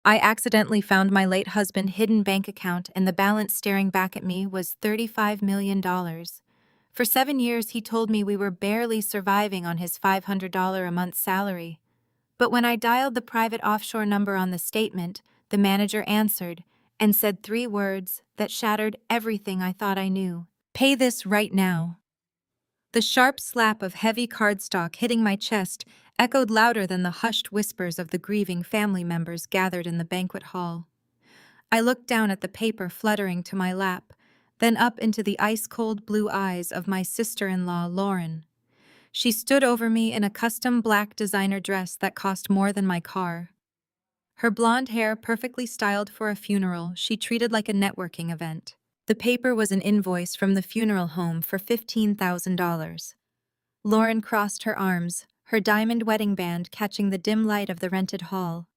I accidentally found my late husband's hidden bank account, and the balance staring back at me was $35 million. For 7 years, he told me we were barely surviving on his $500 a month salary. But when I dialed the private offshore number on the statement, the manager answered and said 3 words that shattered everything I thought I knew. Pay this right now. The sharp slap of heavy cardstock hitting my chest echoed louder than the hushed whispers of the grieving family members gathered in the banquet hall. I looked down at the paper fluttering to my lap, then up into the ice-cold blue eyes of my sister-in-law, Lauren. She stood over me in a custom black designer dress that cost more than my car. Her blonde hair perfectly styled for a funeral she treated like a networking event. The paper was an invoice from the funeral home for $15,000. Lauren crossed her arms, her diamond wedding band catching the dim light of the rented hall.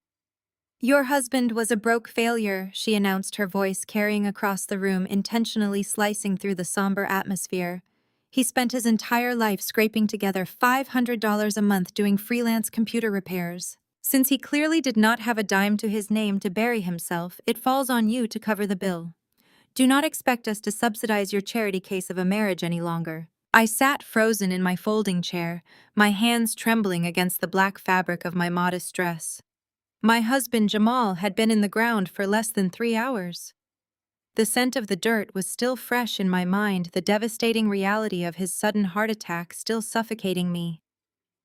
"Your husband was a broke failure," she announced, her voice carrying across the room, intentionally slicing through the somber atmosphere. "He spent his entire life scraping together $500 a month doing freelance computer repairs. Since he clearly did not have a dime to his name to bury himself, it falls on you to cover the bill. Do not expect us to subsidize your charity case of a marriage any longer." I sat frozen in my folding chair, my hands trembling against the black fabric of my modest dress. My husband Jamal had been in the ground for less than 3 hours. The scent of the dirt was still fresh in my mind, the devastating reality of his sudden heart attack still suffocating me.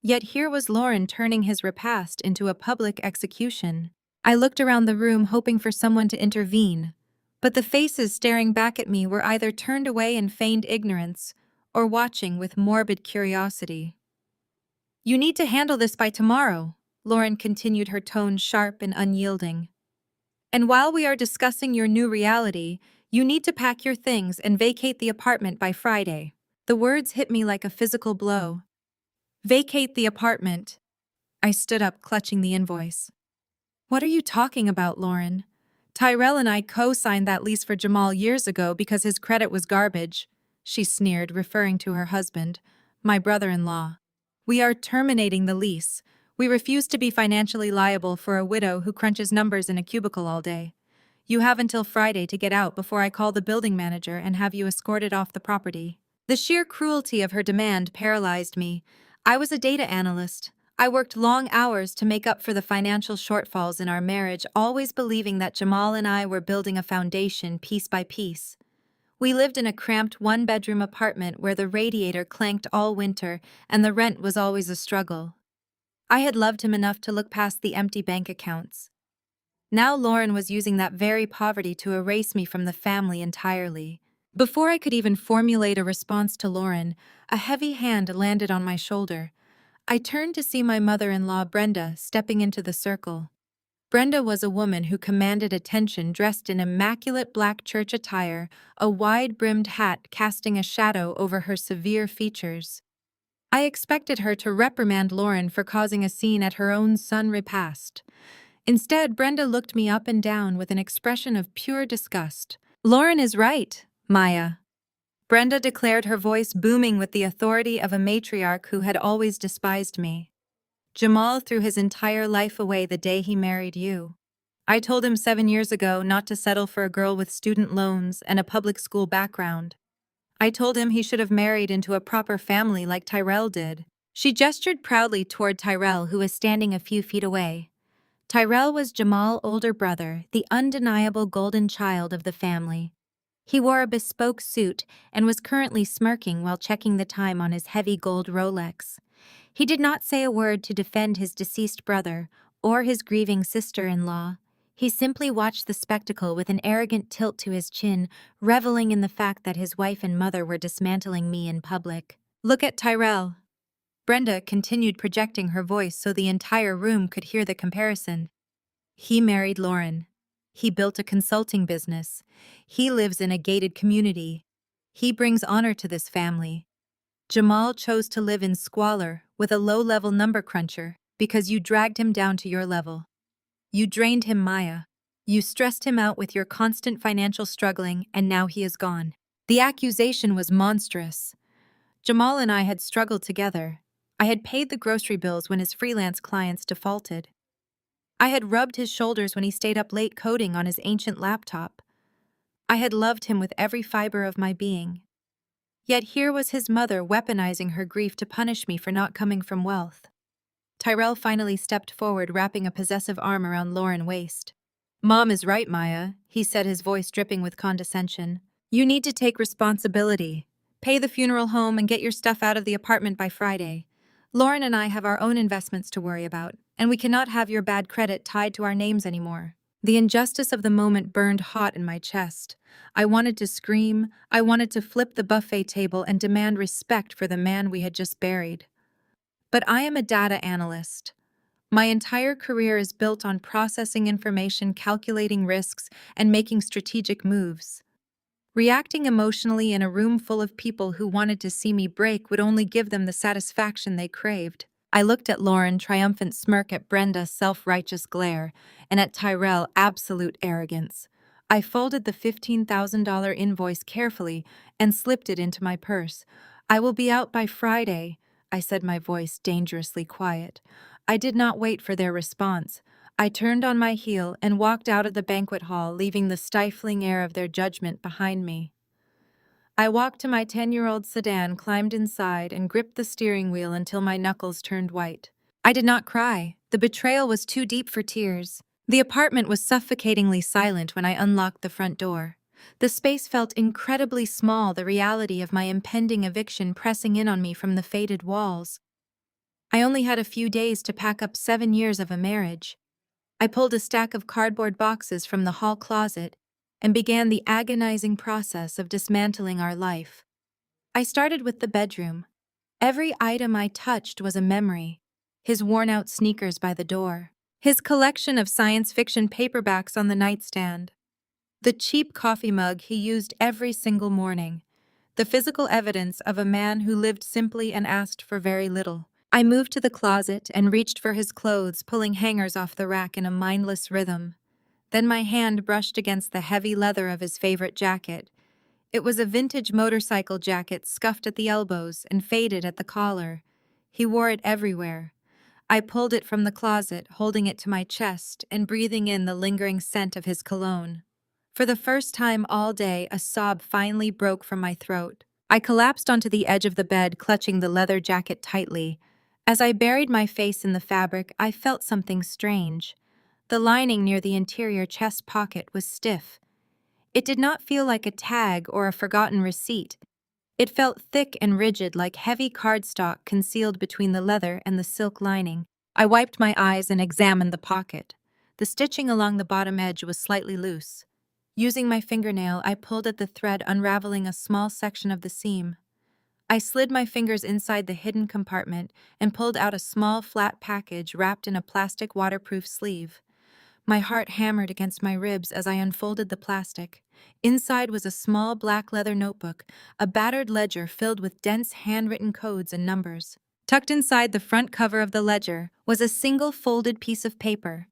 Yet here was Lauren turning his repast into a public execution. I looked around the room hoping for someone to intervene, but the faces staring back at me were either turned away in feigned ignorance or watching with morbid curiosity. "You need to handle this by tomorrow," Lauren continued, her tone sharp and unyielding. "And while we are discussing your new reality, you need to pack your things and vacate the apartment by Friday." The words hit me like a physical blow. "Vacate the apartment." I stood up, clutching the invoice. "What are you talking about, Lauren? Tyrell and I co-signed that lease for Jamal years ago because his credit was garbage," she sneered, referring to her husband, my brother-in-law. "We are terminating the lease. We refuse to be financially liable for a widow who crunches numbers in a cubicle all day. You have until Friday to get out before I call the building manager and have you escorted off the property." The sheer cruelty of her demand paralyzed me. I was a data analyst. I worked long hours to make up for the financial shortfalls in our marriage, always believing that Jamal and I were building a foundation piece by piece. We lived in a cramped one-bedroom apartment where the radiator clanked all winter and the rent was always a struggle. I had loved him enough to look past the empty bank accounts. Now Lauren was using that very poverty to erase me from the family entirely. Before I could even formulate a response to Lauren, a heavy hand landed on my shoulder. I turned to see my mother-in-law, Brenda, stepping into the circle. Brenda was a woman who commanded attention, dressed in immaculate black church attire, a wide-brimmed hat casting a shadow over her severe features. I expected her to reprimand Lauren for causing a scene at her own son repast. Instead, Brenda looked me up and down with an expression of pure disgust. "Lauren is right, Maya," Brenda declared, her voice booming with the authority of a matriarch who had always despised me. "Jamal threw his entire life away the day he married you. I told him 7 years ago not to settle for a girl with student loans and a public school background. I told him he should have married into a proper family like Tyrell did." She gestured proudly toward Tyrell, who was standing a few feet away. Tyrell was Jamal's older brother, the undeniable golden child of the family. He wore a bespoke suit and was currently smirking while checking the time on his heavy gold Rolex. He did not say a word to defend his deceased brother or his grieving sister-in-law. He simply watched the spectacle with an arrogant tilt to his chin, reveling in the fact that his wife and mother were dismantling me in public. "Look at Tyrell." Brenda continued, projecting her voice so the entire room could hear the comparison. "He married Lauren. He built a consulting business. He lives in a gated community. He brings honor to this family. Jamal chose to live in squalor with a low-level number cruncher because you dragged him down to your level. You drained him, Maya. You stressed him out with your constant financial struggling, and now he is gone." The accusation was monstrous. Jamal and I had struggled together. I had paid the grocery bills when his freelance clients defaulted. I had rubbed his shoulders when he stayed up late coding on his ancient laptop. I had loved him with every fiber of my being. Yet here was his mother weaponizing her grief to punish me for not coming from wealth. Tyrell finally stepped forward, wrapping a possessive arm around Lauren's waist. "Mom is right, Maya," he said, his voice dripping with condescension. "You need to take responsibility. Pay the funeral home and get your stuff out of the apartment by Friday. Lauren and I have our own investments to worry about, and we cannot have your bad credit tied to our names anymore." The injustice of the moment burned hot in my chest. I wanted to scream. I wanted to flip the buffet table and demand respect for the man we had just buried. But I am a data analyst. My entire career is built on processing information, calculating risks, and making strategic moves. Reacting emotionally in a room full of people who wanted to see me break would only give them the satisfaction they craved. I looked at Lauren, triumphant smirk, at Brenda, self-righteous glare, and at Tyrell, absolute arrogance. I folded the $15,000 invoice carefully and slipped it into my purse. "I will be out by Friday," I said, my voice dangerously quiet. I did not wait for their response. I turned on my heel and walked out of the banquet hall, leaving the stifling air of their judgment behind me. I walked to my 10-year-old sedan, climbed inside, and gripped the steering wheel until my knuckles turned white. I did not cry. The betrayal was too deep for tears. The apartment was suffocatingly silent when I unlocked the front door. The space felt incredibly small, the reality of my impending eviction pressing in on me from the faded walls. I only had a few days to pack up 7 years of a marriage. I pulled a stack of cardboard boxes from the hall closet and began the agonizing process of dismantling our life. I started with the bedroom. Every item I touched was a memory. His worn-out sneakers by the door. His collection of science fiction paperbacks on the nightstand. The cheap coffee mug he used every single morning. The physical evidence of a man who lived simply and asked for very little. I moved to the closet and reached for his clothes, pulling hangers off the rack in a mindless rhythm. Then my hand brushed against the heavy leather of his favorite jacket. It was a vintage motorcycle jacket, scuffed at the elbows and faded at the collar. He wore it everywhere. I pulled it from the closet, holding it to my chest and breathing in the lingering scent of his cologne. For the first time all day, a sob finally broke from my throat. I collapsed onto the edge of the bed, clutching the leather jacket tightly. As I buried my face in the fabric, I felt something strange. The lining near the interior chest pocket was stiff. It did not feel like a tag or a forgotten receipt. It felt thick and rigid, like heavy cardstock concealed between the leather and the silk lining. I wiped my eyes and examined the pocket. The stitching along the bottom edge was slightly loose. Using my fingernail, I pulled at the thread, unraveling a small section of the seam. I slid my fingers inside the hidden compartment and pulled out a small, flat package wrapped in a plastic waterproof sleeve. My heart hammered against my ribs as I unfolded the plastic. Inside was a small black leather notebook, a battered ledger filled with dense handwritten codes and numbers. Tucked inside the front cover of the ledger was a single folded piece of paper.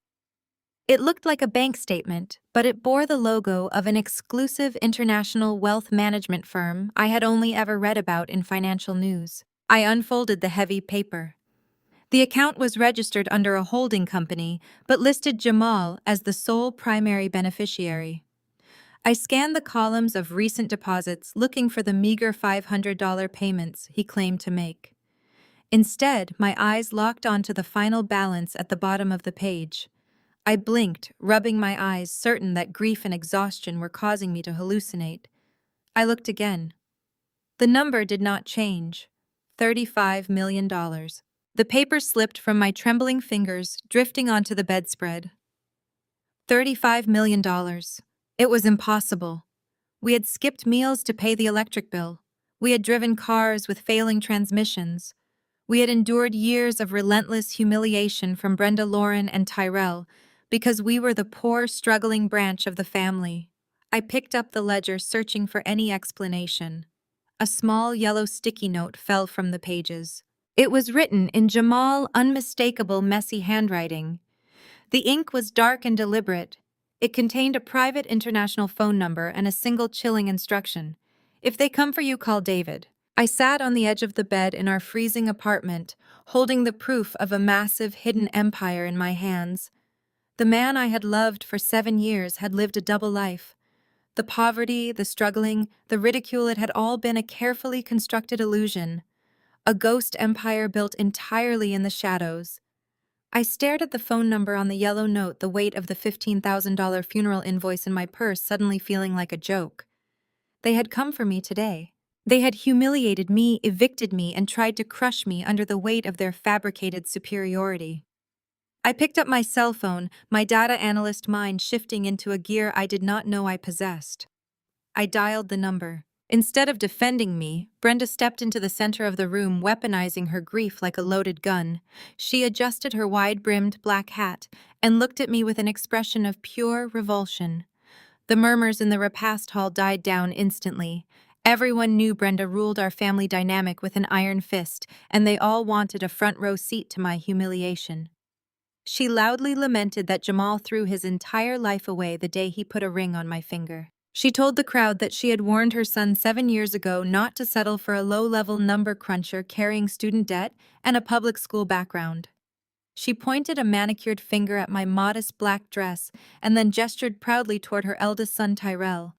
It looked like a bank statement, but it bore the logo of an exclusive international wealth management firm I had only ever read about in financial news. I unfolded the heavy paper. The account was registered under a holding company, but listed Jamal as the sole primary beneficiary. I scanned the columns of recent deposits, looking for the meager $500 payments he claimed to make. Instead, my eyes locked onto the final balance at the bottom of the page. I blinked, rubbing my eyes, certain that grief and exhaustion were causing me to hallucinate. I looked again. The number did not change. $35 million. The paper slipped from my trembling fingers, drifting onto the bedspread. $35 million. It was impossible. We had skipped meals to pay the electric bill. We had driven cars with failing transmissions. We had endured years of relentless humiliation from Brenda, Lauren, and Tyrell, because we were the poor, struggling branch of the family. I picked up the ledger, searching for any explanation. A small yellow sticky note fell from the pages. It was written in Jamal's unmistakable, messy handwriting. The ink was dark and deliberate. It contained a private international phone number and a single chilling instruction. "If they come for you, call David." I sat on the edge of the bed in our freezing apartment, holding the proof of a massive hidden empire in my hands. The man I had loved for 7 years had lived a double life. The poverty, the struggling, the ridicule, it had all been a carefully constructed illusion, a ghost empire built entirely in the shadows. I stared at the phone number on the yellow note, the weight of the $15,000 funeral invoice in my purse suddenly feeling like a joke. They had come for me today. They had humiliated me, evicted me, and tried to crush me under the weight of their fabricated superiority. I picked up my cell phone, my data analyst mind shifting into a gear I did not know I possessed. I dialed the number. Instead of defending me, Brenda stepped into the center of the room, weaponizing her grief like a loaded gun. She adjusted her wide-brimmed black hat and looked at me with an expression of pure revulsion. The murmurs in the repast hall died down instantly. Everyone knew Brenda ruled our family dynamic with an iron fist, and they all wanted a front-row seat to my humiliation. She loudly lamented that Jamal threw his entire life away the day he put a ring on my finger. She told the crowd that she had warned her son 7 years ago not to settle for a low-level number cruncher carrying student debt and a public school background. She pointed a manicured finger at my modest black dress and then gestured proudly toward her eldest son Tyrell.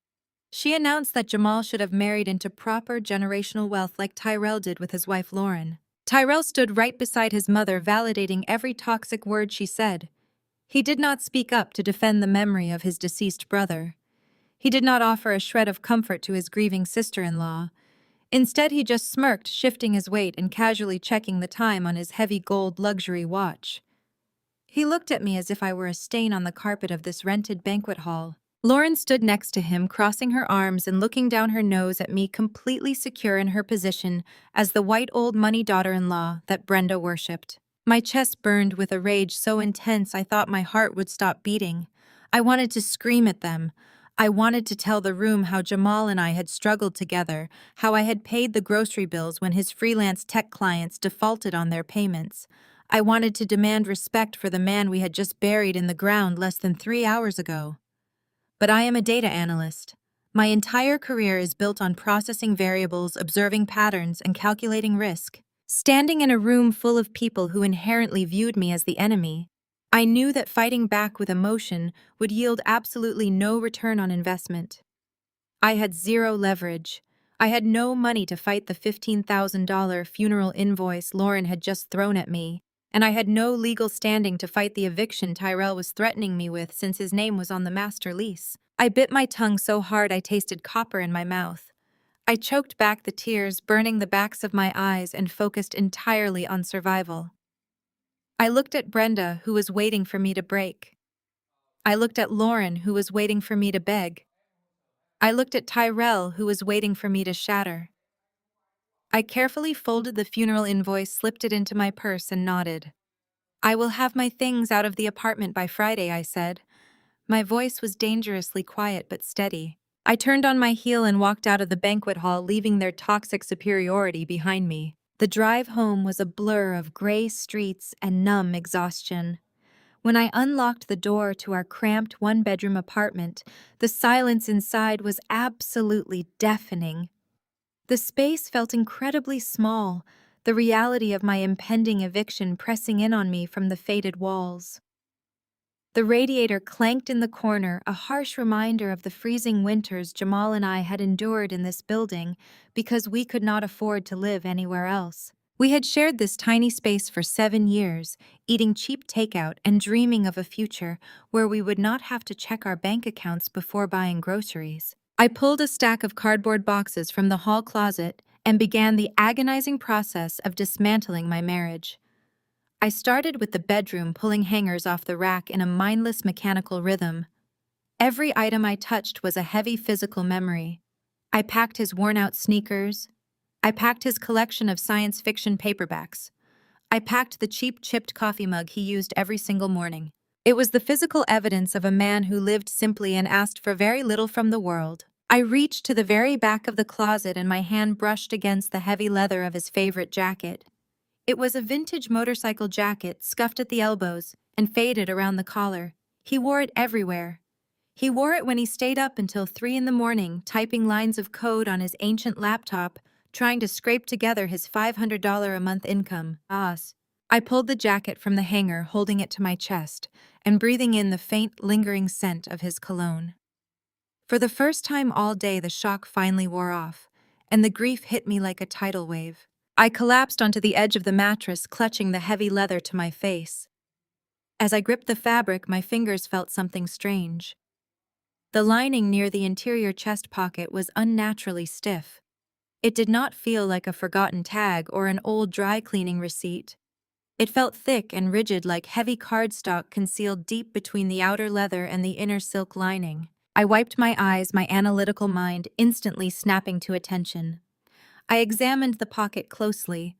She announced that Jamal should have married into proper generational wealth like Tyrell did with his wife Lauren. Tyrell stood right beside his mother, validating every toxic word she said. He did not speak up to defend the memory of his deceased brother. He did not offer a shred of comfort to his grieving sister-in-law. Instead, he just smirked, shifting his weight and casually checking the time on his heavy gold luxury watch. He looked at me as if I were a stain on the carpet of this rented banquet hall. Lauren stood next to him, crossing her arms and looking down her nose at me, completely secure in her position as the white old money daughter-in-law that Brenda worshipped. My chest burned with a rage so intense I thought my heart would stop beating. I wanted to scream at them. I wanted to tell the room how Jamal and I had struggled together, how I had paid the grocery bills when his freelance tech clients defaulted on their payments. I wanted to demand respect for the man we had just buried in the ground less than 3 hours ago. But I am a data analyst. My entire career is built on processing variables, observing patterns, and calculating risk. Standing in a room full of people who inherently viewed me as the enemy, I knew that fighting back with emotion would yield absolutely no return on investment. I had zero leverage. I had no money to fight the $15,000 funeral invoice Lauren had just thrown at me, and I had no legal standing to fight the eviction Tyrell was threatening me with since his name was on the master lease. I bit my tongue so hard I tasted copper in my mouth. I choked back the tears, burning the backs of my eyes, and focused entirely on survival. I looked at Brenda, who was waiting for me to break. I looked at Lauren, who was waiting for me to beg. I looked at Tyrell, who was waiting for me to shatter. I carefully folded the funeral invoice, slipped it into my purse, and nodded. "I will have my things out of the apartment by Friday," I said. My voice was dangerously quiet but steady. I turned on my heel and walked out of the banquet hall, leaving their toxic superiority behind me. The drive home was a blur of gray streets and numb exhaustion. When I unlocked the door to our cramped one-bedroom apartment, the silence inside was absolutely deafening. The space felt incredibly small, the reality of my impending eviction pressing in on me from the faded walls. The radiator clanked in the corner, a harsh reminder of the freezing winters Jamal and I had endured in this building because we could not afford to live anywhere else. We had shared this tiny space for 7 years, eating cheap takeout and dreaming of a future where we would not have to check our bank accounts before buying groceries. I pulled a stack of cardboard boxes from the hall closet and began the agonizing process of dismantling my marriage. I started with the bedroom, pulling hangers off the rack in a mindless mechanical rhythm. Every item I touched was a heavy physical memory. I packed his worn-out sneakers. I packed his collection of science fiction paperbacks. I packed the cheap chipped coffee mug he used every single morning. It was the physical evidence of a man who lived simply and asked for very little from the world. I reached to the very back of the closet and my hand brushed against the heavy leather of his favorite jacket. It was a vintage motorcycle jacket, scuffed at the elbows and faded around the collar. He wore it everywhere. He wore it when he stayed up until 3 in the morning, typing lines of code on his ancient laptop, trying to scrape together his $500 a month income. I pulled the jacket from the hanger, holding it to my chest, and breathing in the faint, lingering scent of his cologne. For the first time all day, the shock finally wore off, and the grief hit me like a tidal wave. I collapsed onto the edge of the mattress, clutching the heavy leather to my face. As I gripped the fabric, my fingers felt something strange. The lining near the interior chest pocket was unnaturally stiff. It did not feel like a forgotten tag or an old dry cleaning receipt. It felt thick and rigid, like heavy cardstock concealed deep between the outer leather and the inner silk lining. I wiped my eyes, my analytical mind instantly snapping to attention. I examined the pocket closely.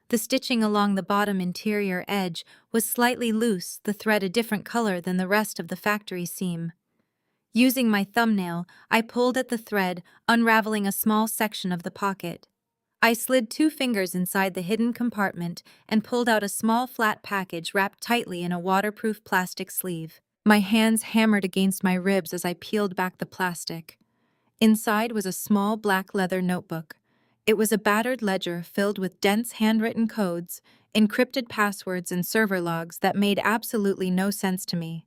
The stitching along the bottom interior edge was slightly loose, the thread a different color than the rest of the factory seam. Using my thumbnail, I pulled at the thread, unraveling a small section of the pocket. I slid 2 fingers inside the hidden compartment and pulled out a small flat package wrapped tightly in a waterproof plastic sleeve. My hands hammered against my ribs as I peeled back the plastic. Inside was a small black leather notebook. It was a battered ledger filled with dense handwritten codes, encrypted passwords, and server logs that made absolutely no sense to me.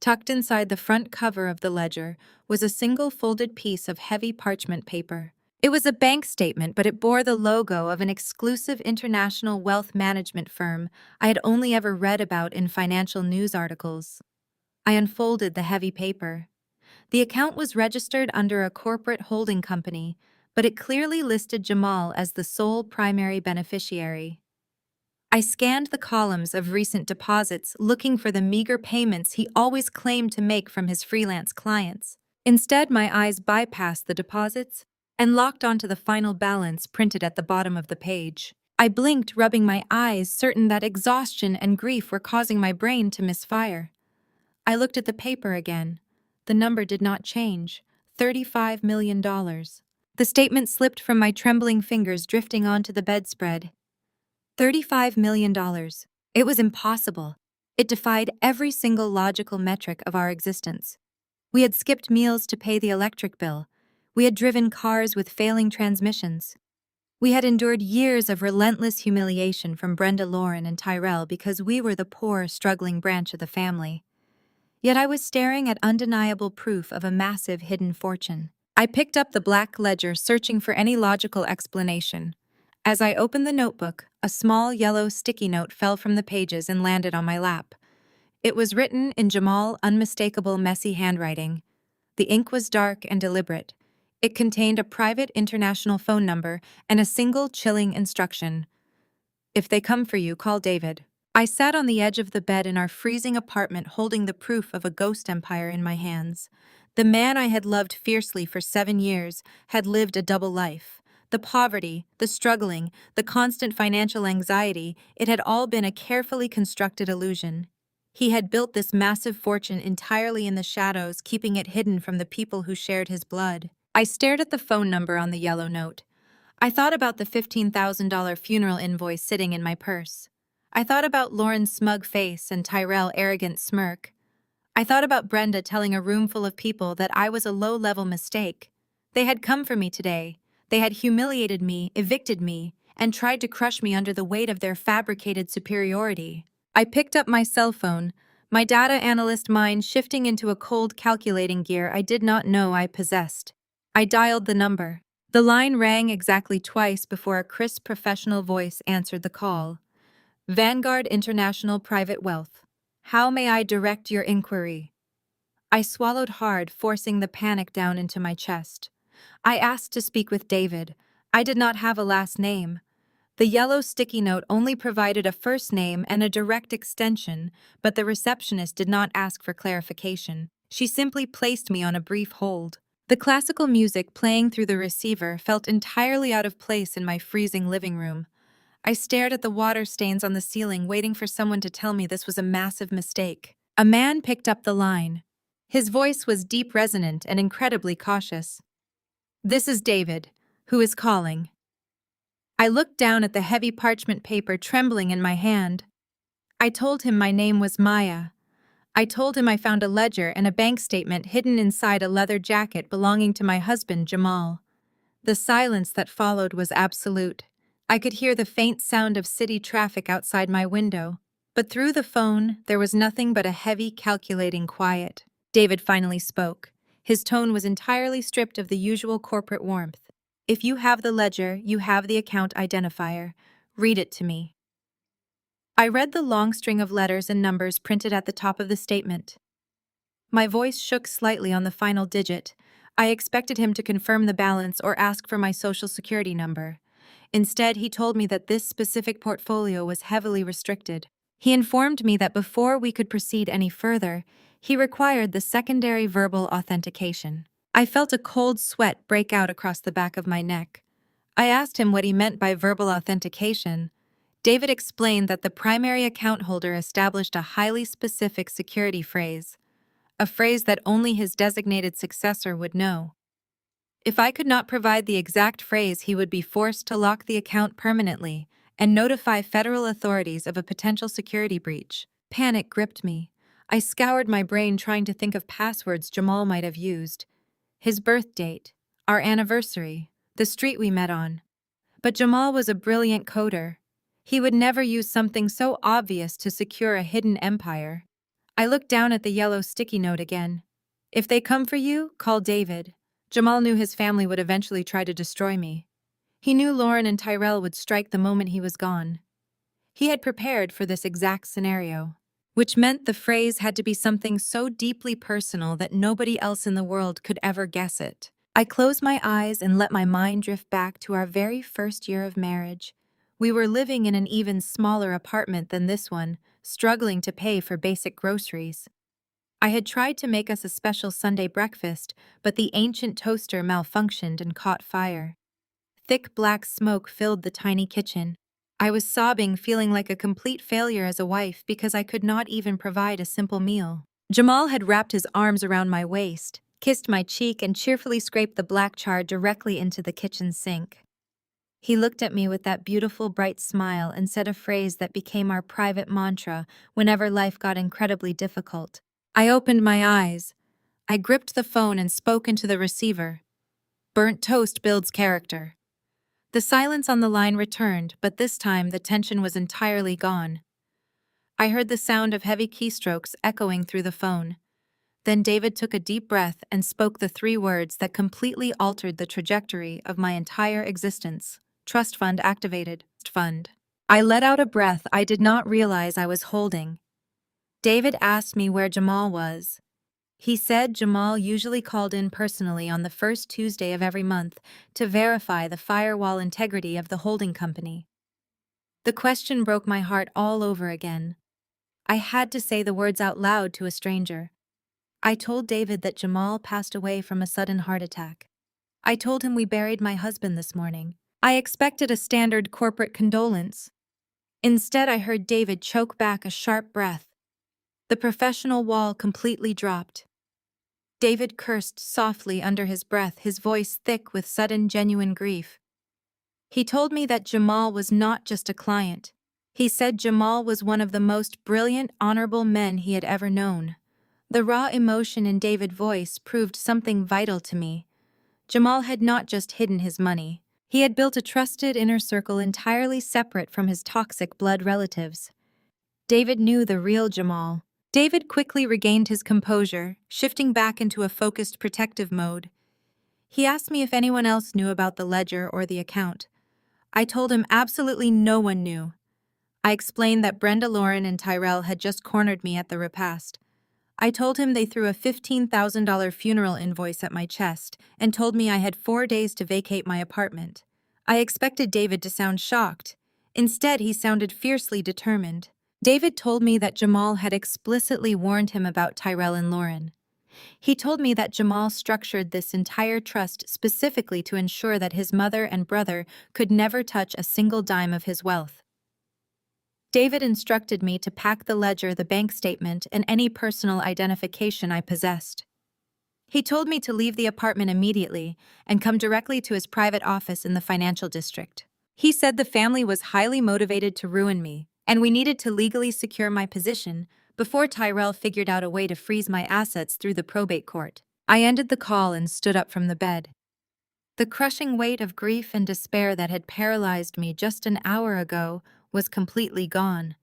Tucked inside the front cover of the ledger was a single folded piece of heavy parchment paper. It was a bank statement, but it bore the logo of an exclusive international wealth management firm I had only ever read about in financial news articles. I unfolded the heavy paper. The account was registered under a corporate holding company, but it clearly listed Jamal as the sole primary beneficiary. I scanned the columns of recent deposits, looking for the meager payments he always claimed to make from his freelance clients. Instead, my eyes bypassed the deposits and locked onto the final balance printed at the bottom of the page. I blinked, rubbing my eyes, certain that exhaustion and grief were causing my brain to misfire. I looked at the paper again. The number did not change. $35 million. The statement slipped from my trembling fingers, drifting onto the bedspread. $35 million. It was impossible. It defied every single logical metric of our existence. We had skipped meals to pay the electric bill. We had driven cars with failing transmissions. We had endured years of relentless humiliation from Brenda, Lauren, and Tyrell because we were the poor, struggling branch of the family. Yet I was staring at undeniable proof of a massive hidden fortune. I picked up the black ledger, searching for any logical explanation. As I opened the notebook, a small yellow sticky note fell from the pages and landed on my lap. It was written in Jamal's unmistakable, messy handwriting. The ink was dark and deliberate. It contained a private international phone number and a single chilling instruction. If they come for you, call David. I sat on the edge of the bed in our freezing apartment, holding the proof of a ghost empire in my hands. The man I had loved fiercely for 7 years had lived a double life. The poverty, the struggling, the constant financial anxiety, it had all been a carefully constructed illusion. He had built this massive fortune entirely in the shadows, keeping it hidden from the people who shared his blood. I stared at the phone number on the yellow note. I thought about the $15,000 funeral invoice sitting in my purse. I thought about Lauren's smug face and Tyrell's arrogant smirk. I thought about Brenda telling a room full of people that I was a low-level mistake. They had come for me today. They had humiliated me, evicted me, and tried to crush me under the weight of their fabricated superiority. I picked up my cell phone, my data analyst mind shifting into a cold calculating gear I did not know I possessed. I dialed the number. The line rang exactly twice before a crisp professional voice answered the call. Vanguard International Private Wealth. How may I direct your inquiry? I swallowed hard, forcing the panic down into my chest. I asked to speak with David. I did not have a last name. The yellow sticky note only provided a first name and a direct extension, but the receptionist did not ask for clarification. She simply placed me on a brief hold. The classical music playing through the receiver felt entirely out of place in my freezing living room. I stared at the water stains on the ceiling, waiting for someone to tell me this was a massive mistake. A man picked up the line. His voice was deep, resonant, and incredibly cautious. This is David, who is calling. I looked down at the heavy parchment paper trembling in my hand. I told him my name was Maya. I told him I found a ledger and a bank statement hidden inside a leather jacket belonging to my husband, Jamal. The silence that followed was absolute. I could hear the faint sound of city traffic outside my window, but through the phone, there was nothing but a heavy, calculating quiet. David finally spoke. His tone was entirely stripped of the usual corporate warmth. If you have the ledger, you have the account identifier. Read it to me. I read the long string of letters and numbers printed at the top of the statement. My voice shook slightly on the final digit. I expected him to confirm the balance or ask for my social security number. Instead, he told me that this specific portfolio was heavily restricted. He informed me that before we could proceed any further, he required the secondary verbal authentication. I felt a cold sweat break out across the back of my neck. I asked him what he meant by verbal authentication. David explained that the primary account holder established a highly specific security phrase, a phrase that only his designated successor would know. If I could not provide the exact phrase, he would be forced to lock the account permanently and notify federal authorities of a potential security breach. Panic gripped me. I scoured my brain trying to think of passwords Jamal might have used. His birth date, our anniversary, the street we met on. But Jamal was a brilliant coder. He would never use something so obvious to secure a hidden empire. I looked down at the yellow sticky note again. If they come for you, call David. Jamal knew his family would eventually try to destroy me. He knew Lauren and Tyrell would strike the moment he was gone. He had prepared for this exact scenario, which meant the phrase had to be something so deeply personal that nobody else in the world could ever guess it. I closed my eyes and let my mind drift back to our very first year of marriage. We were living in an even smaller apartment than this one, struggling to pay for basic groceries. I had tried to make us a special Sunday breakfast, but the ancient toaster malfunctioned and caught fire. Thick black smoke filled the tiny kitchen. I was sobbing, feeling like a complete failure as a wife because I could not even provide a simple meal. Jamal had wrapped his arms around my waist, kissed my cheek, and cheerfully scraped the black char directly into the kitchen sink. He looked at me with that beautiful, bright smile and said a phrase that became our private mantra whenever life got incredibly difficult. I opened my eyes. I gripped the phone and spoke into the receiver. Burnt toast builds character. The silence on the line returned, but this time the tension was entirely gone. I heard the sound of heavy keystrokes echoing through the phone. Then David took a deep breath and spoke the three words that completely altered the trajectory of my entire existence. Trust fund activated. Fund. I let out a breath I did not realize I was holding. David asked me where Jamal was. He said Jamal usually called in personally on the first Tuesday of every month to verify the firewall integrity of the holding company. The question broke my heart all over again. I had to say the words out loud to a stranger. I told David that Jamal passed away from a sudden heart attack. I told him we buried my husband this morning. I expected a standard corporate condolence. Instead, I heard David choke back a sharp breath. The professional wall completely dropped. David cursed softly under his breath, his voice thick with sudden, genuine grief. He told me that Jamal was not just a client. He said Jamal was one of the most brilliant, honorable men he had ever known. The raw emotion in David's voice proved something vital to me. Jamal had not just hidden his money. He had built a trusted inner circle entirely separate from his toxic blood relatives. David knew the real Jamal. David quickly regained his composure, shifting back into a focused, protective mode. He asked me if anyone else knew about the ledger or the account. I told him absolutely no one knew. I explained that Brenda, Lauren, and Tyrell had just cornered me at the repast. I told him they threw a $15,000 funeral invoice at my chest and told me I had 4 days to vacate my apartment. I expected David to sound shocked. Instead, he sounded fiercely determined. David told me that Jamal had explicitly warned him about Tyrell and Lauren. He told me that Jamal structured this entire trust specifically to ensure that his mother and brother could never touch a single dime of his wealth. David instructed me to pack the ledger, the bank statement, and any personal identification I possessed. He told me to leave the apartment immediately and come directly to his private office in the financial district. He said the family was highly motivated to ruin me, and we needed to legally secure my position before Tyrell figured out a way to freeze my assets through the probate court. I ended the call and stood up from the bed. The crushing weight of grief and despair that had paralyzed me just an hour ago was completely gone.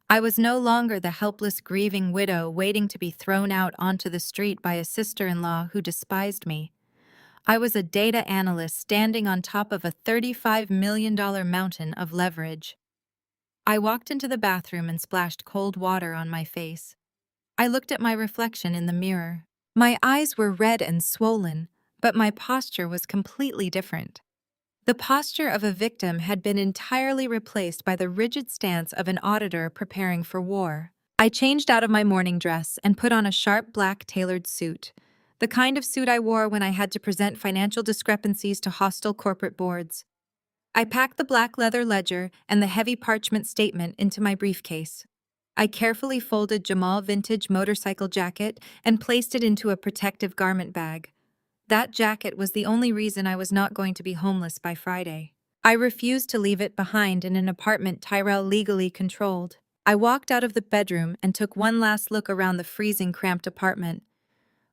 I was no longer the helpless grieving widow waiting to be thrown out onto the street by a sister-in-law who despised me. I was a data analyst standing on top of a $35 million mountain of leverage. I walked into the bathroom and splashed cold water on my face. I looked at my reflection in the mirror. My eyes were red and swollen, but my posture was completely different. The posture of a victim had been entirely replaced by the rigid stance of an auditor preparing for war. I changed out of my morning dress and put on a sharp black tailored suit, the kind of suit I wore when I had to present financial discrepancies to hostile corporate boards. I packed the black leather ledger and the heavy parchment statement into my briefcase. I carefully folded Jamal's vintage motorcycle jacket and placed it into a protective garment bag. That jacket was the only reason I was not going to be homeless by Friday. I refused to leave it behind in an apartment Tyrell legally controlled. I walked out of the bedroom and took one last look around the freezing, cramped apartment.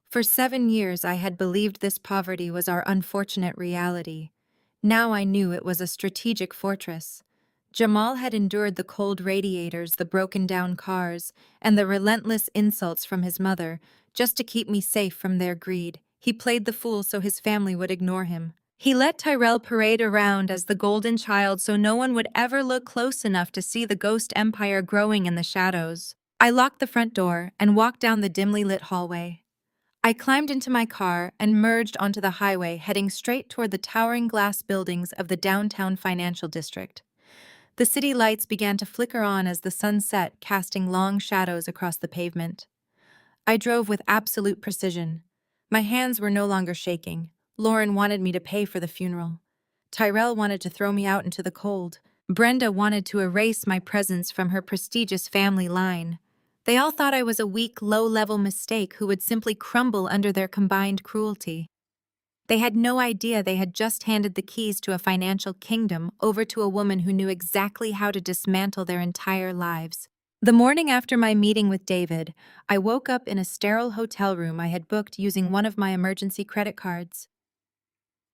For 7 years I had believed this poverty was our unfortunate reality. Now I knew it was a strategic fortress. Jamal had endured the cold radiators, the broken-down cars, and the relentless insults from his mother, just to keep me safe from their greed. He played the fool so his family would ignore him. He let Tyrell parade around as the golden child so no one would ever look close enough to see the ghost empire growing in the shadows. I locked the front door and walked down the dimly lit hallway. I climbed into my car and merged onto the highway, heading straight toward the towering glass buildings of the downtown financial district. The city lights began to flicker on as the sun set, casting long shadows across the pavement. I drove with absolute precision. My hands were no longer shaking. Lauren wanted me to pay for the funeral. Tyrell wanted to throw me out into the cold. Brenda wanted to erase my presence from her prestigious family line. They all thought I was a weak, low-level mistake who would simply crumble under their combined cruelty. They had no idea they had just handed the keys to a financial kingdom over to a woman who knew exactly how to dismantle their entire lives. The morning after my meeting with David, I woke up in a sterile hotel room I had booked using one of my emergency credit cards.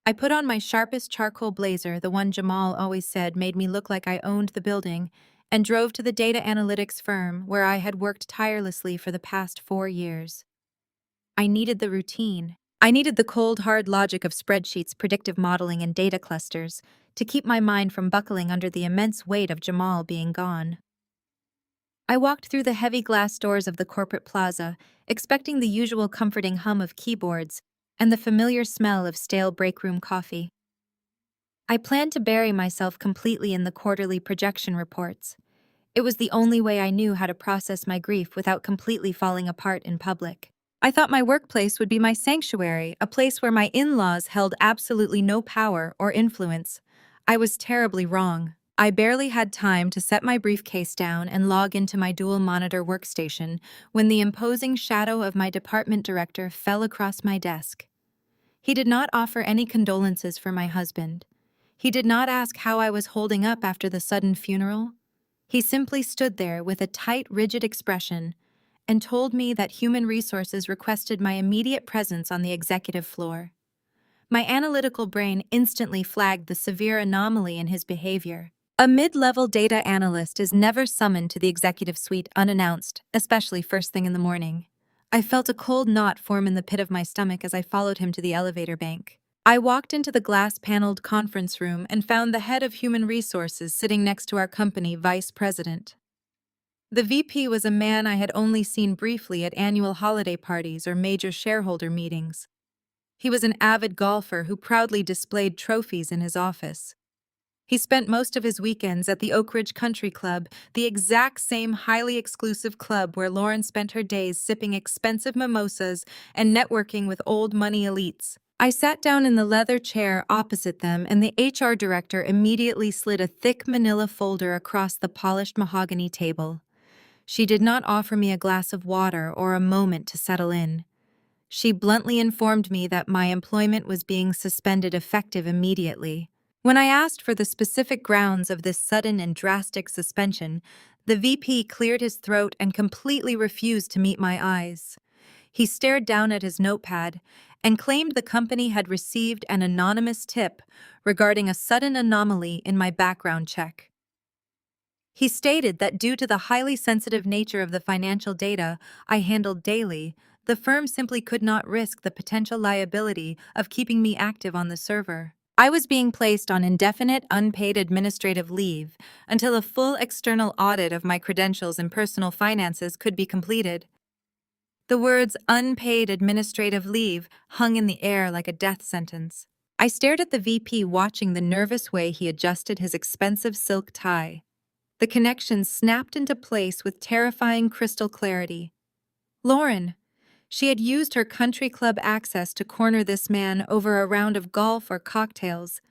I put on my sharpest charcoal blazer, the one Jamal always said made me look like I owned the building, and drove to the data analytics firm where I had worked tirelessly for the past 4 years. I needed the routine. I needed the cold, hard logic of spreadsheets, predictive modeling, and data clusters to keep my mind from buckling under the immense weight of Jamal being gone. I walked through the heavy glass doors of the corporate plaza, expecting the usual comforting hum of keyboards and the familiar smell of stale break-room coffee. I planned to bury myself completely in the quarterly projection reports. It was the only way I knew how to process my grief without completely falling apart in public. I thought my workplace would be my sanctuary, a place where my in-laws held absolutely no power or influence. I was terribly wrong. I barely had time to set my briefcase down and log into my dual-monitor workstation when the imposing shadow of my department director fell across my desk. He did not offer any condolences for my husband. He did not ask how I was holding up after the sudden funeral. He simply stood there with a tight, rigid expression and told me that Human Resources requested my immediate presence on the executive floor. My analytical brain instantly flagged the severe anomaly in his behavior. A mid-level data analyst is never summoned to the executive suite unannounced, especially first thing in the morning. I felt a cold knot form in the pit of my stomach as I followed him to the elevator bank. I walked into the glass-paneled conference room and found the head of Human Resources sitting next to our company vice president. The VP was a man I had only seen briefly at annual holiday parties or major shareholder meetings. He was an avid golfer who proudly displayed trophies in his office. He spent most of his weekends at the Oak Ridge Country Club, the exact same highly exclusive club where Lauren spent her days sipping expensive mimosas and networking with old money elites. I sat down in the leather chair opposite them, and the HR director immediately slid a thick manila folder across the polished mahogany table. She did not offer me a glass of water or a moment to settle in. She bluntly informed me that my employment was being suspended effective immediately. When I asked for the specific grounds of this sudden and drastic suspension, the VP cleared his throat and completely refused to meet my eyes. He stared down at his notepad and claimed the company had received an anonymous tip regarding a sudden anomaly in my background check. He stated that due to the highly sensitive nature of the financial data I handled daily, the firm simply could not risk the potential liability of keeping me active on the server. I was being placed on indefinite unpaid administrative leave until a full external audit of my credentials and personal finances could be completed. The words unpaid administrative leave hung in the air like a death sentence. I stared at the VP, watching the nervous way he adjusted his expensive silk tie. The connections snapped into place with terrifying crystal clarity. Lauren. She had used her country club access to corner this man over a round of golf or cocktails.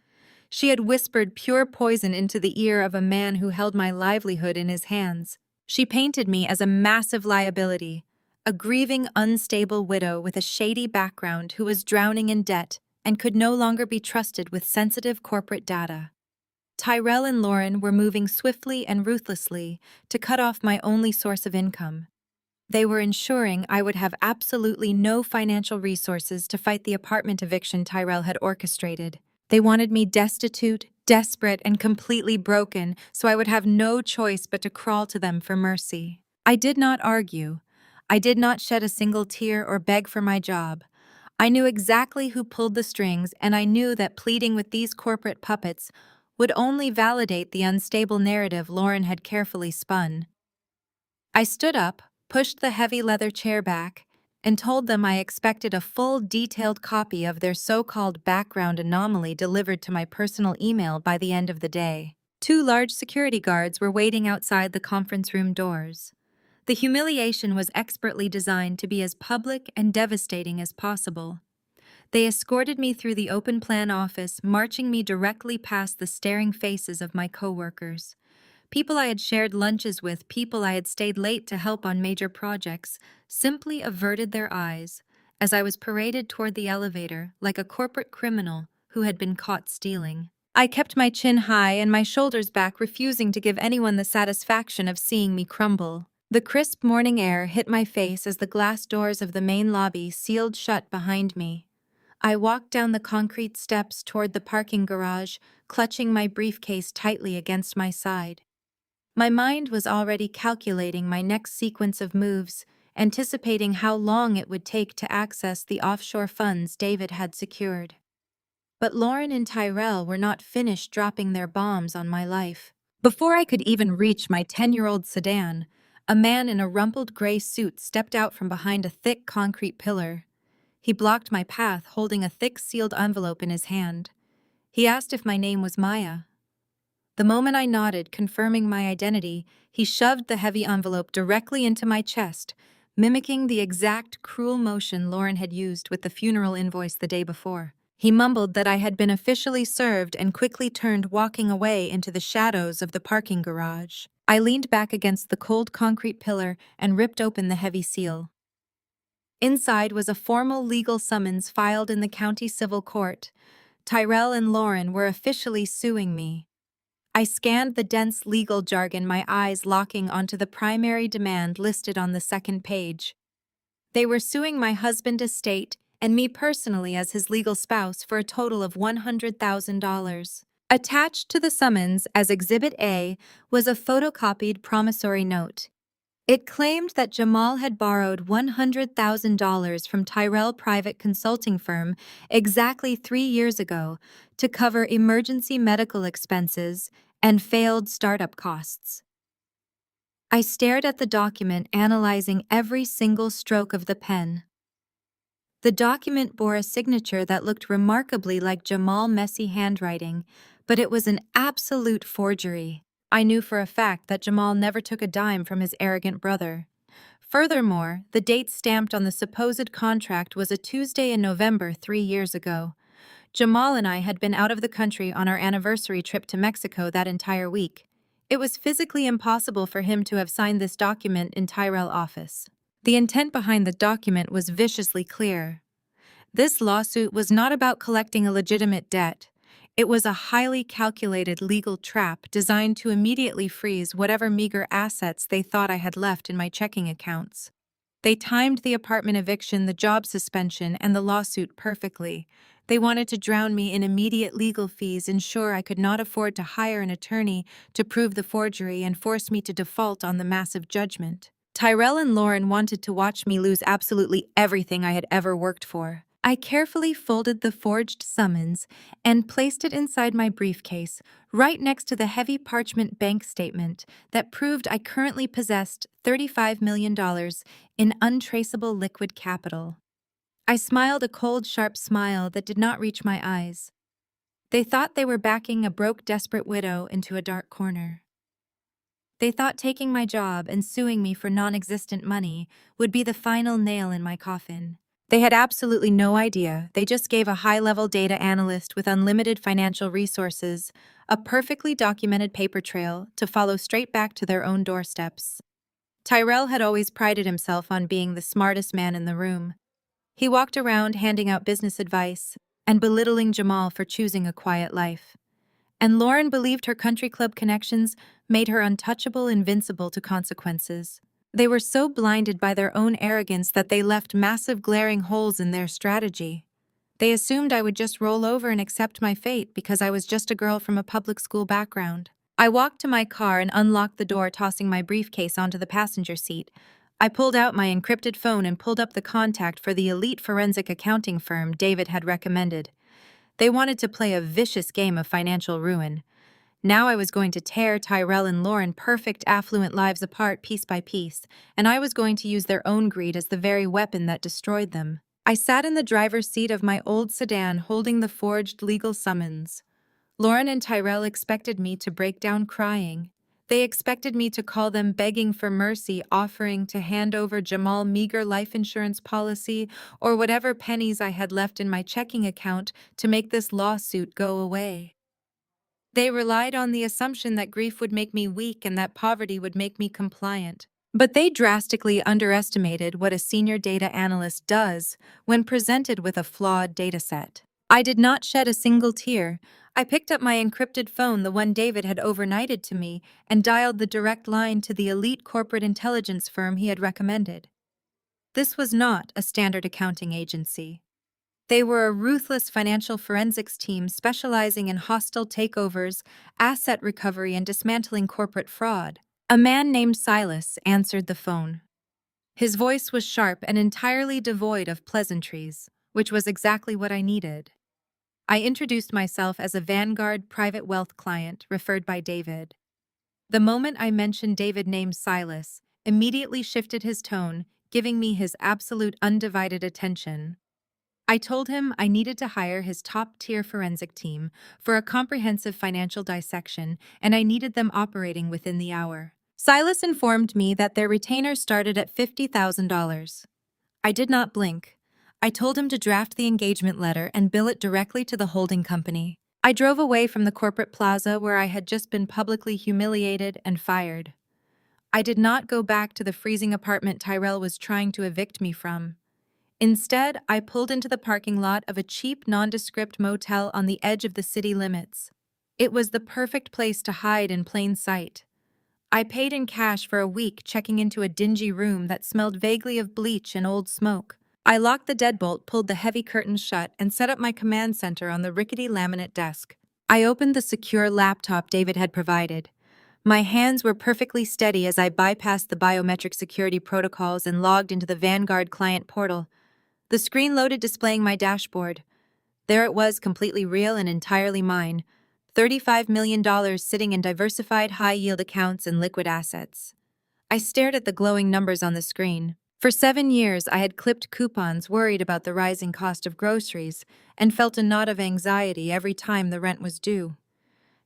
She had whispered pure poison into the ear of a man who held my livelihood in his hands. She painted me as a massive liability, a grieving, unstable widow with a shady background who was drowning in debt and could no longer be trusted with sensitive corporate data. Tyrell and Lauren were moving swiftly and ruthlessly to cut off my only source of income. They were ensuring I would have absolutely no financial resources to fight the apartment eviction Tyrell had orchestrated. They wanted me destitute, desperate, and completely broken, so I would have no choice but to crawl to them for mercy. I did not argue. I did not shed a single tear or beg for my job. I knew exactly who pulled the strings, and I knew that pleading with these corporate puppets would only validate the unstable narrative Lauren had carefully spun. I stood up, pushed the heavy leather chair back, and told them I expected a full, detailed copy of their so-called background anomaly delivered to my personal email by the end of the day. 2 large security guards were waiting outside the conference room doors. The humiliation was expertly designed to be as public and devastating as possible. They escorted me through the open-plan office, marching me directly past the staring faces of my coworkers. People I had shared lunches with, people I had stayed late to help on major projects, simply averted their eyes as I was paraded toward the elevator like a corporate criminal who had been caught stealing. I kept my chin high and my shoulders back, refusing to give anyone the satisfaction of seeing me crumble. The crisp morning air hit my face as the glass doors of the main lobby sealed shut behind me. I walked down the concrete steps toward the parking garage, clutching my briefcase tightly against my side. My mind was already calculating my next sequence of moves, anticipating how long it would take to access the offshore funds David had secured. But Lauren and Tyrell were not finished dropping their bombs on my life. Before I could even reach my 10-year-old sedan, a man in a rumpled gray suit stepped out from behind a thick concrete pillar. He blocked my path, holding a thick sealed envelope in his hand. He asked if my name was Maya. The moment I nodded, confirming my identity, he shoved the heavy envelope directly into my chest, mimicking the exact cruel motion Lauren had used with the funeral invoice the day before. He mumbled that I had been officially served and quickly turned, walking away into the shadows of the parking garage. I leaned back against the cold concrete pillar and ripped open the heavy seal. Inside was a formal legal summons filed in the county civil court. Tyrell and Lauren were officially suing me. I scanned the dense legal jargon, my eyes locking onto the primary demand listed on the second page. They were suing my husband's estate and me personally as his legal spouse for a total of $100,000. Attached to the summons as Exhibit A was a photocopied promissory note. It claimed that Jamal had borrowed $100,000 from Tyrell Private Consulting Firm exactly 3 years ago to cover emergency medical expenses and failed startup costs. I stared at the document, analyzing every single stroke of the pen. The document bore a signature that looked remarkably like Jamal Messi handwriting, but it was an absolute forgery. I knew for a fact that Jamal never took a dime from his arrogant brother. Furthermore, the date stamped on the supposed contract was a Tuesday in November 3 years ago. Jamal and I had been out of the country on our anniversary trip to Mexico that entire week. It was physically impossible for him to have signed this document in Tyrell's office. The intent behind the document was viciously clear. This lawsuit was not about collecting a legitimate debt. It was a highly calculated legal trap designed to immediately freeze whatever meager assets they thought I had left in my checking accounts. They timed the apartment eviction, the job suspension, and the lawsuit perfectly. They wanted to drown me in immediate legal fees, ensure I could not afford to hire an attorney to prove the forgery, and force me to default on the massive judgment. Tyrell and Lauren wanted to watch me lose absolutely everything I had ever worked for. I carefully folded the forged summons and placed it inside my briefcase, right next to the heavy parchment bank statement that proved I currently possessed $35 million in untraceable liquid capital. I smiled a cold, sharp smile that did not reach my eyes. They thought they were backing a broke, desperate widow into a dark corner. They thought taking my job and suing me for non-existent money would be the final nail in my coffin. They had absolutely no idea. They just gave a high-level data analyst with unlimited financial resources a perfectly documented paper trail to follow straight back to their own doorsteps. Tyrell had always prided himself on being the smartest man in the room. He walked around handing out business advice and belittling Jamal for choosing a quiet life. And Lauren believed her country club connections made her untouchable, invincible to consequences. They were so blinded by their own arrogance that they left massive glaring holes in their strategy. They assumed I would just roll over and accept my fate because I was just a girl from a public school background. I walked to my car and unlocked the door, tossing my briefcase onto the passenger seat. I pulled out my encrypted phone and pulled up the contact for the elite forensic accounting firm David had recommended. They wanted to play a vicious game of financial ruin. Now I was going to tear Tyrell and Lauren perfect affluent lives apart piece by piece, and I was going to use their own greed as the very weapon that destroyed them. I sat in the driver's seat of my old sedan holding the forged legal summons. Lauren and Tyrell expected me to break down crying. They expected me to call them begging for mercy, offering to hand over Jamal's meager life insurance policy or whatever pennies I had left in my checking account to make this lawsuit go away. They relied on the assumption that grief would make me weak and that poverty would make me compliant. But they drastically underestimated what a senior data analyst does when presented with a flawed dataset. I did not shed a single tear. I picked up my encrypted phone, the one David had overnighted to me, and dialed the direct line to the elite corporate intelligence firm he had recommended. This was not a standard accounting agency. They were a ruthless financial forensics team specializing in hostile takeovers, asset recovery, and dismantling corporate fraud. A man named Silas answered the phone. His voice was sharp and entirely devoid of pleasantries, which was exactly what I needed. I introduced myself as a Vanguard private wealth client referred by David. The moment I mentioned David named Silas, immediately shifted his tone, giving me his absolute undivided attention. I told him I needed to hire his top-tier forensic team for a comprehensive financial dissection, and I needed them operating within the hour. Silas informed me that their retainer started at $50,000. I did not blink. I told him to draft the engagement letter and bill it directly to the holding company. I drove away from the corporate plaza where I had just been publicly humiliated and fired. I did not go back to the freezing apartment Tyrell was trying to evict me from. Instead, I pulled into the parking lot of a cheap, nondescript motel on the edge of the city limits. It was the perfect place to hide in plain sight. I paid in cash for a week, checking into a dingy room that smelled vaguely of bleach and old smoke. I locked the deadbolt, pulled the heavy curtains shut, and set up my command center on the rickety laminate desk. I opened the secure laptop David had provided. My hands were perfectly steady as I bypassed the biometric security protocols and logged into the Vanguard client portal. The screen loaded, displaying my dashboard. There it was, completely real and entirely mine. $35 million sitting in diversified high-yield accounts and liquid assets. I stared at the glowing numbers on the screen. For 7 years, I had clipped coupons, worried about the rising cost of groceries, and felt a knot of anxiety every time the rent was due.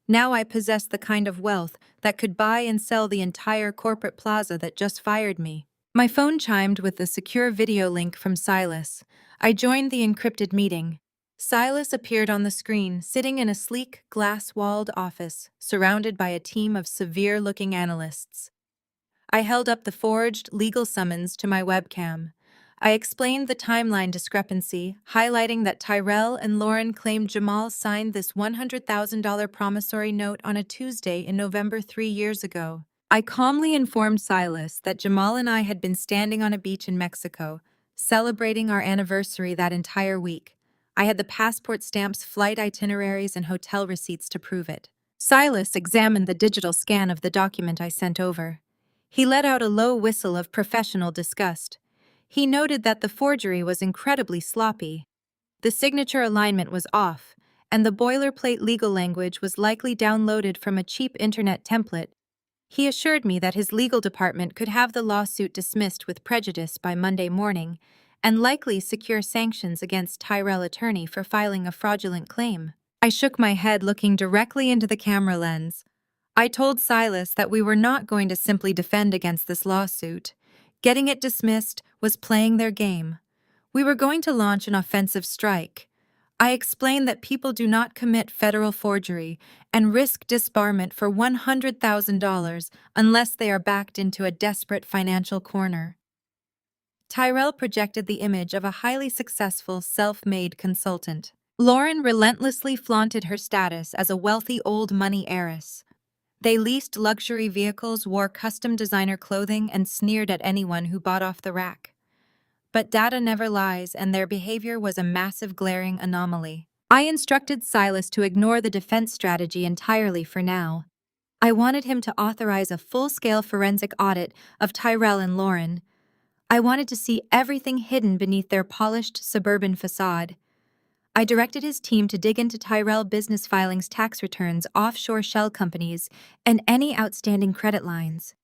Now I possessed the kind of wealth that could buy and sell the entire corporate plaza that just fired me. My phone chimed with the secure video link from Silas. I joined the encrypted meeting. Silas appeared on the screen, sitting in a sleek, glass-walled office, surrounded by a team of severe-looking analysts. I held up the forged legal summons to my webcam. I explained the timeline discrepancy, highlighting that Tyrell and Lauren claimed Jamal signed this $100,000 promissory note on a Tuesday in November 3 years ago. I calmly informed Silas that Jamal and I had been standing on a beach in Mexico, celebrating our anniversary that entire week. I had the passport stamps, flight itineraries, and hotel receipts to prove it. Silas examined the digital scan of the document I sent over. He let out a low whistle of professional disgust. He noted that the forgery was incredibly sloppy. The signature alignment was off, and the boilerplate legal language was likely downloaded from a cheap internet template. He assured me that his legal department could have the lawsuit dismissed with prejudice by Monday morning and likely secure sanctions against Tyrell attorney for filing a fraudulent claim. I shook my head, looking directly into the camera lens. I told Silas that we were not going to simply defend against this lawsuit. Getting it dismissed was playing their game. We were going to launch an offensive strike. I explained that people do not commit federal forgery and risk disbarment for $100,000 unless they are backed into a desperate financial corner. Tyrell projected the image of a highly successful, self-made consultant. Lauren relentlessly flaunted her status as a wealthy old money heiress. They leased luxury vehicles, wore custom designer clothing, and sneered at anyone who bought off the rack. But data never lies, and their behavior was a massive, glaring anomaly. I instructed Silas to ignore the defense strategy entirely for now. I wanted him to authorize a full-scale forensic audit of Tyrell and Lauren. I wanted to see everything hidden beneath their polished suburban facade. I directed his team to dig into Tyrell business filings, tax returns, offshore shell companies, and any outstanding credit lines.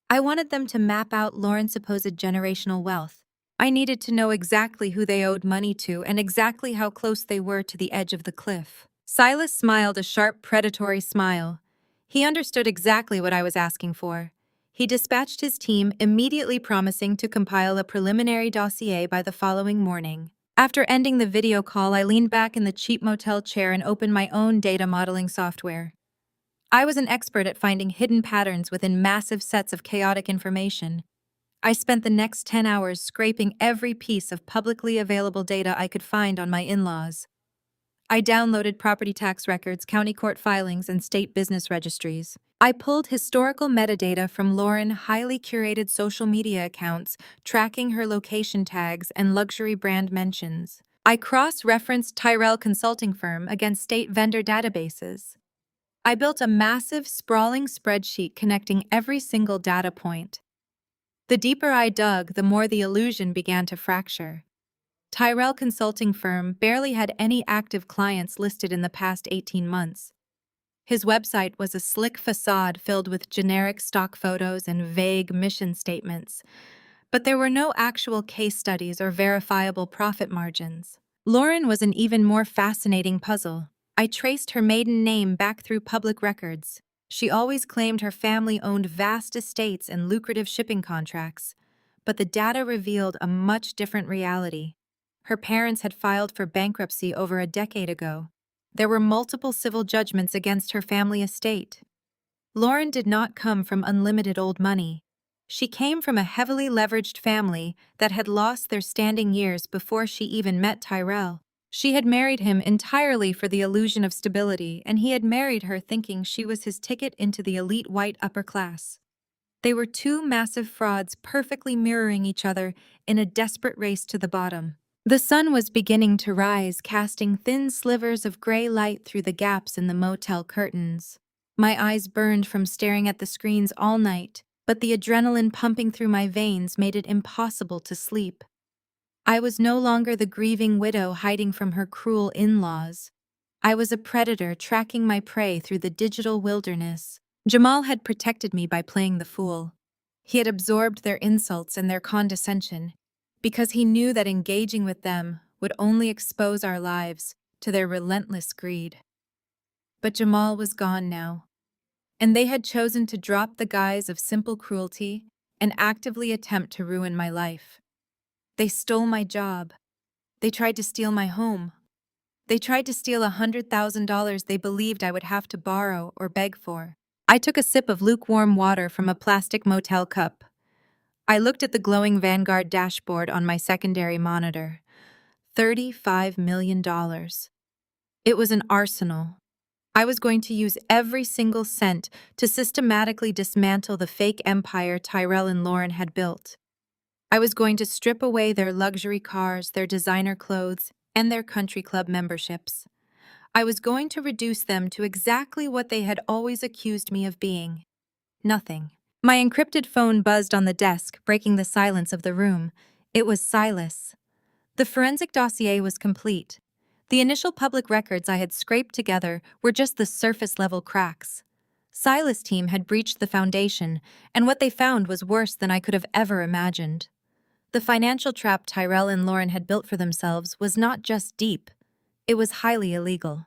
I wanted them to map out Lauren's supposed generational wealth. I needed to know exactly who they owed money to and exactly how close they were to the edge of the cliff. Silas smiled a sharp, predatory smile. He understood exactly what I was asking for. He dispatched his team, immediately promising to compile a preliminary dossier by the following morning. After ending the video call, I leaned back in the cheap motel chair and opened my own data modeling software. I was an expert at finding hidden patterns within massive sets of chaotic information. I spent the next 10 hours scraping every piece of publicly available data I could find on my in-laws. I downloaded property tax records, county court filings, and state business registries. I pulled historical metadata from Lauren's highly curated social media accounts, tracking her location tags and luxury brand mentions. I cross-referenced Tyrell consulting firm against state vendor databases. I built a massive, sprawling spreadsheet connecting every single data point. The deeper I dug, the more the illusion began to fracture. Tyrell consulting firm barely had any active clients listed in the past 18 months. His website was a slick facade filled with generic stock photos and vague mission statements, but there were no actual case studies or verifiable profit margins. Lauren was an even more fascinating puzzle. I traced her maiden name back through public records. She always claimed her family owned vast estates and lucrative shipping contracts, but the data revealed a much different reality. Her parents had filed for bankruptcy over a decade ago. There were multiple civil judgments against her family estate. Lauren did not come from unlimited old money. She came from a heavily leveraged family that had lost their standing years before she even met Tyrell. She had married him entirely for the illusion of stability, and he had married her thinking she was his ticket into the elite white upper class. They were two massive frauds perfectly mirroring each other in a desperate race to the bottom. The sun was beginning to rise, casting thin slivers of gray light through the gaps in the motel curtains. My eyes burned from staring at the screens all night, but the adrenaline pumping through my veins made it impossible to sleep. I was no longer the grieving widow hiding from her cruel in-laws. I was a predator tracking my prey through the digital wilderness. Jamal had protected me by playing the fool. He had absorbed their insults and their condescension, because he knew that engaging with them would only expose our lives to their relentless greed. But Jamal was gone now, and they had chosen to drop the guise of simple cruelty and actively attempt to ruin my life. They stole my job. They tried to steal my home. They tried to steal $100,000 they believed I would have to borrow or beg for. I took a sip of lukewarm water from a plastic motel cup. I looked at the glowing Vanguard dashboard on my secondary monitor. $35 million. It was an arsenal. I was going to use every single cent to systematically dismantle the fake empire Tyrell and Lauren had built. I was going to strip away their luxury cars, their designer clothes, and their country club memberships. I was going to reduce them to exactly what they had always accused me of being: nothing. My encrypted phone buzzed on the desk, breaking the silence of the room. It was Silas. The forensic dossier was complete. The initial public records I had scraped together were just the surface-level cracks. Silas' team had breached the foundation, and what they found was worse than I could have ever imagined. The financial trap Tyrell and Lauren had built for themselves was not just deep, it was highly illegal.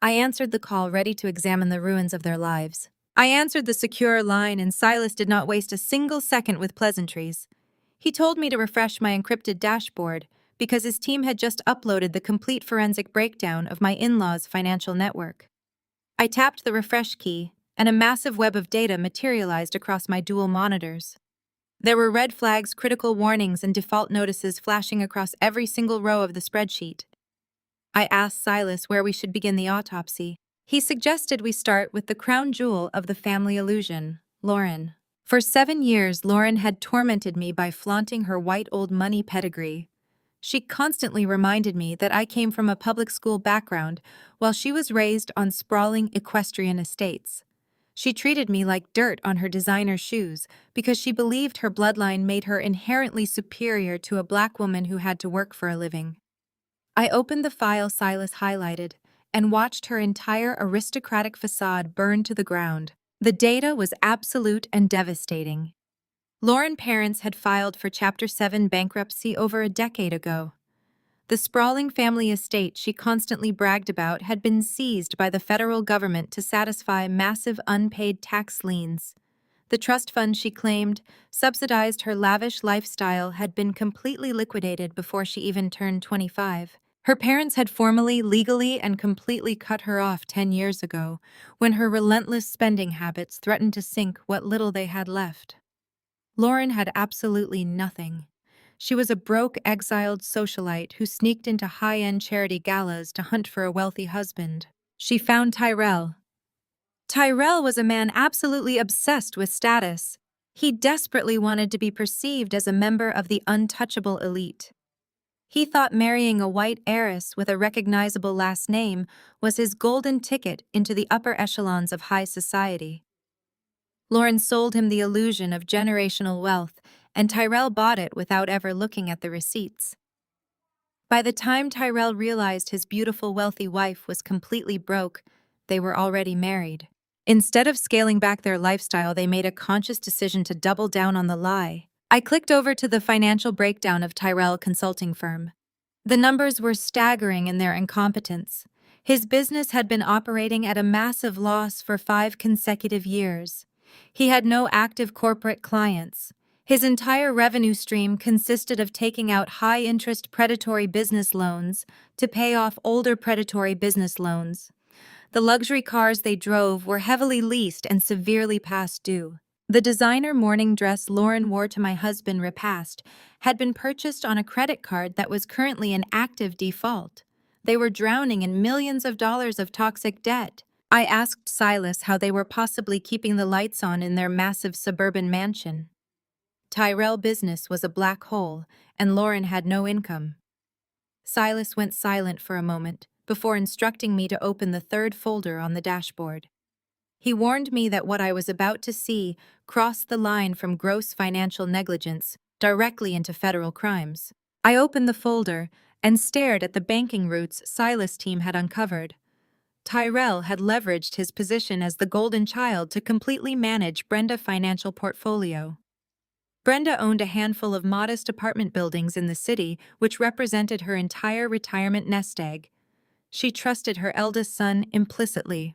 I answered the call, ready to examine the ruins of their lives. I answered the secure line, and Silas did not waste a single second with pleasantries. He told me to refresh my encrypted dashboard because his team had just uploaded the complete forensic breakdown of my in-laws' financial network. I tapped the refresh key, and a massive web of data materialized across my dual monitors. There were red flags, critical warnings, and default notices flashing across every single row of the spreadsheet. I asked Silas where we should begin the autopsy. He suggested we start with the crown jewel of the family illusion, Lauren. For 7 years, Lauren had tormented me by flaunting her white old money pedigree. She constantly reminded me that I came from a public school background while she was raised on sprawling equestrian estates. She treated me like dirt on her designer shoes because she believed her bloodline made her inherently superior to a black woman who had to work for a living. I opened the file Silas highlighted and watched her entire aristocratic facade burn to the ground. The data was absolute and devastating. Lauren's parents had filed for Chapter 7 bankruptcy over a decade ago. The sprawling family estate she constantly bragged about had been seized by the federal government to satisfy massive unpaid tax liens. The trust fund she claimed subsidized her lavish lifestyle had been completely liquidated before she even turned 25. Her parents had formally, legally, and completely cut her off 10 years ago, when her relentless spending habits threatened to sink what little they had left. Lauren had absolutely nothing. She was a broke, exiled socialite who sneaked into high-end charity galas to hunt for a wealthy husband. She found Tyrell. Tyrell was a man absolutely obsessed with status. He desperately wanted to be perceived as a member of the untouchable elite. He thought marrying a white heiress with a recognizable last name was his golden ticket into the upper echelons of high society. Lauren sold him the illusion of generational wealth, and Tyrell bought it without ever looking at the receipts. By the time Tyrell realized his beautiful, wealthy wife was completely broke, they were already married. Instead of scaling back their lifestyle, they made a conscious decision to double down on the lie. I clicked over to the financial breakdown of Tyrell consulting firm. The numbers were staggering in their incompetence. His business had been operating at a massive loss for 5 consecutive years. He had no active corporate clients. His entire revenue stream consisted of taking out high-interest predatory business loans to pay off older predatory business loans. The luxury cars they drove were heavily leased and severely past due. The designer morning dress Lauren wore to my husband repast had been purchased on a credit card that was currently in active default. They were drowning in millions of dollars of toxic debt. I asked Silas how they were possibly keeping the lights on in their massive suburban mansion. Tyrell business was a black hole, and Lauren had no income. Silas went silent for a moment before instructing me to open the third folder on the dashboard. He warned me that what I was about to see crossed the line from gross financial negligence directly into federal crimes. I opened the folder and stared at the banking routes Silas' team had uncovered. Tyrell had leveraged his position as the golden child to completely manage Brenda's financial portfolio. Brenda owned a handful of modest apartment buildings in the city, which represented her entire retirement nest egg. She trusted her eldest son implicitly.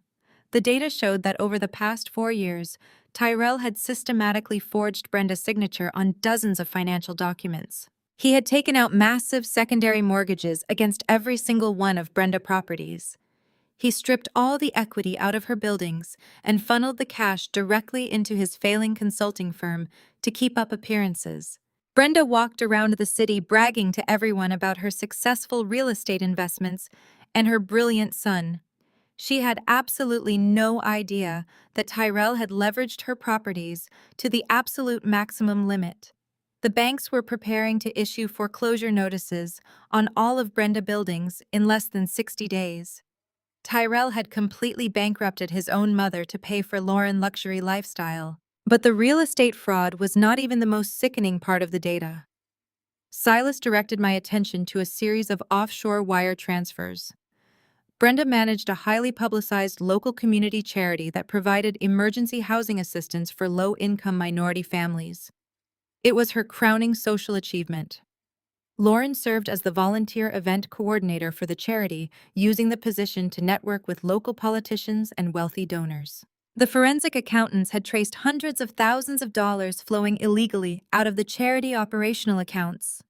The data showed that over the past 4 years, Tyrell had systematically forged Brenda's signature on dozens of financial documents. He had taken out massive secondary mortgages against every single one of Brenda's properties. He stripped all the equity out of her buildings and funneled the cash directly into his failing consulting firm to keep up appearances. Brenda walked around the city bragging to everyone about her successful real estate investments and her brilliant son. She had absolutely no idea that Tyrell had leveraged her properties to the absolute maximum limit. The banks were preparing to issue foreclosure notices on all of Brenda buildings in less than 60 days. Tyrell had completely bankrupted his own mother to pay for Lauren's luxury lifestyle. But the real estate fraud was not even the most sickening part of the data. Silas directed my attention to a series of offshore wire transfers. Brenda managed a highly publicized local community charity that provided emergency housing assistance for low-income minority families. It was her crowning social achievement. Lauren served as the volunteer event coordinator for the charity, using the position to network with local politicians and wealthy donors. The forensic accountants had traced hundreds of thousands of dollars flowing illegally out of the charity operational accounts.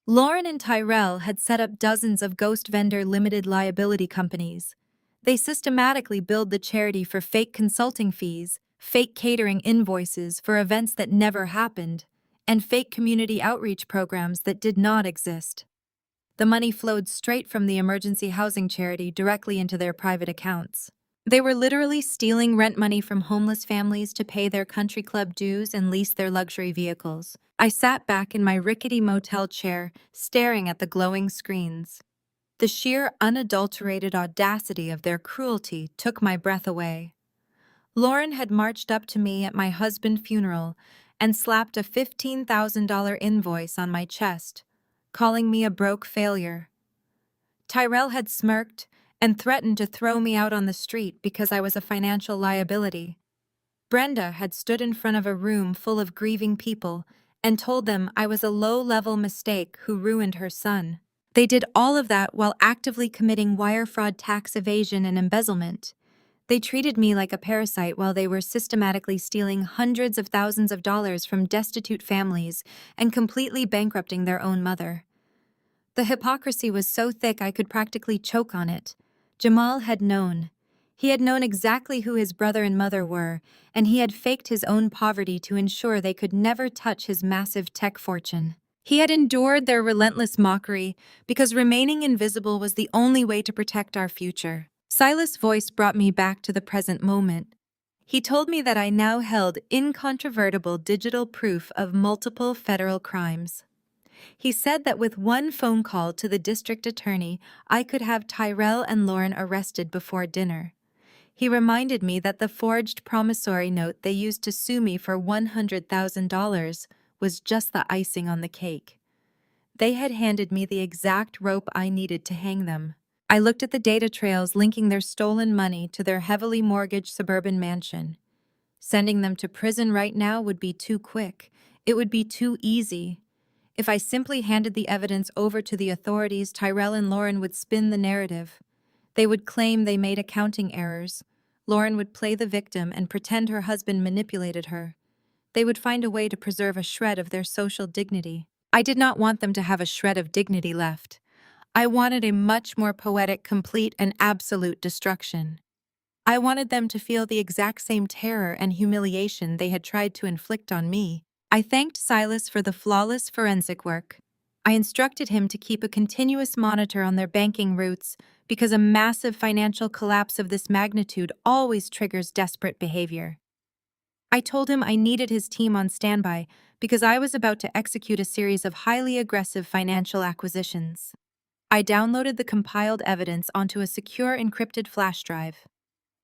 Lauren and Tyrell had set up dozens of ghost vendor limited liability companies. They systematically billed the charity for fake consulting fees, fake catering invoices for events that never happened, and fake community outreach programs that did not exist. The money flowed straight from the emergency housing charity directly into their private accounts. They were literally stealing rent money from homeless families to pay their country club dues and lease their luxury vehicles. I sat back in my rickety motel chair, staring at the glowing screens. The sheer, unadulterated audacity of their cruelty took my breath away. Lauren had marched up to me at my husband's funeral and slapped a $15,000 invoice on my chest, calling me a broke failure. Tyrell had smirked and threatened to throw me out on the street because I was a financial liability. Brenda had stood in front of a room full of grieving people and told them I was a low-level mistake who ruined her son. They did all of that while actively committing wire fraud, tax evasion, and embezzlement. They treated me like a parasite while they were systematically stealing hundreds of thousands of dollars from destitute families and completely bankrupting their own mother. The hypocrisy was so thick I could practically choke on it. Jamal had known. He had known exactly who his brother and mother were, and he had faked his own poverty to ensure they could never touch his massive tech fortune. He had endured their relentless mockery because remaining invisible was the only way to protect our future. Silas' voice brought me back to the present moment. He told me that I now held incontrovertible digital proof of multiple federal crimes. He said that with one phone call to the district attorney, I could have Tyrell and Lauren arrested before dinner. He reminded me that the forged promissory note they used to sue me for $100,000 was just the icing on the cake. They had handed me the exact rope I needed to hang them. I looked at the data trails linking their stolen money to their heavily mortgaged suburban mansion. Sending them to prison right now would be too quick. It would be too easy. If I simply handed the evidence over to the authorities, Tyrell and Lauren would spin the narrative. They would claim they made accounting errors. Lauren would play the victim and pretend her husband manipulated her. They would find a way to preserve a shred of their social dignity. I did not want them to have a shred of dignity left. I wanted a much more poetic, complete, and absolute destruction. I wanted them to feel the exact same terror and humiliation they had tried to inflict on me. I thanked Silas for the flawless forensic work. I instructed him to keep a continuous monitor on their banking routes because a massive financial collapse of this magnitude always triggers desperate behavior. I told him I needed his team on standby because I was about to execute a series of highly aggressive financial acquisitions. I downloaded the compiled evidence onto a secure encrypted flash drive.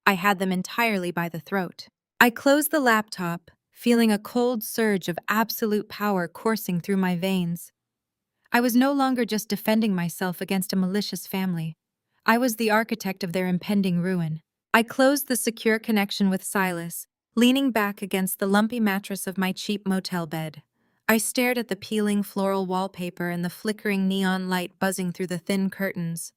I had them entirely by the throat. I closed the laptop, feeling a cold surge of absolute power coursing through my veins. I was no longer just defending myself against a malicious family. I was the architect of their impending ruin. I closed the secure connection with Silas, leaning back against the lumpy mattress of my cheap motel bed. I stared at the peeling floral wallpaper and the flickering neon light buzzing through the thin curtains.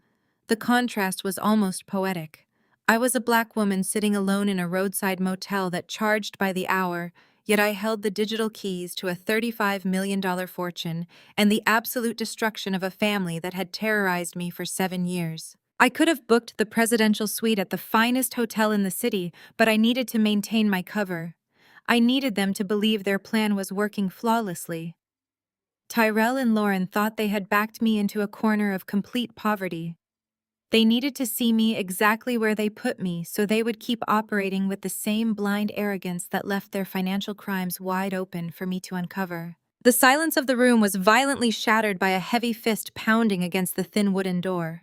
The contrast was almost poetic. I was a black woman sitting alone in a roadside motel that charged by the hour, yet I held the digital keys to a $35 million fortune and the absolute destruction of a family that had terrorized me for 7 years. I could have booked the presidential suite at the finest hotel in the city, but I needed to maintain my cover. I needed them to believe their plan was working flawlessly. Tyrell and Lauren thought they had backed me into a corner of complete poverty. They needed to see me exactly where they put me so they would keep operating with the same blind arrogance that left their financial crimes wide open for me to uncover. The silence of the room was violently shattered by a heavy fist pounding against the thin wooden door.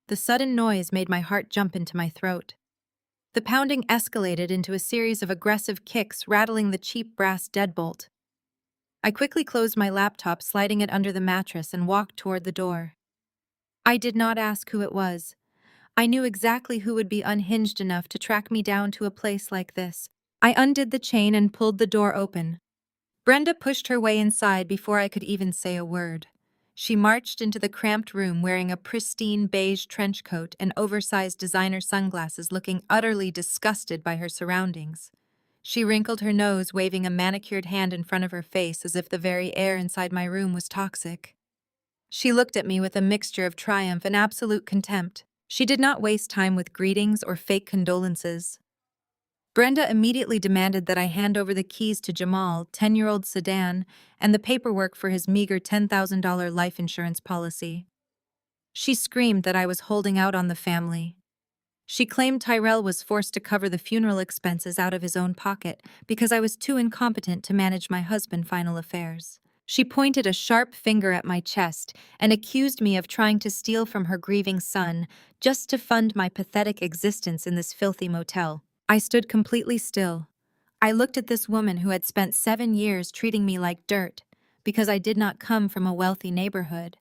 The sudden noise made my heart jump into my throat. The pounding escalated into a series of aggressive kicks, rattling the cheap brass deadbolt. I quickly closed my laptop, sliding it under the mattress, and walked toward the door. I did not ask who it was. I knew exactly who would be unhinged enough to track me down to a place like this. I undid the chain and pulled the door open. Brenda pushed her way inside before I could even say a word. She marched into the cramped room wearing a pristine beige trench coat and oversized designer sunglasses, looking utterly disgusted by her surroundings. She wrinkled her nose, waving a manicured hand in front of her face as if the very air inside my room was toxic. She looked at me with a mixture of triumph and absolute contempt. She did not waste time with greetings or fake condolences. Brenda immediately demanded that I hand over the keys to Jamal, 10-year-old sedan, and the paperwork for his meager $10,000 life insurance policy. She screamed that I was holding out on the family. She claimed Tyrell was forced to cover the funeral expenses out of his own pocket because I was too incompetent to manage my husband's final affairs. She pointed a sharp finger at my chest and accused me of trying to steal from her grieving son just to fund my pathetic existence in this filthy motel. I stood completely still. I looked at this woman who had spent 7 years treating me like dirt because I did not come from a wealthy neighborhood.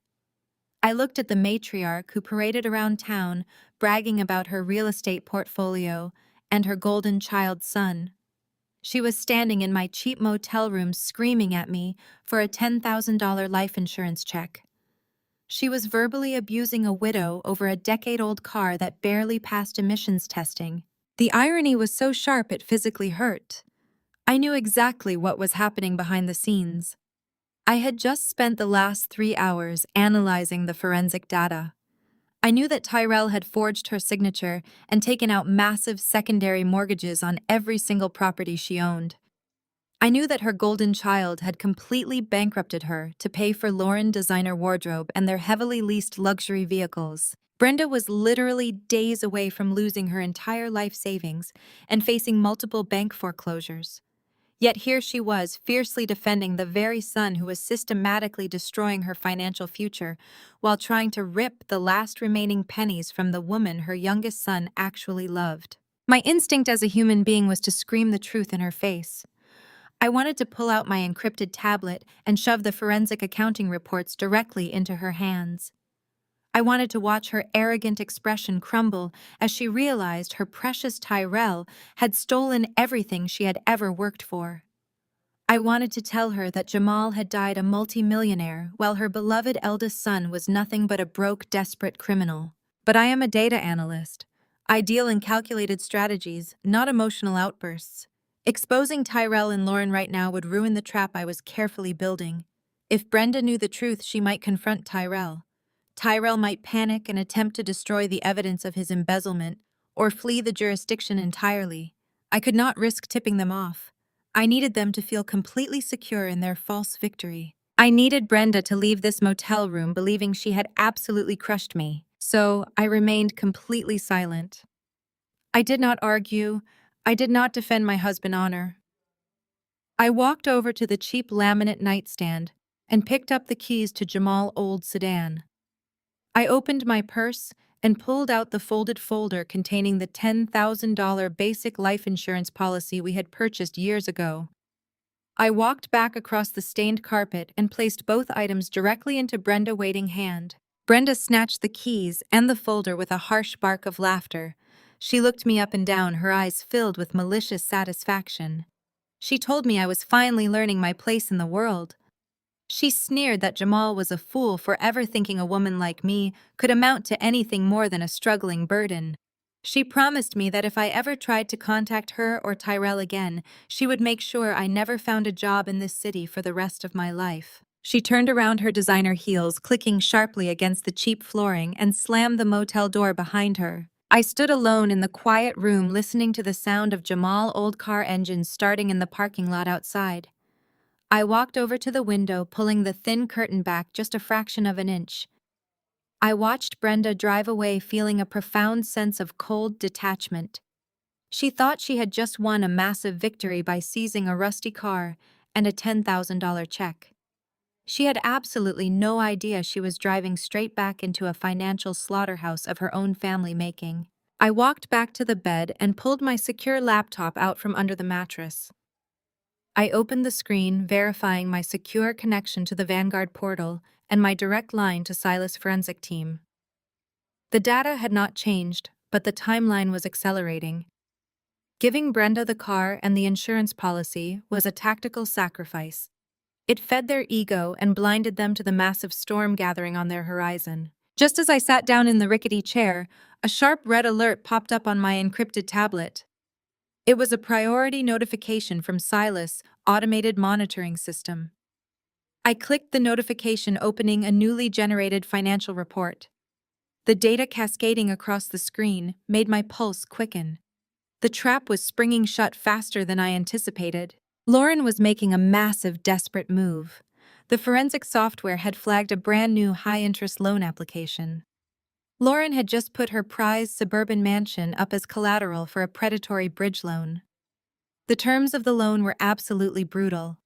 I looked at the matriarch who paraded around town, bragging about her real estate portfolio and her golden child son. She was standing in my cheap motel room screaming at me for a $10,000 life insurance check. She was verbally abusing a widow over a decade-old car that barely passed emissions testing. The irony was so sharp it physically hurt. I knew exactly what was happening behind the scenes. I had just spent the last 3 hours analyzing the forensic data. I knew that Tyrell had forged her signature and taken out massive secondary mortgages on every single property she owned. I knew that her golden child had completely bankrupted her to pay for Lauren designer wardrobe and their heavily leased luxury vehicles. Brenda was literally days away from losing her entire life savings and facing multiple bank foreclosures. Yet here she was, fiercely defending the very son who was systematically destroying her financial future while trying to rip the last remaining pennies from the woman her youngest son actually loved. My instinct as a human being was to scream the truth in her face. I wanted to pull out my encrypted tablet and shove the forensic accounting reports directly into her hands. I wanted to watch her arrogant expression crumble as she realized her precious Tyrell had stolen everything she had ever worked for. I wanted to tell her that Jamal had died a multimillionaire while her beloved eldest son was nothing but a broke, desperate criminal. But I am a data analyst. I deal in calculated strategies, not emotional outbursts. Exposing Tyrell and Lauren right now would ruin the trap I was carefully building. If Brenda knew the truth, she might confront Tyrell. Tyrell might panic and attempt to destroy the evidence of his embezzlement or flee the jurisdiction entirely. I could not risk tipping them off. I needed them to feel completely secure in their false victory. I needed Brenda to leave this motel room believing she had absolutely crushed me, so I remained completely silent. I did not argue. I did not defend my husband's honor. I walked over to the cheap laminate nightstand and picked up the keys to Jamal's old sedan. I opened my purse and pulled out the folded folder containing the $10,000 basic life insurance policy we had purchased years ago. I walked back across the stained carpet and placed both items directly into Brenda's waiting hand. Brenda snatched the keys and the folder with a harsh bark of laughter. She looked me up and down, her eyes filled with malicious satisfaction. She told me I was finally learning my place in the world. She sneered that Jamal was a fool for ever thinking a woman like me could amount to anything more than a struggling burden. She promised me that if I ever tried to contact her or Tyrell again, she would make sure I never found a job in this city for the rest of my life. She turned around, her designer heels clicking sharply against the cheap flooring, and slammed the motel door behind her. I stood alone in the quiet room listening to the sound of Jamal's old car engine starting in the parking lot outside. I walked over to the window, pulling the thin curtain back just a fraction of an inch. I watched Brenda drive away feeling a profound sense of cold detachment. She thought she had just won a massive victory by seizing a rusty car and a $10,000 check. She had absolutely no idea she was driving straight back into a financial slaughterhouse of her own family making. I walked back to the bed and pulled my secure laptop out from under the mattress. I opened the screen, verifying my secure connection to the Vanguard portal and my direct line to Silas' forensic team. The data had not changed, but the timeline was accelerating. Giving Brenda the car and the insurance policy was a tactical sacrifice. It fed their ego and blinded them to the massive storm gathering on their horizon. Just as I sat down in the rickety chair, a sharp red alert popped up on my encrypted tablet. It was a priority notification from Silas' automated monitoring system. I clicked the notification, opening a newly generated financial report. The data cascading across the screen made my pulse quicken. The trap was springing shut faster than I anticipated. Lauren was making a massive, desperate move. The forensic software had flagged a brand new high-interest loan application. Lauren had just put her prized suburban mansion up as collateral for a predatory bridge loan. The terms of the loan were absolutely brutal.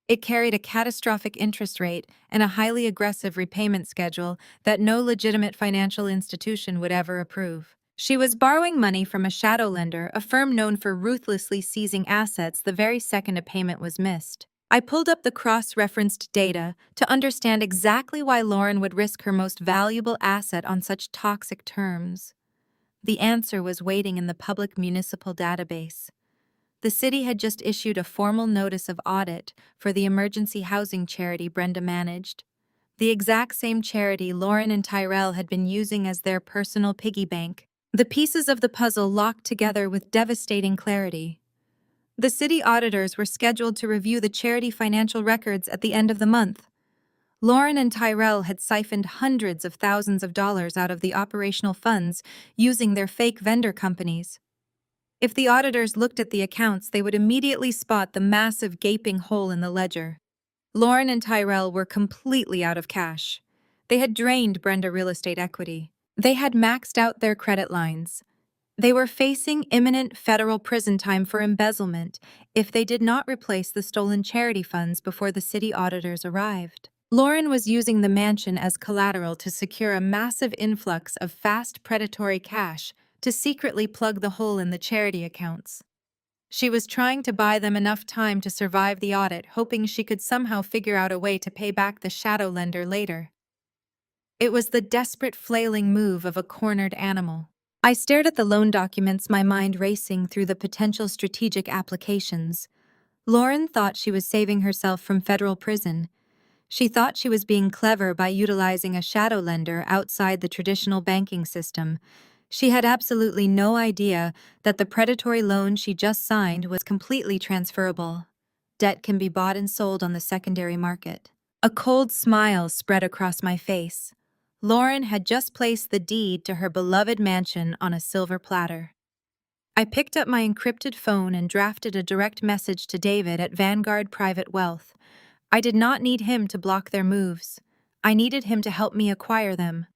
It carried a catastrophic interest rate and a highly aggressive repayment schedule that no legitimate financial institution would ever approve. She was borrowing money from a shadow lender, a firm known for ruthlessly seizing assets the very second a payment was missed. I pulled up the cross-referenced data to understand exactly why Lauren would risk her most valuable asset on such toxic terms. The answer was waiting in the public municipal database. The city had just issued a formal notice of audit for the emergency housing charity Brenda managed. The exact same charity Lauren and Tyrell had been using as their personal piggy bank. The pieces of the puzzle locked together with devastating clarity. The city auditors were scheduled to review the charity financial records at the end of the month. Lauren and Tyrell had siphoned hundreds of thousands of dollars out of the operational funds using their fake vendor companies. If the auditors looked at the accounts, they would immediately spot the massive gaping hole in the ledger. Lauren and Tyrell were completely out of cash. They had drained Brenda real estate equity. They had maxed out their credit lines. They were facing imminent federal prison time for embezzlement if they did not replace the stolen charity funds before the city auditors arrived. Lauren was using the mansion as collateral to secure a massive influx of fast predatory cash to secretly plug the hole in the charity accounts. She was trying to buy them enough time to survive the audit, hoping she could somehow figure out a way to pay back the shadow lender later. It was the desperate flailing move of a cornered animal. I stared at the loan documents, my mind racing through the potential strategic applications. Lauren thought she was saving herself from federal prison. She thought she was being clever by utilizing a shadow lender outside the traditional banking system. She had absolutely no idea that the predatory loan she just signed was completely transferable. Debt can be bought and sold on the secondary market. A cold smile spread across my face. Lauren had just placed the deed to her beloved mansion on a silver platter. I picked up my encrypted phone and drafted a direct message to David at Vanguard Private Wealth. I did not need him to block their moves. I needed him to help me acquire them.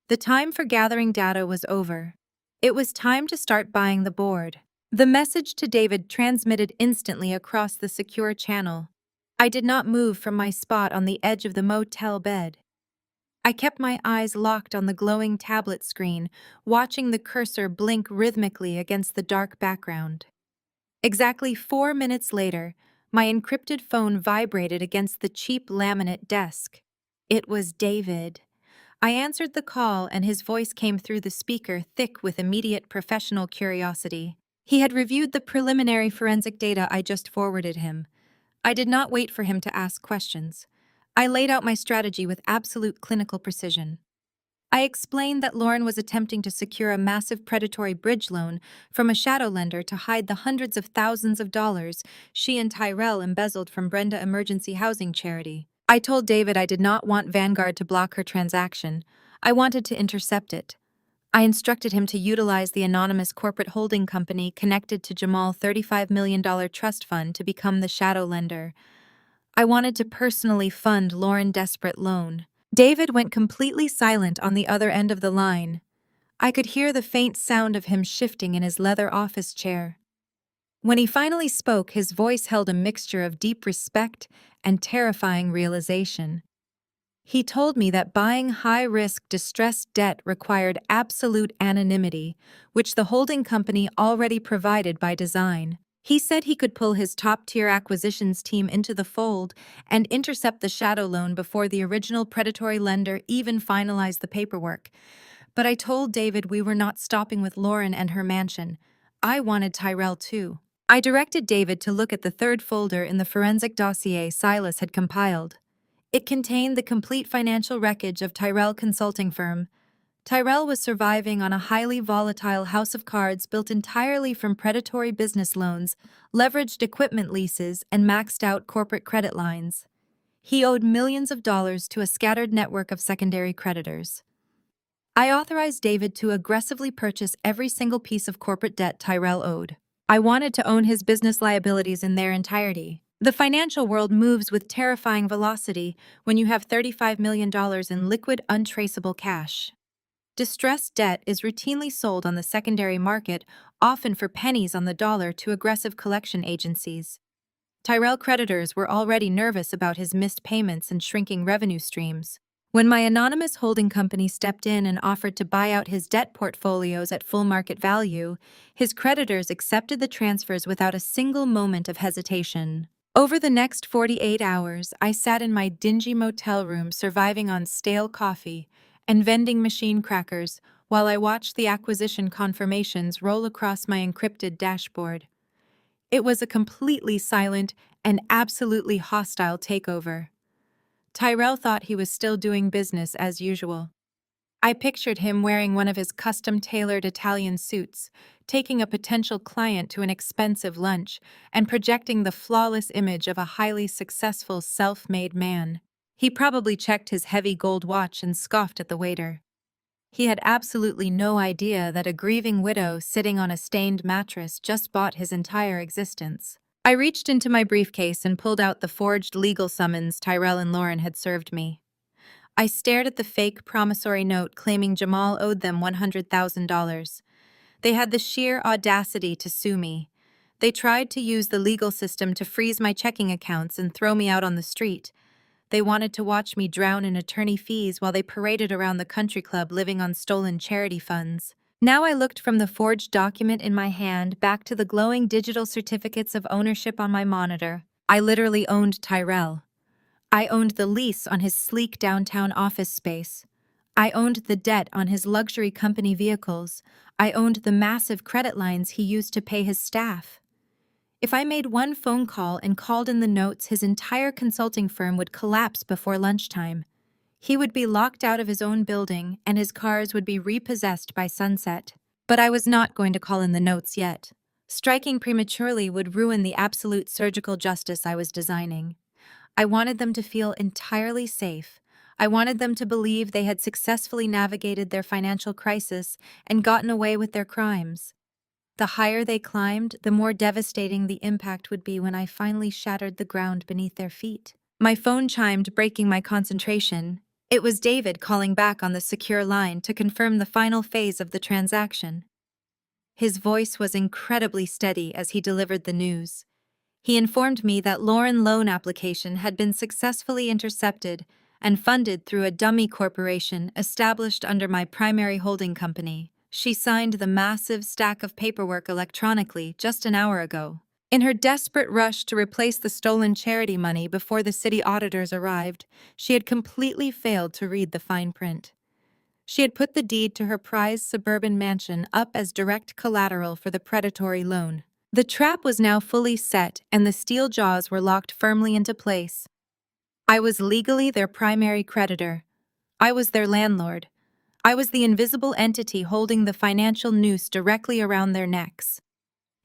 The time for gathering data was over. It was time to start buying the board. The message to David transmitted instantly across the secure channel. I did not move from my spot on the edge of the motel bed. I kept my eyes locked on the glowing tablet screen, watching the cursor blink rhythmically against the dark background. Exactly 4 minutes later, my encrypted phone vibrated against the cheap laminate desk. It was David. I answered the call and his voice came through the speaker, thick with immediate professional curiosity. He had reviewed the preliminary forensic data I just forwarded him. I did not wait for him to ask questions. I laid out my strategy with absolute clinical precision. I explained that Lauren was attempting to secure a massive predatory bridge loan from a shadow lender to hide the hundreds of thousands of dollars she and Tyrell embezzled from Brenda Emergency Housing Charity. I told David I did not want Vanguard to block her transaction. I wanted to intercept it. I instructed him to utilize the anonymous corporate holding company connected to Jamal's $35 million trust fund to become the shadow lender. I wanted to personally fund Lauren's desperate loan. David went completely silent on the other end of the line. I could hear the faint sound of him shifting in his leather office chair. When he finally spoke, his voice held a mixture of deep respect and terrifying realization. He told me that buying high-risk distressed debt required absolute anonymity, which the holding company already provided by design. He said he could pull his top-tier acquisitions team into the fold and intercept the shadow loan before the original predatory lender even finalized the paperwork. But I told David we were not stopping with Lauren and her mansion. I wanted Tyrell too. I directed David to look at the third folder in the forensic dossier Silas had compiled. It contained the complete financial wreckage of Tyrell Consulting Firm. Tyrell was surviving on a highly volatile house of cards built entirely from predatory business loans, leveraged equipment leases, and maxed-out corporate credit lines. He owed millions of dollars to a scattered network of secondary creditors. I authorized David to aggressively purchase every single piece of corporate debt Tyrell owed. I wanted to own his business liabilities in their entirety. The financial world moves with terrifying velocity when you have $35 million in liquid, untraceable cash. Distressed debt is routinely sold on the secondary market, often for pennies on the dollar, to aggressive collection agencies. Tyrell creditors were already nervous about his missed payments and shrinking revenue streams. When my anonymous holding company stepped in and offered to buy out his debt portfolios at full market value, his creditors accepted the transfers without a single moment of hesitation. Over the next 48 hours, I sat in my dingy motel room surviving on stale coffee and vending machine crackers while I watched the acquisition confirmations roll across my encrypted dashboard. It was a completely silent and absolutely hostile takeover. Tyrell thought he was still doing business as usual. I pictured him wearing one of his custom-tailored Italian suits, taking a potential client to an expensive lunch, and projecting the flawless image of a highly successful self-made man. He probably checked his heavy gold watch and scoffed at the waiter. He had absolutely no idea that a grieving widow sitting on a stained mattress just bought his entire existence. I reached into my briefcase and pulled out the forged legal summons Tyrell and Lauren had served me. I stared at the fake promissory note claiming Jamal owed them $100,000. They had the sheer audacity to sue me. They tried to use the legal system to freeze my checking accounts and throw me out on the street. They wanted to watch me drown in attorney fees while they paraded around the country club living on stolen charity funds. Now I looked from the forged document in my hand back to the glowing digital certificates of ownership on my monitor. I literally owned Tyrell. I owned the lease on his sleek downtown office space. I owned the debt on his luxury company vehicles. I owned the massive credit lines he used to pay his staff. If I made one phone call and called in the notes, his entire consulting firm would collapse before lunchtime. He would be locked out of his own building, and his cars would be repossessed by sunset. But I was not going to call in the notes yet. Striking prematurely would ruin the absolute surgical justice I was designing. I wanted them to feel entirely safe. I wanted them to believe they had successfully navigated their financial crisis and gotten away with their crimes. The higher they climbed, the more devastating the impact would be when I finally shattered the ground beneath their feet. My phone chimed, breaking my concentration. It was David calling back on the secure line to confirm the final phase of the transaction. His voice was incredibly steady as he delivered the news. He informed me that Lauren's loan application had been successfully intercepted and funded through a dummy corporation established under my primary holding company. She signed the massive stack of paperwork electronically just an hour ago. In her desperate rush to replace the stolen charity money before the city auditors arrived, she had completely failed to read the fine print. She had put the deed to her prized suburban mansion up as direct collateral for the predatory loan. The trap was now fully set, and the steel jaws were locked firmly into place. I was legally their primary creditor. I was their landlord. I was the invisible entity holding the financial noose directly around their necks.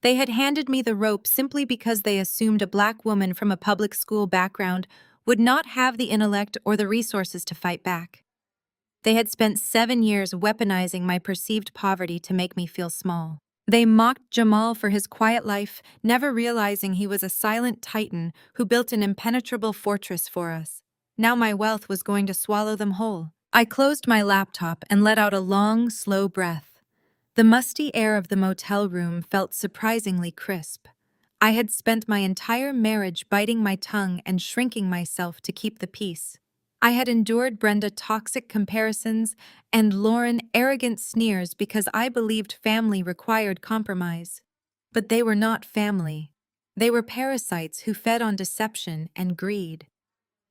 They had handed me the rope simply because they assumed a black woman from a public school background would not have the intellect or the resources to fight back. They had spent 7 years weaponizing my perceived poverty to make me feel small. They mocked Jamal for his quiet life, never realizing he was a silent titan who built an impenetrable fortress for us. Now my wealth was going to swallow them whole. I closed my laptop and let out a long, slow breath. The musty air of the motel room felt surprisingly crisp. I had spent my entire marriage biting my tongue and shrinking myself to keep the peace. I had endured Brenda toxic comparisons and Lauren arrogant sneers because I believed family required compromise. But they were not family. They were parasites who fed on deception and greed.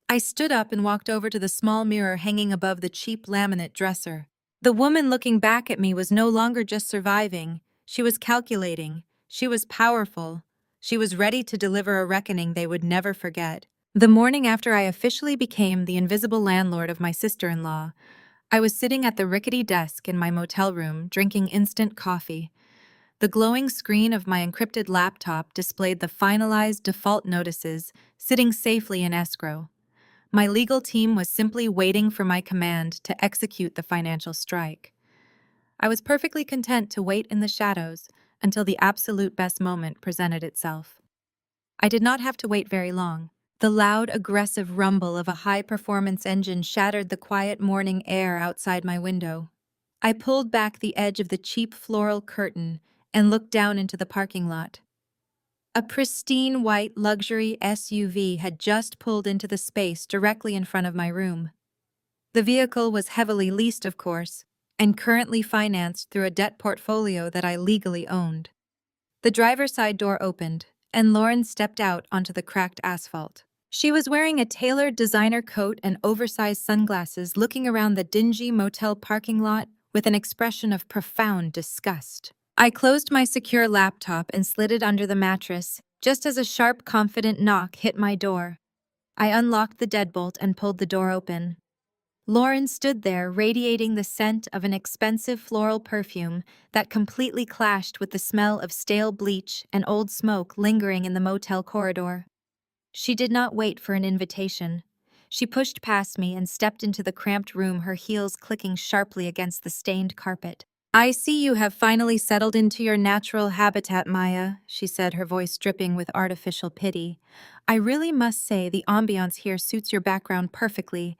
I stood up and walked over to the small mirror hanging above the cheap laminate dresser. The woman looking back at me was no longer just surviving. She was calculating. She was powerful. She was ready to deliver a reckoning they would never forget. The morning after I officially became the invisible landlord of my sister-in-law, I was sitting at the rickety desk in my motel room, drinking instant coffee. The glowing screen of my encrypted laptop displayed the finalized default notices, sitting safely in escrow. My legal team was simply waiting for my command to execute the financial strike. I was perfectly content to wait in the shadows until the absolute best moment presented itself. I did not have to wait very long. The loud, aggressive rumble of a high-performance engine shattered the quiet morning air outside my window. I pulled back the edge of the cheap floral curtain and looked down into the parking lot. A pristine white luxury SUV had just pulled into the space directly in front of my room. The vehicle was heavily leased, of course, and currently financed through a debt portfolio that I legally owned. The driver's side door opened, and Lauren stepped out onto the cracked asphalt. She was wearing a tailored designer coat and oversized sunglasses, looking around the dingy motel parking lot with an expression of profound disgust. I closed my secure laptop and slid it under the mattress, just as a sharp, confident knock hit my door. I unlocked the deadbolt and pulled the door open. Lauren stood there, radiating the scent of an expensive floral perfume that completely clashed with the smell of stale bleach and old smoke lingering in the motel corridor. She did not wait for an invitation. She pushed past me and stepped into the cramped room, her heels clicking sharply against the stained carpet. "I see you have finally settled into your natural habitat, Maya," she said, her voice dripping with artificial pity. "I really must say the ambiance here suits your background perfectly.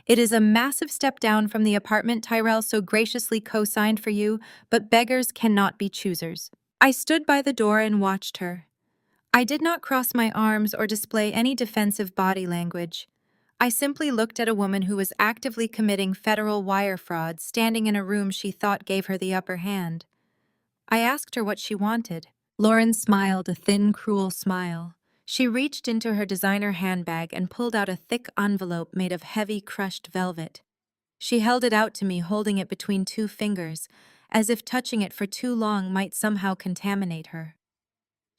It is a massive step down from the apartment Tyrell so graciously co-signed for you, but beggars cannot be choosers." I stood by the door and watched her. I did not cross my arms or display any defensive body language. I simply looked at a woman who was actively committing federal wire fraud, standing in a room she thought gave her the upper hand. I asked her what she wanted. Lauren smiled, a thin, cruel smile. She reached into her designer handbag and pulled out a thick envelope made of heavy, crushed velvet. She held it out to me, holding it between two fingers, as if touching it for too long might somehow contaminate her.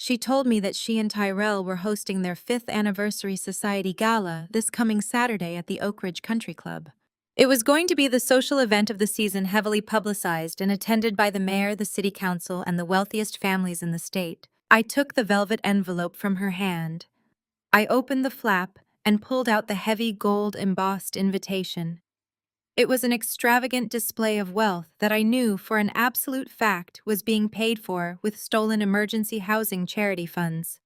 She told me that she and Tyrell were hosting their 5th anniversary society gala this coming Saturday at the Oak Ridge Country Club. It was going to be the social event of the season, heavily publicized and attended by the mayor, the city council, and the wealthiest families in the state. I took the velvet envelope from her hand. I opened the flap and pulled out the heavy gold embossed invitation. It was an extravagant display of wealth that I knew for an absolute fact was being paid for with stolen emergency housing charity funds.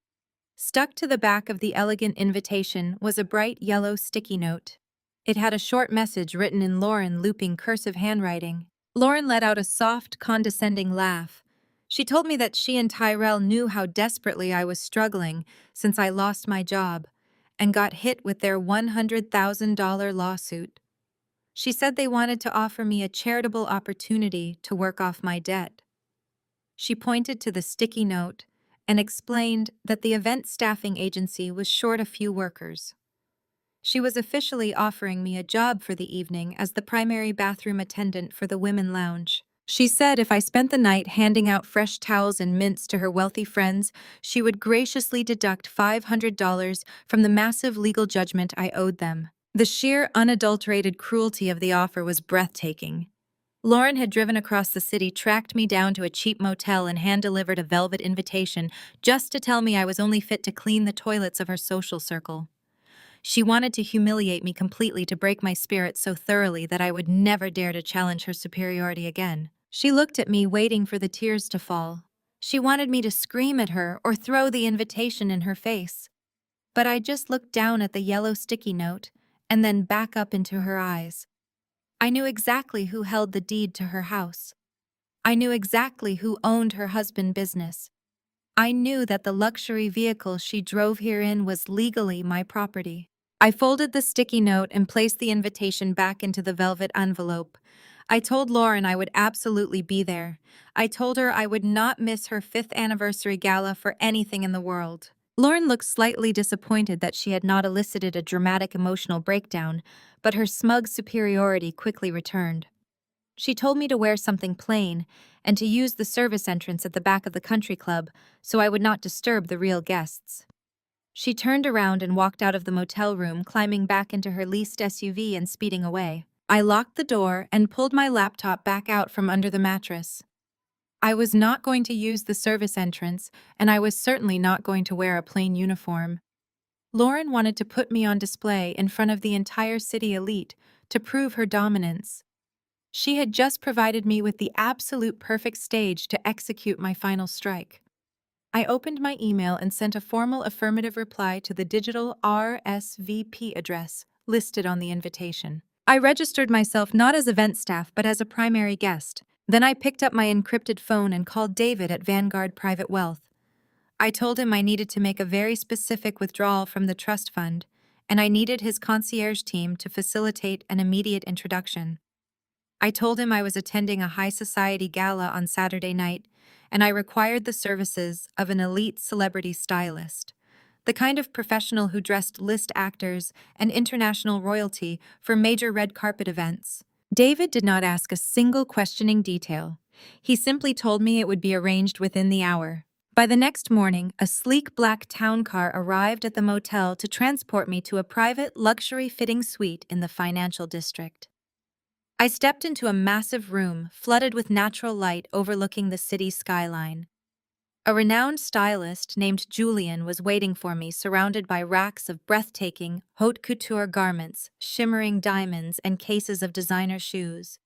Stuck to the back of the elegant invitation was a bright yellow sticky note. It had a short message written in Lauren looping cursive handwriting. Lauren let out a soft, condescending laugh. She told me that she and Tyrell knew how desperately I was struggling since I lost my job and got hit with their $100,000 lawsuit. She said they wanted to offer me a charitable opportunity to work off my debt. She pointed to the sticky note and explained that the event staffing agency was short a few workers. She was officially offering me a job for the evening as the primary bathroom attendant for the women lounge. She said if I spent the night handing out fresh towels and mints to her wealthy friends, she would graciously deduct $500 from the massive legal judgment I owed them. The sheer, unadulterated cruelty of the offer was breathtaking. Lauren had driven across the city, tracked me down to a cheap motel, and hand-delivered a velvet invitation just to tell me I was only fit to clean the toilets of her social circle. She wanted to humiliate me completely, to break my spirit so thoroughly that I would never dare to challenge her superiority again. She looked at me, waiting for the tears to fall. She wanted me to scream at her or throw the invitation in her face. But I just looked down at the yellow sticky note and then back up into her eyes. I knew exactly who held the deed to her house. I knew exactly who owned her husband's business. I knew that the luxury vehicle she drove here in was legally my property. I folded the sticky note and placed the invitation back into the velvet envelope. I told Lauren I would absolutely be there. I told her I would not miss her 5th anniversary gala for anything in the world. Lauren looked slightly disappointed that she had not elicited a dramatic emotional breakdown, but her smug superiority quickly returned. She told me to wear something plain and to use the service entrance at the back of the country club so I would not disturb the real guests. She turned around and walked out of the motel room, climbing back into her leased SUV and speeding away. I locked the door and pulled my laptop back out from under the mattress. I was not going to use the service entrance, and I was certainly not going to wear a plain uniform. Lauren wanted to put me on display in front of the entire city elite to prove her dominance. She had just provided me with the absolute perfect stage to execute my final strike. I opened my email and sent a formal affirmative reply to the digital RSVP address listed on the invitation. I registered myself not as event staff but as a primary guest. Then I picked up my encrypted phone and called David at Vanguard Private Wealth. I told him I needed to make a very specific withdrawal from the trust fund, and I needed his concierge team to facilitate an immediate introduction. I told him I was attending a high society gala on Saturday night, and I required the services of an elite celebrity stylist, the kind of professional who dressed list actors and international royalty for major red carpet events. David did not ask a single questioning detail. He simply told me it would be arranged within the hour. By the next morning, a sleek black town car arrived at the motel to transport me to a private, luxury-fitting suite in the financial district. I stepped into a massive room flooded with natural light overlooking the city skyline. A renowned stylist named Julian was waiting for me, surrounded by racks of breathtaking, haute couture garments, shimmering diamonds, and cases of designer shoes.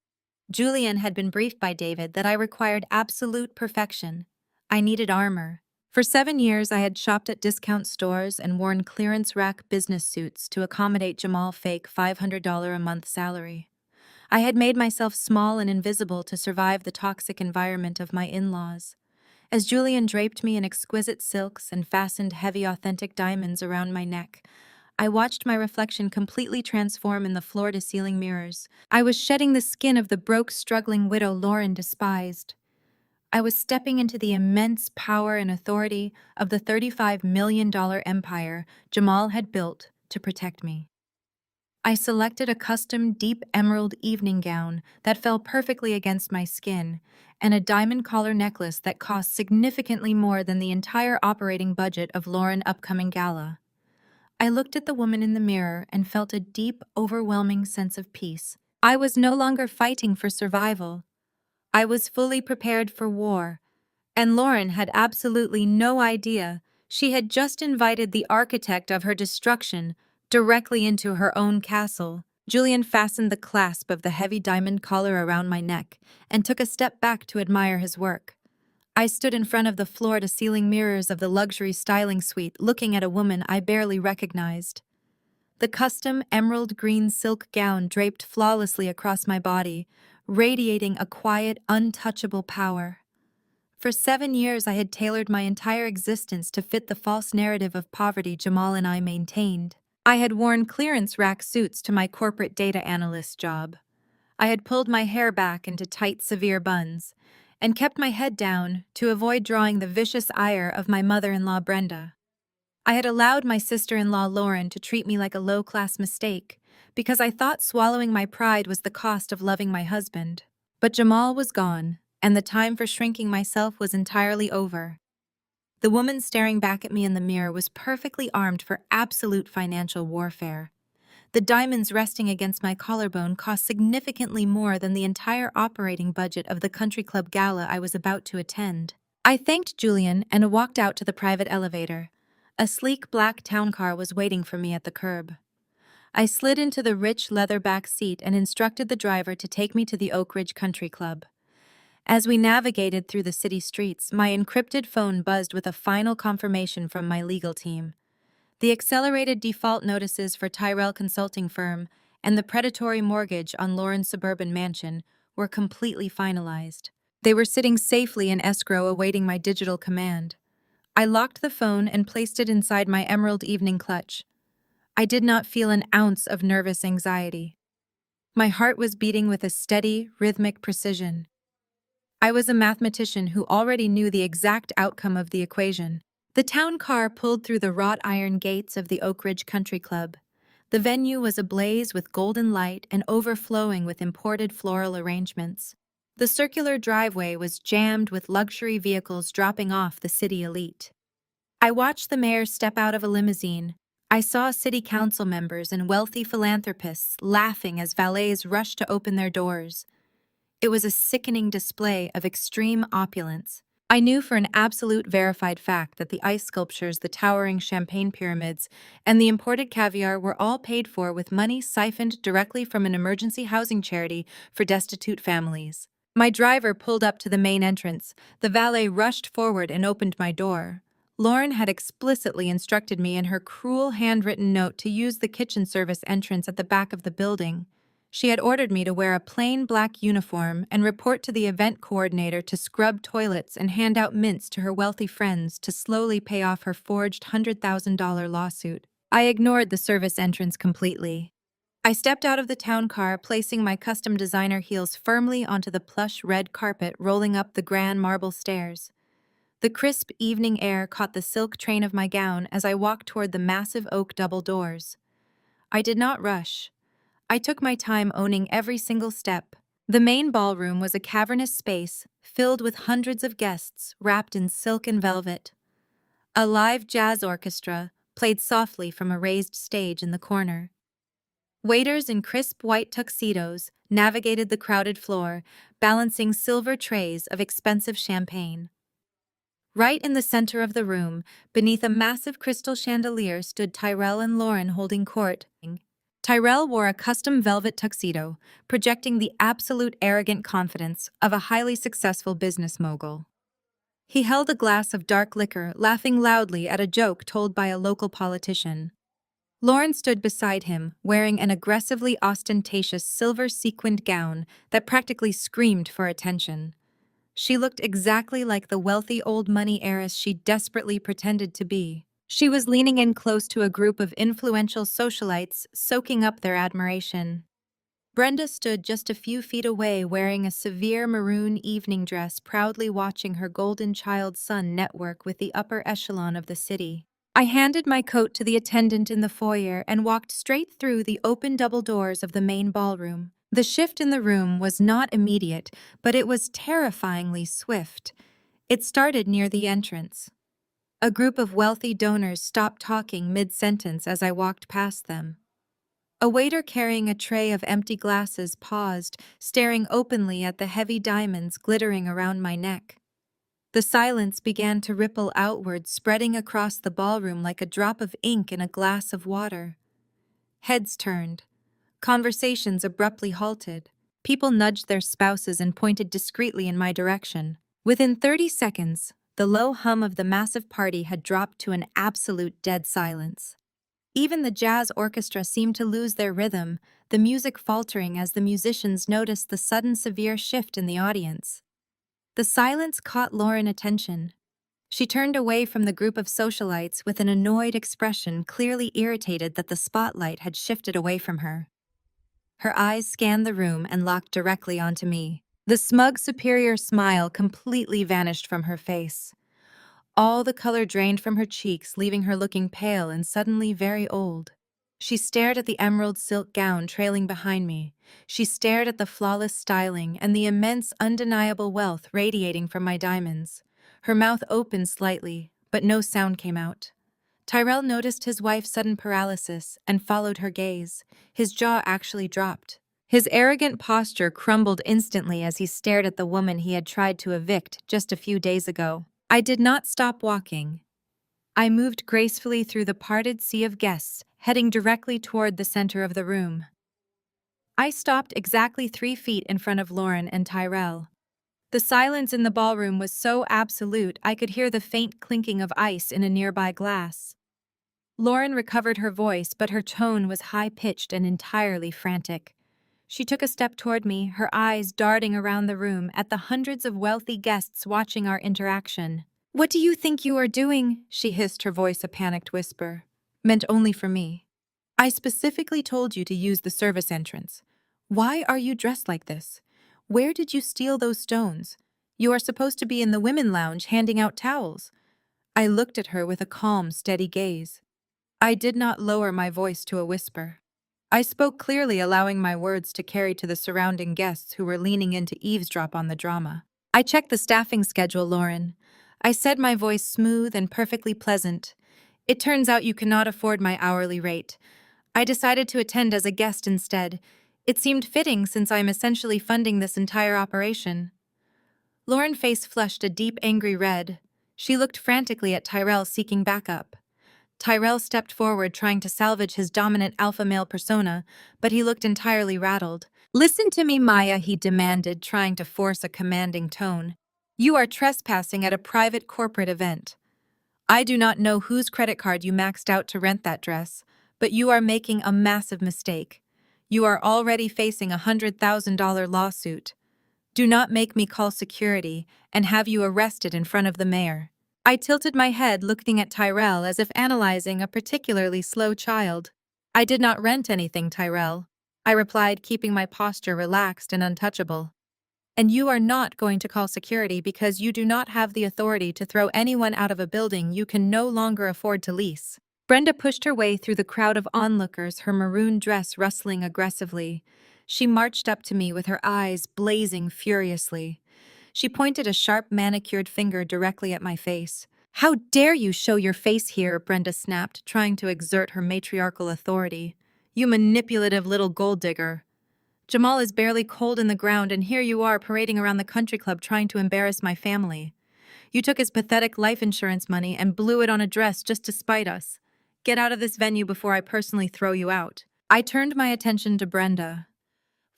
Julian had been briefed by David that I required absolute perfection. I needed armor. For 7 years, I had shopped at discount stores and worn clearance rack business suits to accommodate Jamal's fake $500 a month salary. I had made myself small and invisible to survive the toxic environment of my in-laws. As Julian draped me in exquisite silks and fastened heavy authentic diamonds around my neck, I watched my reflection completely transform in the floor-to-ceiling mirrors. I was shedding the skin of the broke, struggling widow Lauren despised. I was stepping into the immense power and authority of the $35 million empire Jamal had built to protect me. I selected a custom deep emerald evening gown that fell perfectly against my skin and a diamond collar necklace that cost significantly more than the entire operating budget of Lauren's upcoming gala. I looked at the woman in the mirror and felt a deep, overwhelming sense of peace. I was no longer fighting for survival. I was fully prepared for war, and Lauren had absolutely no idea she had just invited the architect of her destruction directly into her own castle. Julian fastened the clasp of the heavy diamond collar around my neck and took a step back to admire his work. I stood in front of the floor-to-ceiling mirrors of the luxury styling suite, looking at a woman I barely recognized. The custom emerald green silk gown draped flawlessly across my body, radiating a quiet, untouchable power. For 7 years, I had tailored my entire existence to fit the false narrative of poverty Jamal and I maintained. I had worn clearance rack suits to my corporate data analyst job. I had pulled my hair back into tight, severe buns, and kept my head down to avoid drawing the vicious ire of my mother-in-law Brenda. I had allowed my sister-in-law Lauren to treat me like a low-class mistake because I thought swallowing my pride was the cost of loving my husband. But Jamal was gone, and the time for shrinking myself was entirely over. The woman staring back at me in the mirror was perfectly armed for absolute financial warfare. The diamonds resting against my collarbone cost significantly more than the entire operating budget of the country club gala I was about to attend. I thanked Julian and walked out to the private elevator. A sleek black town car was waiting for me at the curb. I slid into the rich leather back seat and instructed the driver to take me to the Oak Ridge Country Club. As we navigated through the city streets, my encrypted phone buzzed with a final confirmation from my legal team. The accelerated default notices for Tyrell Consulting Firm and the predatory mortgage on Lauren's suburban mansion were completely finalized. They were sitting safely in escrow awaiting my digital command. I locked the phone and placed it inside my emerald evening clutch. I did not feel an ounce of nervous anxiety. My heart was beating with a steady, rhythmic precision. I was a mathematician who already knew the exact outcome of the equation. The town car pulled through the wrought iron gates of the Oak Ridge Country Club. The venue was ablaze with golden light and overflowing with imported floral arrangements. The circular driveway was jammed with luxury vehicles dropping off the city elite. I watched the mayor step out of a limousine. I saw city council members and wealthy philanthropists laughing as valets rushed to open their doors. It was a sickening display of extreme opulence. I knew for an absolute verified fact that the ice sculptures, the towering champagne pyramids, and the imported caviar were all paid for with money siphoned directly from an emergency housing charity for destitute families. My driver pulled up to the main entrance. The valet rushed forward and opened my door. Lauren had explicitly instructed me in her cruel handwritten note to use the kitchen service entrance at the back of the building. She had ordered me to wear a plain black uniform and report to the event coordinator to scrub toilets and hand out mints to her wealthy friends to slowly pay off her forged $100,000 lawsuit. I ignored the service entrance completely. I stepped out of the town car, placing my custom designer heels firmly onto the plush red carpet rolling up the grand marble stairs. The crisp evening air caught the silk train of my gown as I walked toward the massive oak double doors. I did not rush. I took my time owning every single step. The main ballroom was a cavernous space filled with hundreds of guests wrapped in silk and velvet. A live jazz orchestra played softly from a raised stage in the corner. Waiters in crisp white tuxedos navigated the crowded floor, balancing silver trays of expensive champagne. Right in the center of the room, beneath a massive crystal chandelier, stood Tyrell and Lauren holding court. Tyrell wore a custom velvet tuxedo, projecting the absolute arrogant confidence of a highly successful business mogul. He held a glass of dark liquor, laughing loudly at a joke told by a local politician. Lauren stood beside him, wearing an aggressively ostentatious silver sequined gown that practically screamed for attention. She looked exactly like the wealthy old money heiress she desperately pretended to be. She was leaning in close to a group of influential socialites, soaking up their admiration. Brenda stood just a few feet away, wearing a severe maroon evening dress, proudly watching her golden child son network with the upper echelon of the city. I handed my coat to the attendant in the foyer and walked straight through the open double doors of the main ballroom. The shift in the room was not immediate, but it was terrifyingly swift. It started near the entrance. A group of wealthy donors stopped talking mid-sentence as I walked past them. A waiter carrying a tray of empty glasses paused, staring openly at the heavy diamonds glittering around my neck. The silence began to ripple outward, spreading across the ballroom like a drop of ink in a glass of water. Heads turned. Conversations abruptly halted. People nudged their spouses and pointed discreetly in my direction. Within 30 seconds, the low hum of the massive party had dropped to an absolute dead silence. Even the jazz orchestra seemed to lose their rhythm, the music faltering as the musicians noticed the sudden severe shift in the audience. The silence caught Lauren's attention. She turned away from the group of socialites with an annoyed expression, clearly irritated that the spotlight had shifted away from her. Her eyes scanned the room and locked directly onto me. The smug, superior smile completely vanished from her face. All the color drained from her cheeks, leaving her looking pale and suddenly very old. She stared at the emerald silk gown trailing behind me. She stared at the flawless styling and the immense, undeniable wealth radiating from my diamonds. Her mouth opened slightly, but no sound came out. Tyrell noticed his wife's sudden paralysis and followed her gaze. His jaw actually dropped. His arrogant posture crumbled instantly as he stared at the woman he had tried to evict just a few days ago. I did not stop walking. I moved gracefully through the parted sea of guests, heading directly toward the center of the room. I stopped exactly 3 feet in front of Lauren and Tyrell. The silence in the ballroom was so absolute I could hear the faint clinking of ice in a nearby glass. Lauren recovered her voice, but her tone was high-pitched and entirely frantic. She took a step toward me, her eyes darting around the room at the hundreds of wealthy guests watching our interaction. "What do you think you are doing?" she hissed, her voice a panicked whisper. "Meant only for me. I specifically told you to use the service entrance. Why are you dressed like this? Where did you steal those stones? You are supposed to be in the women lounge handing out towels." I looked at her with a calm, steady gaze. I did not lower my voice to a whisper. I spoke clearly, allowing my words to carry to the surrounding guests who were leaning in to eavesdrop on the drama. "I checked the staffing schedule, Lauren." I said, my voice smooth and perfectly pleasant. "It turns out you cannot afford my hourly rate. I decided to attend as a guest instead. It seemed fitting since I'm essentially funding this entire operation." Lauren's face flushed a deep, angry red. She looked frantically at Tyrell, seeking backup. Tyrell stepped forward, trying to salvage his dominant alpha male persona, but he looked entirely rattled. "Listen to me, Maya," he demanded, trying to force a commanding tone. "You are trespassing at a private corporate event. I do not know whose credit card you maxed out to rent that dress, but you are making a massive mistake. You are already facing a $100,000 lawsuit. Do not make me call security and have you arrested in front of the mayor." I tilted my head, looking at Tyrell as if analyzing a particularly slow child. "I did not rent anything, Tyrell," I replied, keeping my posture relaxed and untouchable. "And you are not going to call security because you do not have the authority to throw anyone out of a building you can no longer afford to lease." Brenda pushed her way through the crowd of onlookers, her maroon dress rustling aggressively. She marched up to me with her eyes blazing furiously. She pointed a sharp, manicured finger directly at my face. "How dare you show your face here?" Brenda snapped, trying to exert her matriarchal authority. "You manipulative little gold digger. Jamal is barely cold in the ground, and here you are parading around the country club trying to embarrass my family. You took his pathetic life insurance money and blew it on a dress just to spite us. Get out of this venue before I personally throw you out." I turned my attention to Brenda.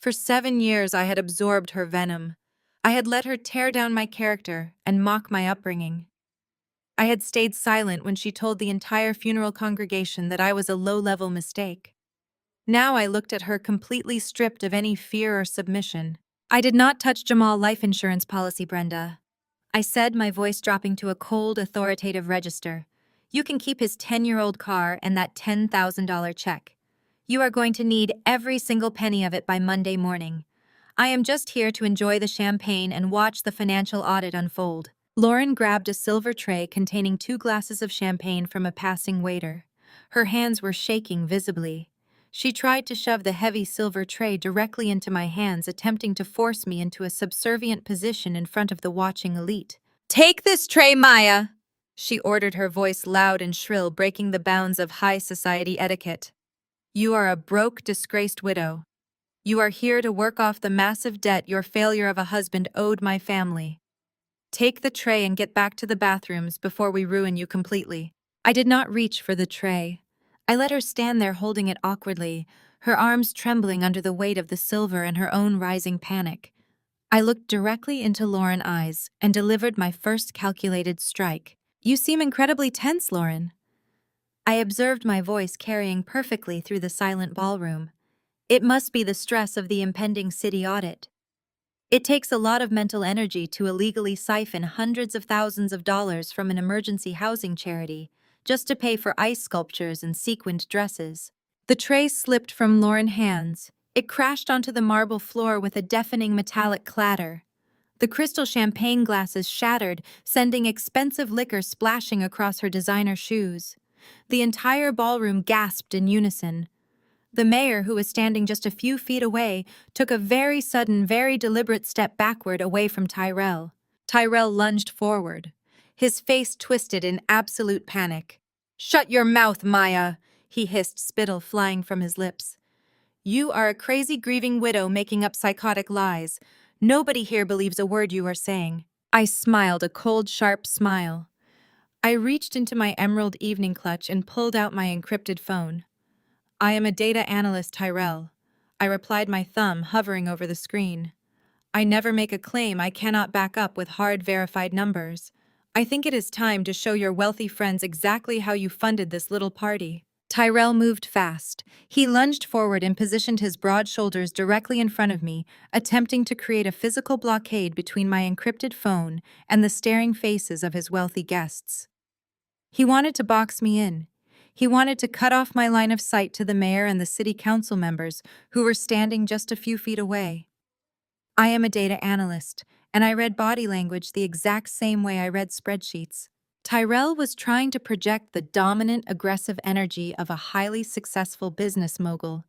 For 7 years I had absorbed her venom. I had let her tear down my character and mock my upbringing. I had stayed silent when she told the entire funeral congregation that I was a low-level mistake. Now I looked at her completely stripped of any fear or submission. "I did not touch Jamal's life insurance policy, Brenda," I said, my voice dropping to a cold, authoritative register. "You can keep his 10-year-old car and that $10,000 check. You are going to need every single penny of it by Monday morning. I am just here to enjoy the champagne and watch the financial audit unfold." Lauren grabbed a silver tray containing 2 glasses of champagne from a passing waiter. Her hands were shaking visibly. She tried to shove the heavy silver tray directly into my hands, attempting to force me into a subservient position in front of the watching elite. "Take this tray, Maya!" she ordered, her voice loud and shrill, breaking the bounds of high society etiquette. "You are a broke, disgraced widow. You are here to work off the massive debt your failure of a husband owed my family. Take the tray and get back to the bathrooms before we ruin you completely." I did not reach for the tray. I let her stand there holding it awkwardly, her arms trembling under the weight of the silver and her own rising panic. I looked directly into Lauren's eyes and delivered my first calculated strike. "You seem incredibly tense, Lauren." I observed my voice carrying perfectly through the silent ballroom. It must be the stress of the impending city audit. It takes a lot of mental energy to illegally siphon hundreds of thousands of dollars from an emergency housing charity just to pay for ice sculptures and sequined dresses. The tray slipped from Lauren's hands. It crashed onto the marble floor with a deafening metallic clatter. The crystal champagne glasses shattered, sending expensive liquor splashing across her designer shoes. The entire ballroom gasped in unison. The mayor, who was standing just a few feet away, took a very sudden, very deliberate step backward away from Tyrell. Tyrell lunged forward, his face twisted in absolute panic. "Shut your mouth, Maya," he hissed, spittle flying from his lips. "You are a crazy, grieving widow making up psychotic lies. Nobody here believes a word you are saying." I smiled, a cold, sharp smile. I reached into my emerald evening clutch and pulled out my encrypted phone. "I am a data analyst, Tyrell," I replied, my thumb hovering over the screen. "I never make a claim I cannot back up with hard, verified numbers. I think it is time to show your wealthy friends exactly how you funded this little party. Tyrell moved fast. He lunged forward and positioned his broad shoulders directly in front of me, attempting to create a physical blockade between my encrypted phone and the staring faces of his wealthy guests. He wanted to box me in. He wanted to cut off my line of sight to the mayor and the city council members who were standing just a few feet away. I am a data analyst, and I read body language the exact same way I read spreadsheets. Tyrell was trying to project the dominant, aggressive energy of a highly successful business mogul,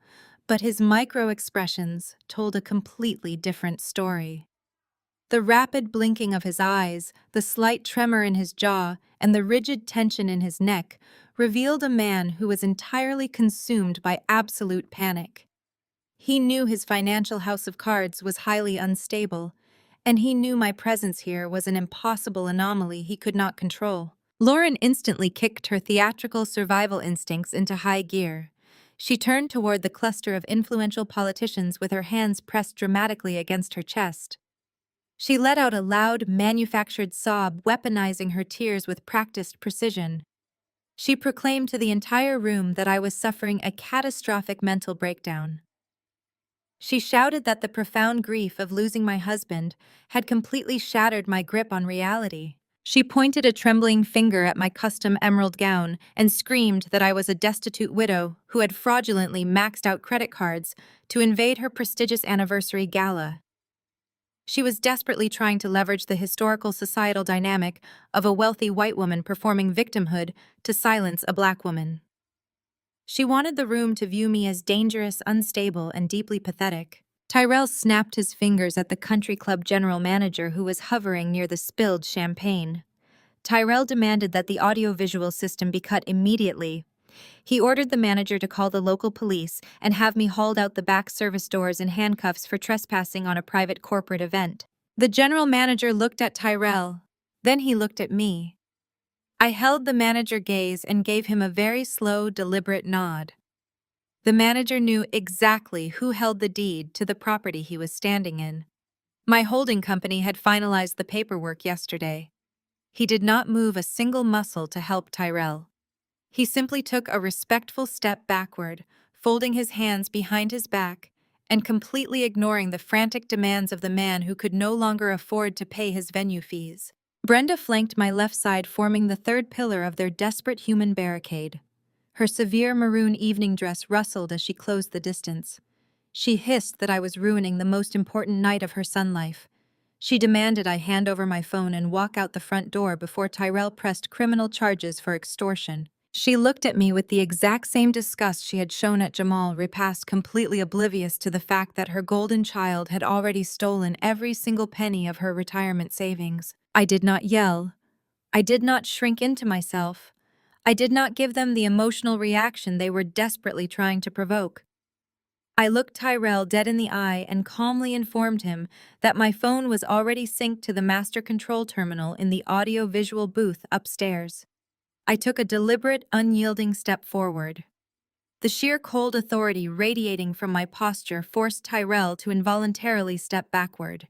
but his micro-expressions told a completely different story. The rapid blinking of his eyes, the slight tremor in his jaw, and the rigid tension in his neck revealed a man who was entirely consumed by absolute panic. He knew his financial house of cards was highly unstable, and he knew my presence here was an impossible anomaly he could not control. Lauren instantly kicked her theatrical survival instincts into high gear. She turned toward the cluster of influential politicians with her hands pressed dramatically against her chest. She let out a loud, manufactured sob, weaponizing her tears with practiced precision. She proclaimed to the entire room that I was suffering a catastrophic mental breakdown. She shouted that the profound grief of losing my husband had completely shattered my grip on reality. She pointed a trembling finger at my custom emerald gown and screamed that I was a destitute widow who had fraudulently maxed out credit cards to invade her prestigious anniversary gala. She was desperately trying to leverage the historical societal dynamic of a wealthy white woman performing victimhood to silence a black woman. She wanted the room to view me as dangerous, unstable, and deeply pathetic. Tyrell snapped his fingers at the country club general manager who was hovering near the spilled champagne. Tyrell demanded that the audiovisual system be cut immediately. He ordered the manager to call the local police and have me hauled out the back service doors in handcuffs for trespassing on a private corporate event. The general manager looked at Tyrell. Then he looked at me. I held the manager's gaze and gave him a very slow, deliberate nod. The manager knew exactly who held the deed to the property he was standing in. My holding company had finalized the paperwork yesterday. He did not move a single muscle to help Tyrell. He simply took a respectful step backward, folding his hands behind his back and completely ignoring the frantic demands of the man who could no longer afford to pay his venue fees. Brenda flanked my left side, forming the third pillar of their desperate human barricade. Her severe maroon evening dress rustled as she closed the distance. She hissed that I was ruining the most important night of her son life. She demanded I hand over my phone and walk out the front door before Tyrell pressed criminal charges for extortion. She looked at me with the exact same disgust she had shown at Jamal, repassed, completely oblivious to the fact that her golden child had already stolen every single penny of her retirement savings. I did not yell. I did not shrink into myself. I did not give them the emotional reaction they were desperately trying to provoke. I looked Tyrell dead in the eye and calmly informed him that my phone was already synced to the master control terminal in the audio-visual booth upstairs. I took a deliberate, unyielding step forward. The sheer cold authority radiating from my posture forced Tyrell to involuntarily step backward.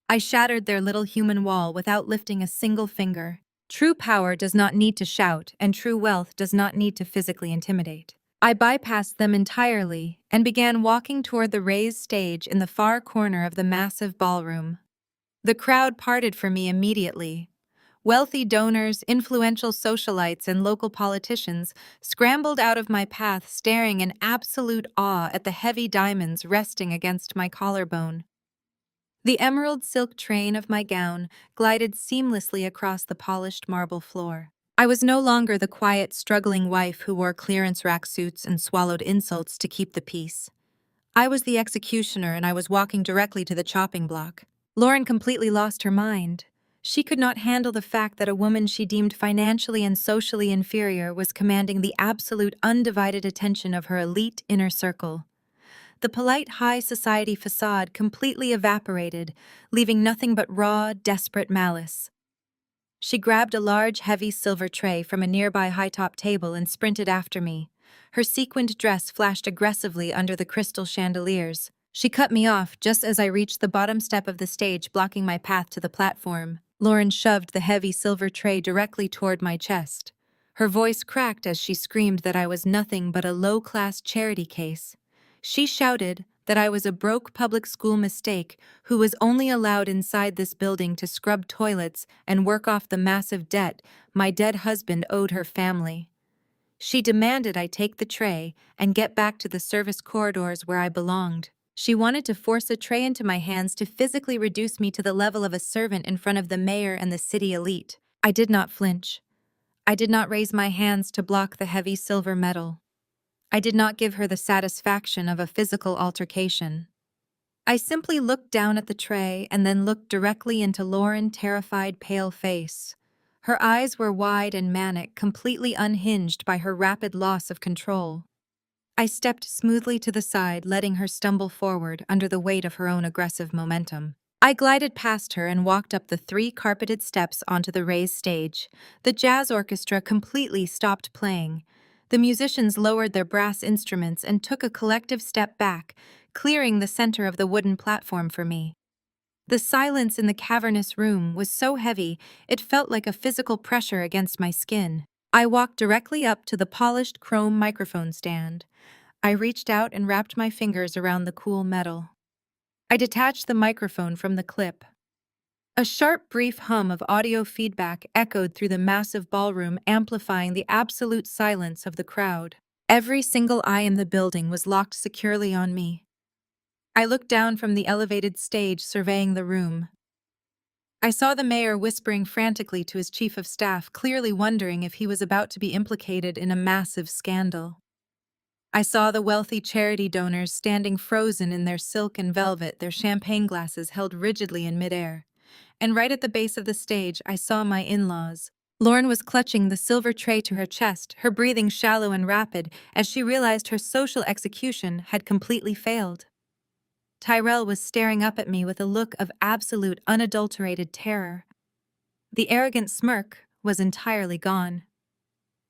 I shattered their little human wall without lifting a single finger. True power does not need to shout, and true wealth does not need to physically intimidate. I bypassed them entirely and began walking toward the raised stage in the far corner of the massive ballroom. The crowd parted for me immediately. Wealthy donors, influential socialites, and local politicians scrambled out of my path, staring in absolute awe at the heavy diamonds resting against my collarbone. The emerald silk train of my gown glided seamlessly across the polished marble floor. I was no longer the quiet, struggling wife who wore clearance rack suits and swallowed insults to keep the peace. I was the executioner, and I was walking directly to the chopping block. Lauren completely lost her mind. She could not handle the fact that a woman she deemed financially and socially inferior was commanding the absolute undivided attention of her elite inner circle. The polite high society facade completely evaporated, leaving nothing but raw, desperate malice. She grabbed a large, heavy silver tray from a nearby high-top table and sprinted after me. Her sequined dress flashed aggressively under the crystal chandeliers. She cut me off just as I reached the bottom step of the stage, blocking my path to the platform. Lauren shoved the heavy silver tray directly toward my chest. Her voice cracked as she screamed that I was nothing but a low-class charity case. She shouted that I was a broke public school mistake who was only allowed inside this building to scrub toilets and work off the massive debt my dead husband owed her family. She demanded I take the tray and get back to the service corridors where I belonged. She wanted to force a tray into my hands to physically reduce me to the level of a servant in front of the mayor and the city elite. I did not flinch. I did not raise my hands to block the heavy silver metal. I did not give her the satisfaction of a physical altercation. I simply looked down at the tray and then looked directly into Lauren's terrified, pale face. Her eyes were wide and manic, completely unhinged by her rapid loss of control. I stepped smoothly to the side, letting her stumble forward under the weight of her own aggressive momentum. I glided past her and walked up the 3 carpeted steps onto the raised stage. The jazz orchestra completely stopped playing. The musicians lowered their brass instruments and took a collective step back, clearing the center of the wooden platform for me. The silence in the cavernous room was so heavy it felt like a physical pressure against my skin. I walked directly up to the polished chrome microphone stand. I reached out and wrapped my fingers around the cool metal. I detached the microphone from the clip. A sharp, brief hum of audio feedback echoed through the massive ballroom, amplifying the absolute silence of the crowd. Every single eye in the building was locked securely on me. I looked down from the elevated stage, surveying the room. I saw the mayor whispering frantically to his chief of staff, clearly wondering if he was about to be implicated in a massive scandal. I saw the wealthy charity donors standing frozen in their silk and velvet, their champagne glasses held rigidly in midair. And right at the base of the stage, I saw my in-laws. Lauren was clutching the silver tray to her chest, her breathing shallow and rapid, as she realized her social execution had completely failed. Tyrell was staring up at me with a look of absolute, unadulterated terror. The arrogant smirk was entirely gone.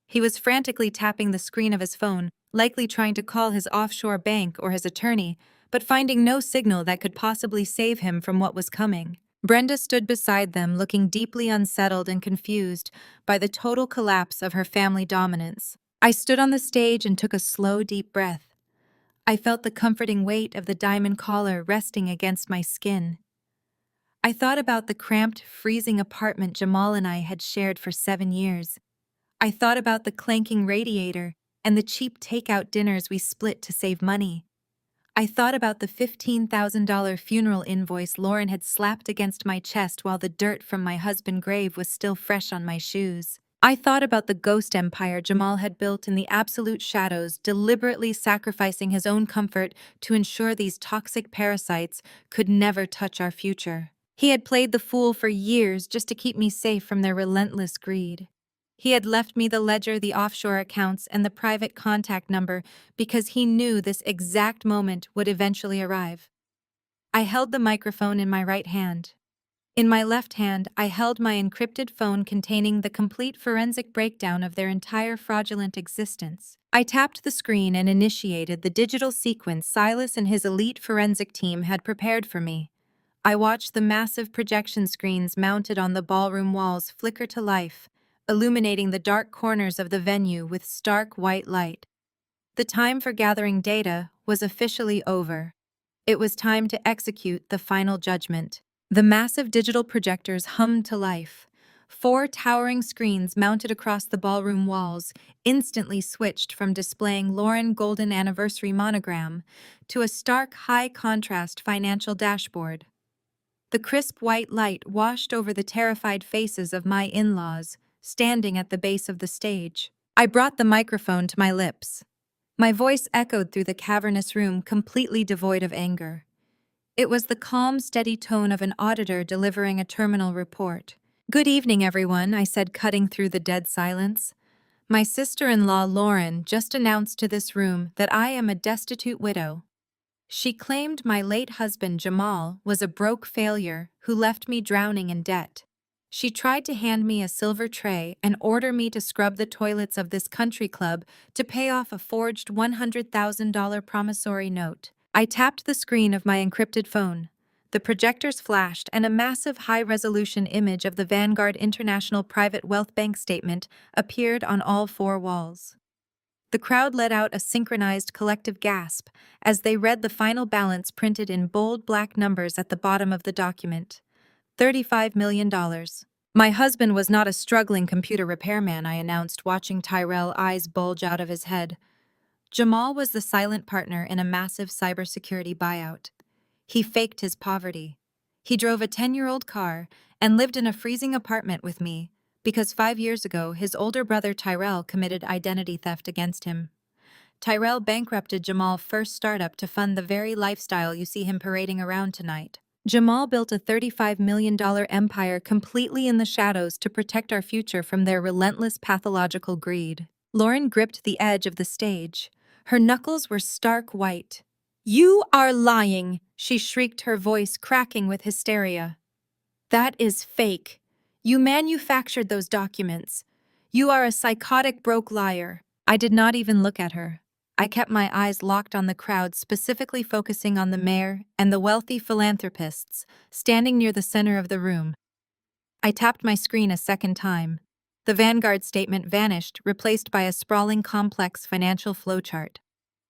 He was frantically tapping the screen of his phone, likely trying to call his offshore bank or his attorney, but finding no signal that could possibly save him from what was coming. Brenda stood beside them, looking deeply unsettled and confused by the total collapse of her family dominance. I stood on the stage and took a slow, deep breath. I felt the comforting weight of the diamond collar resting against my skin. I thought about the cramped, freezing apartment Jamal and I had shared for 7 years. I thought about the clanking radiator and the cheap takeout dinners we split to save money. I thought about the $15,000 funeral invoice Lauren had slapped against my chest while the dirt from my husband's grave was still fresh on my shoes. I thought about the ghost empire Jamal had built in the absolute shadows, deliberately sacrificing his own comfort to ensure these toxic parasites could never touch our future. He had played the fool for years just to keep me safe from their relentless greed. He had left me the ledger, the offshore accounts, and the private contact number because he knew this exact moment would eventually arrive. I held the microphone in my right hand. In my left hand, I held my encrypted phone containing the complete forensic breakdown of their entire fraudulent existence. I tapped the screen and initiated the digital sequence Silas and his elite forensic team had prepared for me. I watched the massive projection screens mounted on the ballroom walls flicker to life, illuminating the dark corners of the venue with stark white light. The time for gathering data was officially over. It was time to execute the final judgment. The massive digital projectors hummed to life. 4 towering screens mounted across the ballroom walls instantly switched from displaying Lauren Golden Anniversary monogram to a stark, high-contrast financial dashboard. The crisp white light washed over the terrified faces of my in-laws, standing at the base of the stage. I brought the microphone to my lips. My voice echoed through the cavernous room, completely devoid of anger. It was the calm, steady tone of an auditor delivering a terminal report. "Good evening, everyone," I said, cutting through the dead silence. "My sister-in-law, Lauren, just announced to this room that I am a destitute widow. She claimed my late husband, Jamal, was a broke failure who left me drowning in debt. She tried to hand me a silver tray and order me to scrub the toilets of this country club to pay off a forged $100,000 promissory note." I tapped the screen of my encrypted phone. The projectors flashed, and a massive high-resolution image of the Vanguard International Private Wealth Bank statement appeared on all four walls. The crowd let out a synchronized collective gasp as they read the final balance printed in bold black numbers at the bottom of the document. $35 million. My husband was not a struggling computer repairman, I announced, watching Tyrell, eyes bulge out of his head. Jamal was the silent partner in a massive cybersecurity buyout. He faked his poverty. He drove a 10-year-old car and lived in a freezing apartment with me because 5 years ago his older brother Tyrell committed identity theft against him. Tyrell bankrupted Jamal's first startup to fund the very lifestyle you see him parading around tonight. Jamal built a $35 million empire completely in the shadows to protect our future from their relentless pathological greed. Lauren gripped the edge of the stage. Her knuckles were stark white. "You are lying!" she shrieked, her voice cracking with hysteria. "That is fake. You manufactured those documents. You are a psychotic broke liar." I did not even look at her. I kept my eyes locked on the crowd, specifically focusing on the mayor and the wealthy philanthropists standing near the center of the room. I tapped my screen a second time. The Vanguard statement vanished, replaced by a sprawling, complex financial flowchart.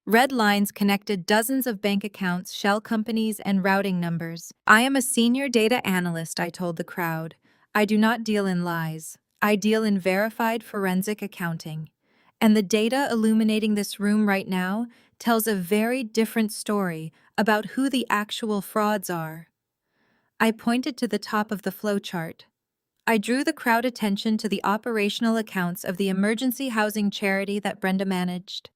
Red lines connected dozens of bank accounts, shell companies, and routing numbers. "I am a senior data analyst," I told the crowd. "I do not deal in lies. I deal in verified forensic accounting. And the data illuminating this room right now tells a very different story about who the actual frauds are." I pointed to the top of the flowchart. I drew the crowd attention to the operational accounts of the emergency housing charity that Brenda managed.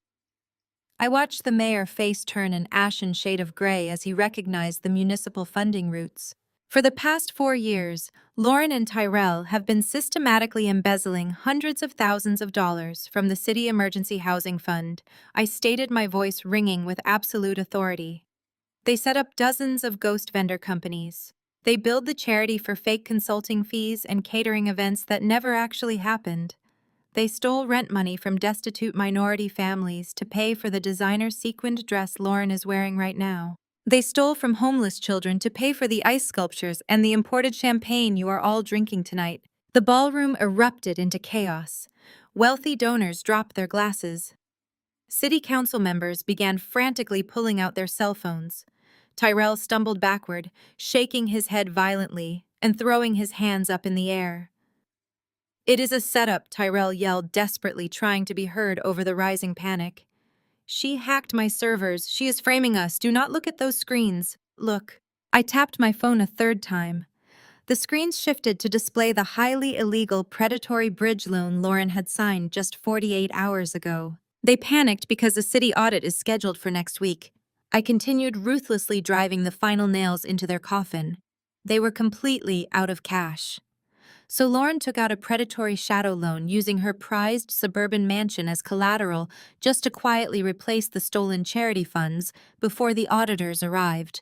I watched the mayor's face turn an ashen shade of gray as he recognized the municipal funding routes. For the past 4 years, Lauren and Tyrell have been systematically embezzling hundreds of thousands of dollars from the City Emergency Housing Fund. I stated, my voice ringing with absolute authority. They set up dozens of ghost vendor companies. They billed the charity for fake consulting fees and catering events that never actually happened. They stole rent money from destitute minority families to pay for the designer sequined dress Lauren is wearing right now. They stole from homeless children to pay for the ice sculptures and the imported champagne you are all drinking tonight. The ballroom erupted into chaos. Wealthy donors dropped their glasses. City council members began frantically pulling out their cell phones. Tyrell stumbled backward, shaking his head violently and throwing his hands up in the air. "It is a setup," Tyrell yelled, desperately trying to be heard over the rising panic. "She hacked my servers. She is framing us. Do not look at those screens. Look." I tapped my phone a third time. The screens shifted to display the highly illegal predatory bridge loan Lauren had signed just 48 hours ago. They panicked because the city audit is scheduled for next week. I continued ruthlessly driving the final nails into their coffin. They were completely out of cash. So Lauren took out a predatory shadow loan using her prized suburban mansion as collateral just to quietly replace the stolen charity funds before the auditors arrived.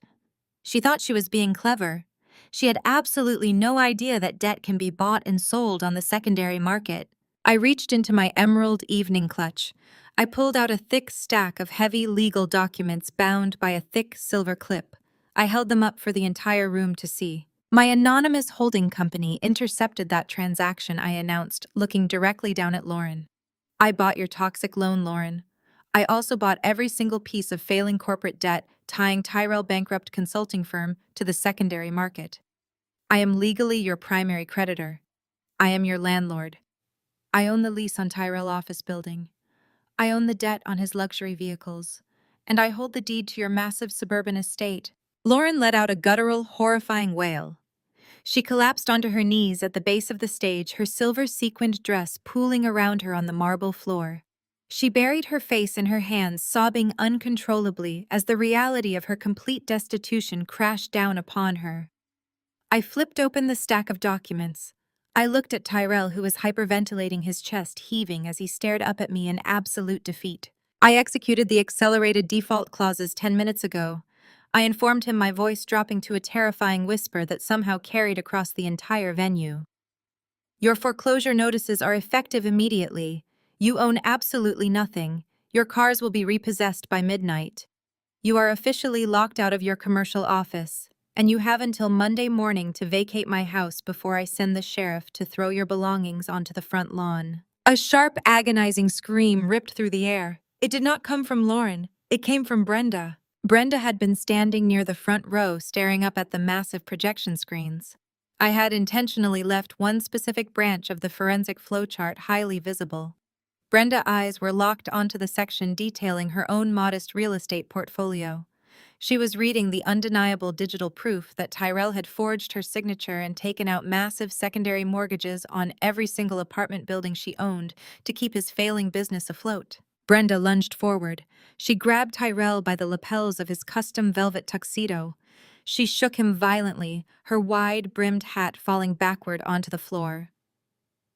She thought she was being clever. She had absolutely no idea that debt can be bought and sold on the secondary market. I reached into my emerald evening clutch. I pulled out a thick stack of heavy legal documents bound by a thick silver clip. I held them up for the entire room to see. "My anonymous holding company intercepted that transaction," I announced, looking directly down at Lauren. "I bought your toxic loan, Lauren. I also bought every single piece of failing corporate debt tying Tyrell bankrupt consulting firm to the secondary market. I am legally your primary creditor. I am your landlord. I own the lease on Tyrell office building. I own the debt on his luxury vehicles. And I hold the deed to your massive suburban estate." Lauren let out a guttural, horrifying wail. She collapsed onto her knees at the base of the stage, her silver sequined dress pooling around her on the marble floor. She buried her face in her hands, sobbing uncontrollably as the reality of her complete destitution crashed down upon her. I flipped open the stack of documents. I looked at Tyrell, who was hyperventilating, his chest heaving as he stared up at me in absolute defeat. "I executed the accelerated default clauses 10 minutes ago," I informed him, my voice dropping to a terrifying whisper that somehow carried across the entire venue. "Your foreclosure notices are effective immediately. You own absolutely nothing. Your cars will be repossessed by midnight. You are officially locked out of your commercial office. and you have until Monday morning to vacate my house before I send the sheriff to throw your belongings onto the front lawn." A sharp, agonizing scream ripped through the air. It did not come from Lauren. It came from Brenda. Brenda had been standing near the front row staring up at the massive projection screens. I had intentionally left one specific branch of the forensic flowchart highly visible. Brenda's eyes were locked onto the section detailing her own modest real estate portfolio. She was reading the undeniable digital proof that Tyrell had forged her signature and taken out massive secondary mortgages on every single apartment building she owned to keep his failing business afloat. Brenda lunged forward. She grabbed Tyrell by the lapels of his custom velvet tuxedo. She shook him violently, her wide-brimmed hat falling backward onto the floor.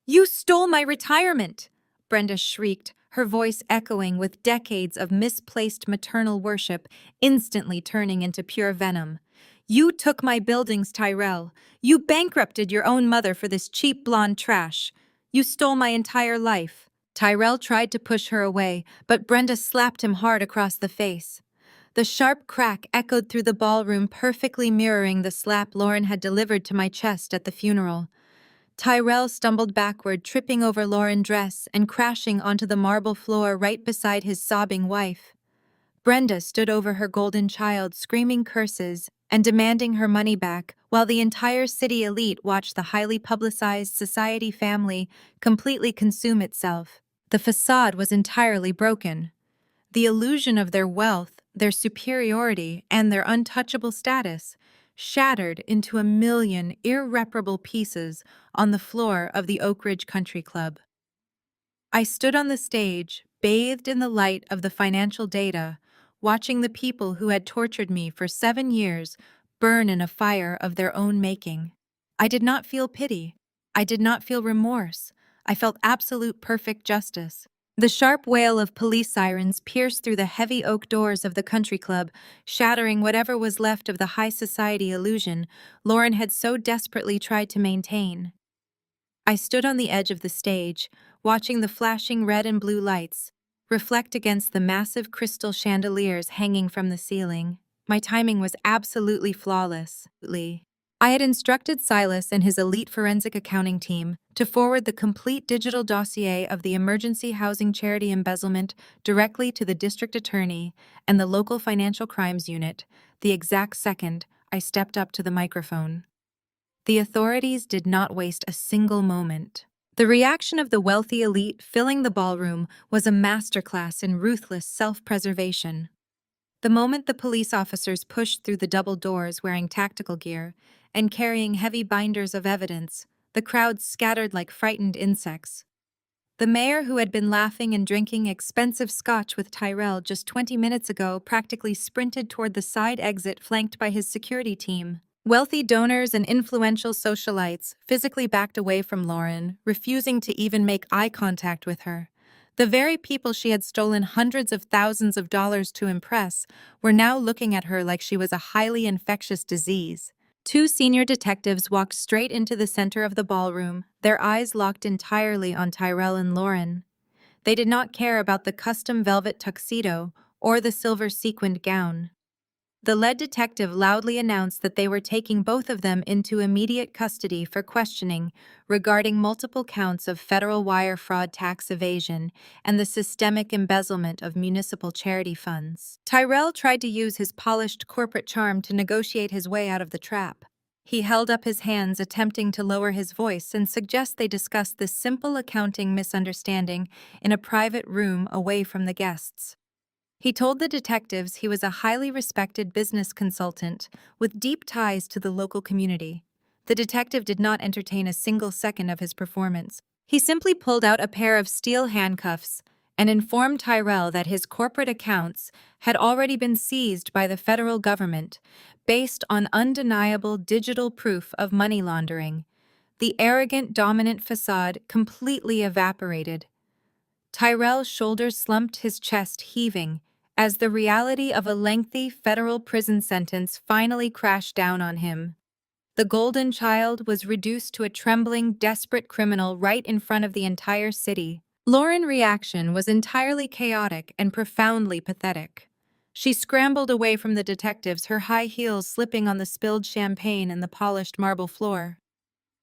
"You stole my retirement!" Brenda shrieked, her voice echoing with decades of misplaced maternal worship instantly turning into pure venom. "You took my buildings, Tyrell. You bankrupted your own mother for this cheap blonde trash. You stole my entire life." Tyrell tried to push her away, but Brenda slapped him hard across the face. The sharp crack echoed through the ballroom, perfectly mirroring the slap Lauren had delivered to my chest at the funeral. Tyrell stumbled backward, tripping over Lauren's dress and crashing onto the marble floor right beside his sobbing wife. Brenda stood over her golden child, screaming curses and demanding her money back, while the entire city elite watched the highly publicized society family completely consume itself. The facade was entirely broken. The illusion of their wealth, their superiority, and their untouchable status shattered into a million irreparable pieces on the floor of the Oak Ridge Country Club. I stood on the stage, bathed in the light of the financial data, watching the people who had tortured me for 7 years burn in a fire of their own making. I did not feel pity. I did not feel remorse. I felt absolute perfect justice. The sharp wail of police sirens pierced through the heavy oak doors of the country club, shattering whatever was left of the high society illusion Lauren had so desperately tried to maintain. I stood on the edge of the stage, watching the flashing red and blue lights reflect against the massive crystal chandeliers hanging from the ceiling. My timing was absolutely flawless. I had instructed Silas and his elite forensic accounting team to forward the complete digital dossier of the emergency housing charity embezzlement directly to the district attorney and the local financial crimes unit the exact second I stepped up to the microphone. The authorities did not waste a single moment. The reaction of the wealthy elite filling the ballroom was a masterclass in ruthless self-preservation. The moment the police officers pushed through the double doors wearing tactical gear and carrying heavy binders of evidence, the crowd scattered like frightened insects. The mayor, who had been laughing and drinking expensive scotch with Tyrell just 20 minutes ago, practically sprinted toward the side exit flanked by his security team. Wealthy donors and influential socialites physically backed away from Lauren, refusing to even make eye contact with her. The very people she had stolen hundreds of thousands of dollars to impress were now looking at her like she was a highly infectious disease. 2 senior detectives walked straight into the center of the ballroom, their eyes locked entirely on Tyrell and Lauren. They did not care about the custom velvet tuxedo or the silver sequined gown. The lead detective loudly announced that they were taking both of them into immediate custody for questioning regarding multiple counts of federal wire fraud, tax evasion, and the systemic embezzlement of municipal charity funds. Tyrell tried to use his polished corporate charm to negotiate his way out of the trap. He held up his hands, attempting to lower his voice and suggest they discuss this simple accounting misunderstanding in a private room away from the guests. He told the detectives he was a highly respected business consultant with deep ties to the local community. The detective did not entertain a single second of his performance. He simply pulled out a pair of steel handcuffs and informed Tyrell that his corporate accounts had already been seized by the federal government based on undeniable digital proof of money laundering. The arrogant, dominant facade completely evaporated. Tyrell's shoulders slumped, his chest heaving, as the reality of a lengthy federal prison sentence finally crashed down on him. The golden child was reduced to a trembling, desperate criminal right in front of the entire city. Lauren's reaction was entirely chaotic and profoundly pathetic. She scrambled away from the detectives, her high heels slipping on the spilled champagne and the polished marble floor.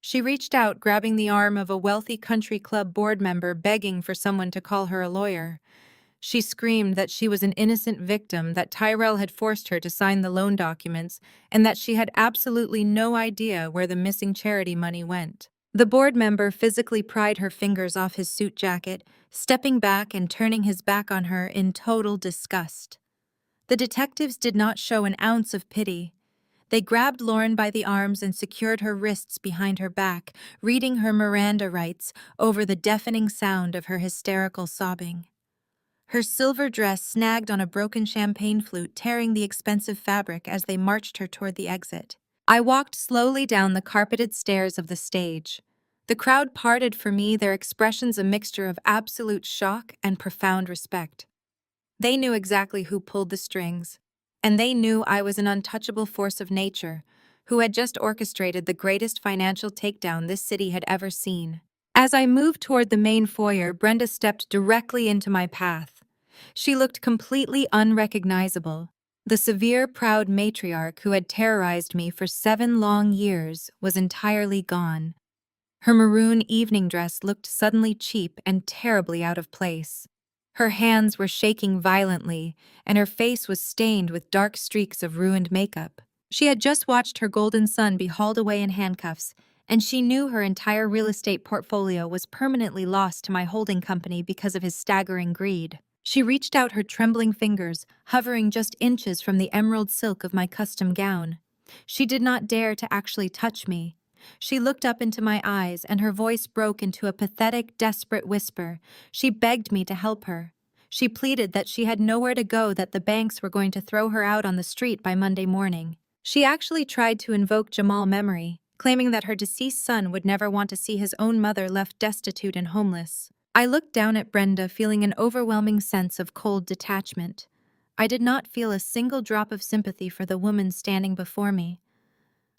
She reached out, grabbing the arm of a wealthy country club board member, begging for someone to call her a lawyer. She screamed that she was an innocent victim, that Tyrell had forced her to sign the loan documents, and that she had absolutely no idea where the missing charity money went. The board member physically pried her fingers off his suit jacket, stepping back and turning his back on her in total disgust. The detectives did not show an ounce of pity. They grabbed Lauren by the arms and secured her wrists behind her back, reading her Miranda rights over the deafening sound of her hysterical sobbing. Her silver dress snagged on a broken champagne flute, tearing the expensive fabric as they marched her toward the exit. I walked slowly down the carpeted stairs of the stage. The crowd parted for me, their expressions a mixture of absolute shock and profound respect. They knew exactly who pulled the strings, and they knew I was an untouchable force of nature, who had just orchestrated the greatest financial takedown this city had ever seen. As I moved toward the main foyer, Brenda stepped directly into my path. She looked completely unrecognizable. The severe, proud matriarch who had terrorized me for 7 long years was entirely gone. Her maroon evening dress looked suddenly cheap and terribly out of place. Her hands were shaking violently, and her face was stained with dark streaks of ruined makeup. She had just watched her golden son be hauled away in handcuffs, and she knew her entire real estate portfolio was permanently lost to my holding company because of his staggering greed. She reached out her trembling fingers, hovering just inches from the emerald silk of my custom gown. She did not dare to actually touch me. She looked up into my eyes, and her voice broke into a pathetic, desperate whisper. She begged me to help her. She pleaded that she had nowhere to go, that the banks were going to throw her out on the street by Monday morning. She actually tried to invoke Jamal memory, claiming that her deceased son would never want to see his own mother left destitute and homeless. I looked down at Brenda, feeling an overwhelming sense of cold detachment. I did not feel a single drop of sympathy for the woman standing before me.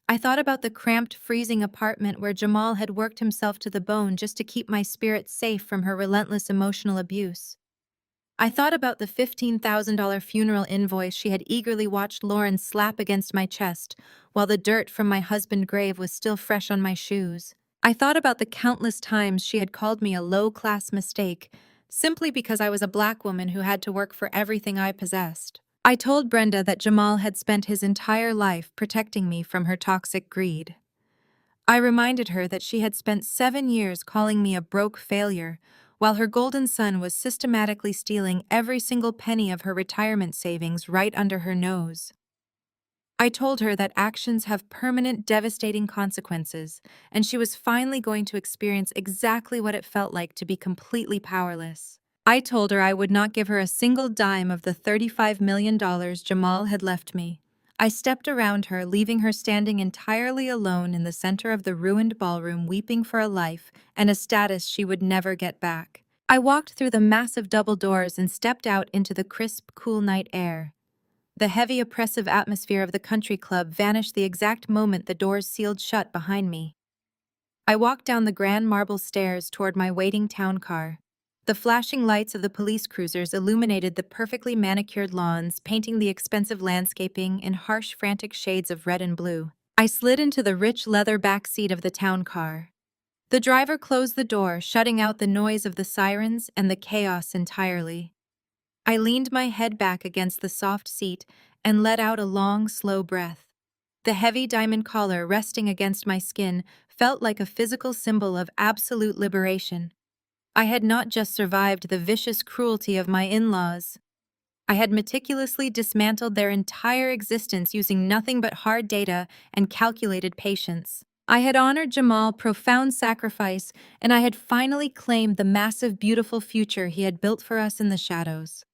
I thought about the cramped, freezing apartment where Jamal had worked himself to the bone just to keep my spirit safe from her relentless emotional abuse. I thought about the $15,000 funeral invoice she had eagerly watched Lauren slap against my chest, while the dirt from my husband's grave was still fresh on my shoes. I thought about the countless times she had called me a low-class mistake, simply because I was a black woman who had to work for everything I possessed. I told Brenda that Jamal had spent his entire life protecting me from her toxic greed. I reminded her that she had spent 7 years calling me a broke failure, while her golden son was systematically stealing every single penny of her retirement savings right under her nose. I told her that actions have permanent, devastating consequences, and she was finally going to experience exactly what it felt like to be completely powerless. I told her I would not give her a single dime of the $35 million Jamal had left me. I stepped around her, leaving her standing entirely alone in the center of the ruined ballroom, weeping for a life and a status she would never get back. I walked through the massive double doors and stepped out into the crisp, cool night air. The heavy, oppressive atmosphere of the country club vanished the exact moment the doors sealed shut behind me. I walked down the grand marble stairs toward my waiting town car. The flashing lights of the police cruisers illuminated the perfectly manicured lawns, painting the expensive landscaping in harsh, frantic shades of red and blue. I slid into the rich leather back seat of the town car. The driver closed the door, shutting out the noise of the sirens and the chaos entirely. I leaned my head back against the soft seat and let out a long, slow breath. The heavy diamond collar resting against my skin felt like a physical symbol of absolute liberation. I had not just survived the vicious cruelty of my in-laws. I had meticulously dismantled their entire existence using nothing but hard data and calculated patience. I had honored Jamal's profound sacrifice, and I had finally claimed the massive, beautiful future he had built for us in the shadows.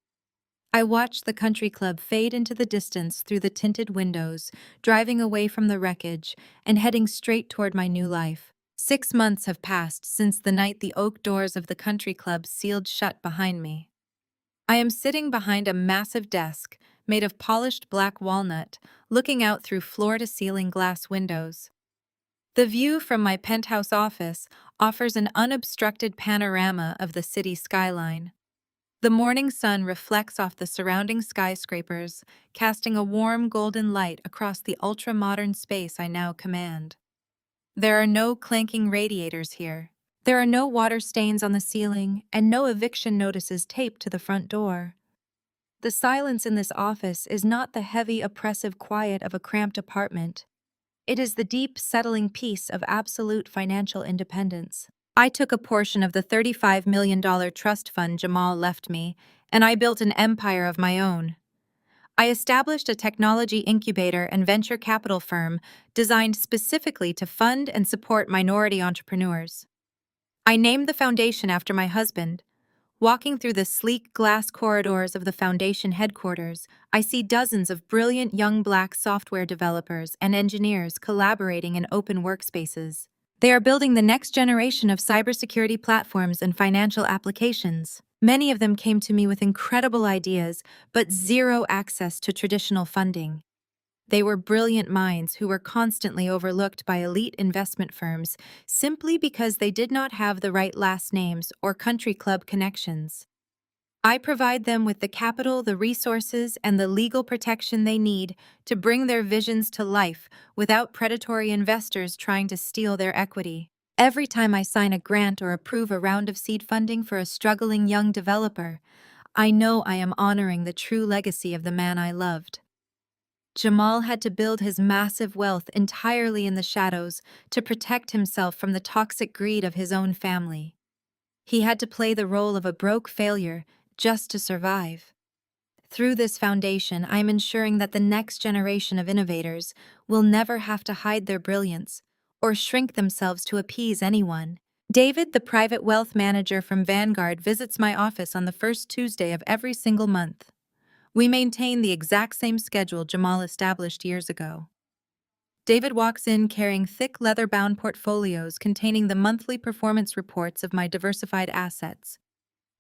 I watched the country club fade into the distance through the tinted windows, driving away from the wreckage and heading straight toward my new life. 6 months have passed since the night the oak doors of the country club sealed shut behind me. I am sitting behind a massive desk made of polished black walnut, looking out through floor-to-ceiling glass windows. The view from my penthouse office offers an unobstructed panorama of the city skyline. The morning sun reflects off the surrounding skyscrapers, casting a warm golden light across the ultra-modern space I now command. There are no clanking radiators here. There are no water stains on the ceiling and no eviction notices taped to the front door. The silence in this office is not the heavy, oppressive quiet of a cramped apartment. It is the deep, settling peace of absolute financial independence. I took a portion of the $35 million trust fund Jamal left me, and I built an empire of my own. I established a technology incubator and venture capital firm designed specifically to fund and support minority entrepreneurs. I named the foundation after my husband. Walking through the sleek glass corridors of the foundation headquarters, I see dozens of brilliant young Black software developers and engineers collaborating in open workspaces. They are building the next generation of cybersecurity platforms and financial applications. Many of them came to me with incredible ideas, but zero access to traditional funding. They were brilliant minds who were constantly overlooked by elite investment firms simply because they did not have the right last names or country club connections. I provide them with the capital, the resources, and the legal protection they need to bring their visions to life without predatory investors trying to steal their equity. Every time I sign a grant or approve a round of seed funding for a struggling young developer, I know I am honoring the true legacy of the man I loved. Jamal had to build his massive wealth entirely in the shadows to protect himself from the toxic greed of his own family. He had to play the role of a broke failure just to survive. Through this foundation, I am ensuring that the next generation of innovators will never have to hide their brilliance or shrink themselves to appease anyone. David, the private wealth manager from Vanguard, visits my office on the first Tuesday of every single month. We maintain the exact same schedule Jamal established years ago. David walks in carrying thick leather-bound portfolios containing the monthly performance reports of my diversified assets.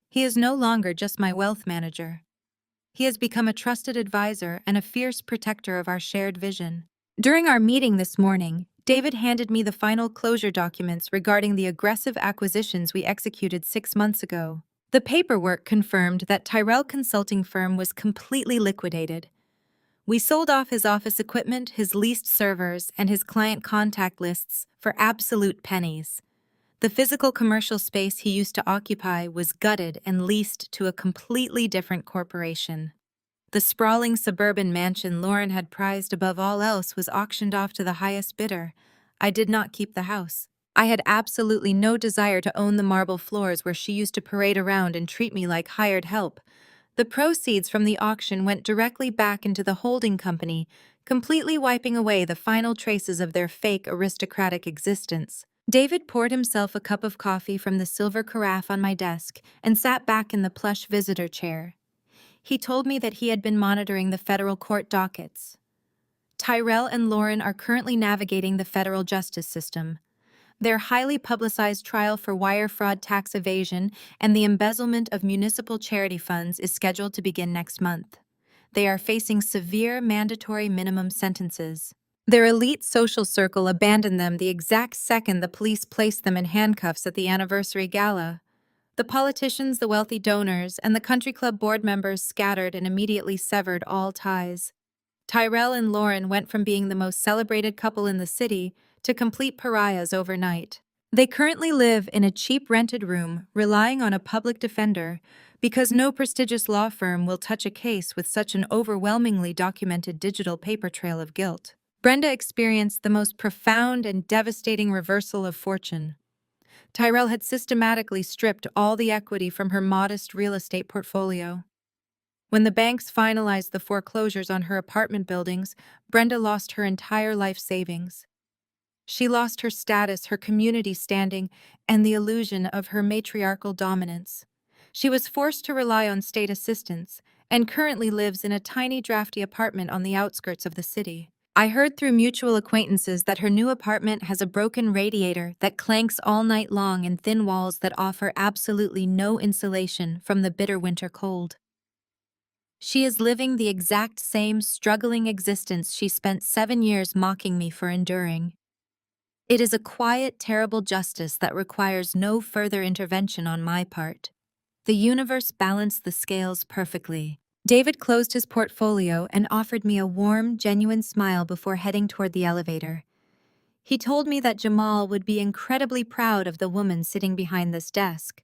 He is no longer just my wealth manager. He has become a trusted advisor and a fierce protector of our shared vision. During our meeting this morning, David handed me the final closure documents regarding the aggressive acquisitions we executed 6 months ago. The paperwork confirmed that Tyrell Consulting Firm was completely liquidated. We sold off his office equipment, his leased servers, and his client contact lists for absolute pennies. The physical commercial space he used to occupy was gutted and leased to a completely different corporation. The sprawling suburban mansion Lauren had prized above all else was auctioned off to the highest bidder. I did not keep the house. I had absolutely no desire to own the marble floors where she used to parade around and treat me like hired help. The proceeds from the auction went directly back into the holding company, completely wiping away the final traces of their fake aristocratic existence. David poured himself a cup of coffee from the silver carafe on my desk and sat back in the plush visitor chair. He told me that he had been monitoring the federal court dockets. Tyrell and Lauren are currently navigating the federal justice system. Their highly publicized trial for wire fraud, tax evasion, and the embezzlement of municipal charity funds is scheduled to begin next month. They are facing severe mandatory minimum sentences. Their elite social circle abandoned them the exact second the police placed them in handcuffs at the anniversary gala. The politicians, the wealthy donors, and the country club board members scattered and immediately severed all ties. Tyrell and Lauren went from being the most celebrated couple in the city to complete pariahs overnight. They currently live in a cheap rented room, relying on a public defender, because no prestigious law firm will touch a case with such an overwhelmingly documented digital paper trail of guilt. Brenda experienced the most profound and devastating reversal of fortune. Tyrell had systematically stripped all the equity from her modest real estate portfolio. When the banks finalized the foreclosures on her apartment buildings, Brenda lost her entire life savings. She lost her status, her community standing, and the illusion of her matriarchal dominance. She was forced to rely on state assistance and currently lives in a tiny, drafty apartment on the outskirts of the city. I heard through mutual acquaintances that her new apartment has a broken radiator that clanks all night long and thin walls that offer absolutely no insulation from the bitter winter cold. She is living the exact same struggling existence she spent 7 years mocking me for enduring. It is a quiet, terrible justice that requires no further intervention on my part. The universe balanced the scales perfectly. David closed his portfolio and offered me a warm, genuine smile before heading toward the elevator. He told me that Jamal would be incredibly proud of the woman sitting behind this desk.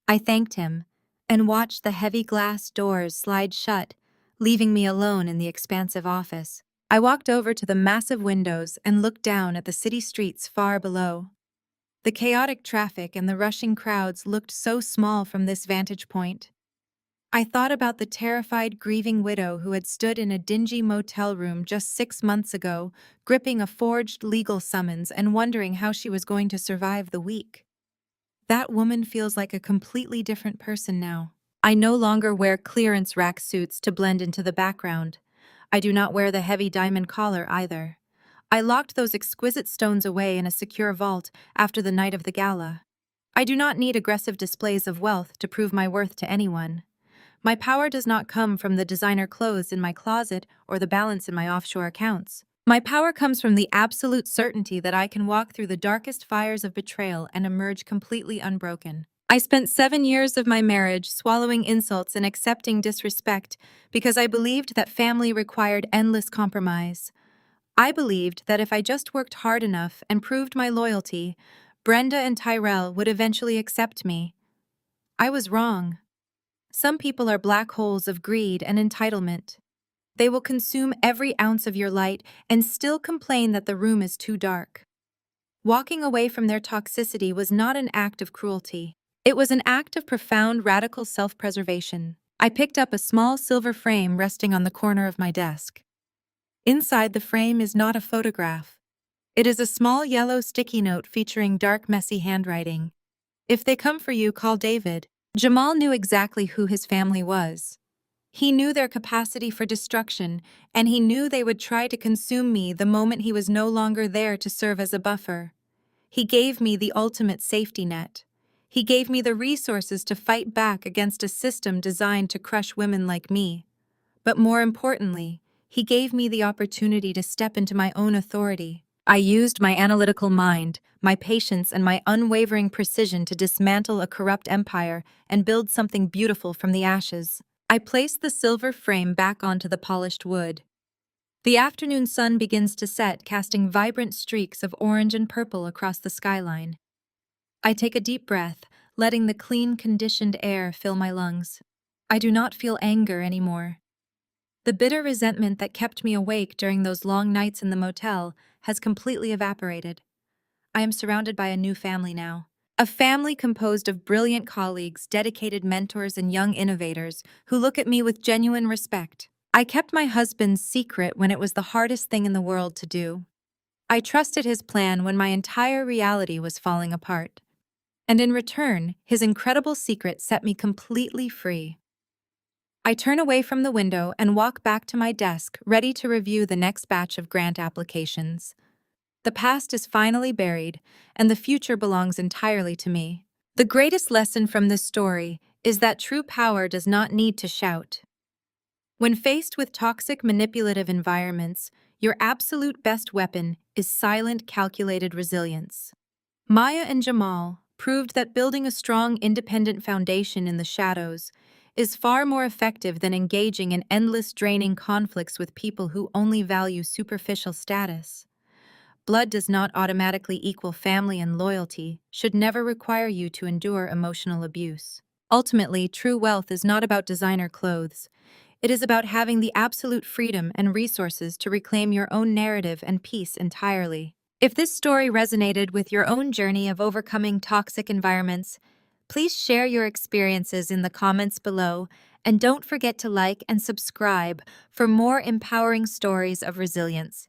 I thanked him and watched the heavy glass doors slide shut, leaving me alone in the expansive office. I walked over to the massive windows and looked down at the city streets far below. The chaotic traffic and the rushing crowds looked so small from this vantage point. I thought about the terrified, grieving widow who had stood in a dingy motel room just 6 months ago, gripping a forged legal summons and wondering how she was going to survive the week. That woman feels like a completely different person now. I no longer wear clearance rack suits to blend into the background. I do not wear the heavy diamond collar either. I locked those exquisite stones away in a secure vault after the night of the gala. I do not need aggressive displays of wealth to prove my worth to anyone. My power does not come from the designer clothes in my closet or the balance in my offshore accounts. My power comes from the absolute certainty that I can walk through the darkest fires of betrayal and emerge completely unbroken. I spent 7 years of my marriage swallowing insults and accepting disrespect because I believed that family required endless compromise. I believed that if I just worked hard enough and proved my loyalty, Brenda and Tyrell would eventually accept me. I was wrong. Some people are black holes of greed and entitlement. They will consume every ounce of your light and still complain that the room is too dark. Walking away from their toxicity was not an act of cruelty. It was an act of profound radical self-preservation. I picked up a small silver frame resting on the corner of my desk. Inside the frame is not a photograph. It is a small yellow sticky note featuring dark, messy handwriting. If they come for you, call David. Jamal knew exactly who his family was. He knew their capacity for destruction, and he knew they would try to consume me the moment he was no longer there to serve as a buffer. He gave me the ultimate safety net. He gave me the resources to fight back against a system designed to crush women like me. But more importantly, he gave me the opportunity to step into my own authority. I used my analytical mind, my patience, and my unwavering precision to dismantle a corrupt empire and build something beautiful from the ashes. I placed the silver frame back onto the polished wood. The afternoon sun begins to set, casting vibrant streaks of orange and purple across the skyline. I take a deep breath, letting the clean, conditioned air fill my lungs. I do not feel anger anymore. The bitter resentment that kept me awake during those long nights in the motel has completely evaporated. I am surrounded by a new family now. A family composed of brilliant colleagues, dedicated mentors, and young innovators who look at me with genuine respect. I kept my husband's secret when it was the hardest thing in the world to do. I trusted his plan when my entire reality was falling apart. And in return, his incredible secret set me completely free. I turn away from the window and walk back to my desk, ready to review the next batch of grant applications. The past is finally buried, and the future belongs entirely to me. The greatest lesson from this story is that true power does not need to shout. When faced with toxic, manipulative environments, your absolute best weapon is silent, calculated resilience. Maya and Jamal proved that building a strong, independent foundation in the shadows is far more effective than engaging in endless, draining conflicts with people who only value superficial status. Blood does not automatically equal family, and loyalty should never require you to endure emotional abuse. Ultimately, true wealth is not about designer clothes. It is about having the absolute freedom and resources to reclaim your own narrative and peace entirely. If this story resonated with your own journey of overcoming toxic environments, please share your experiences in the comments below, and don't forget to like and subscribe for more empowering stories of resilience.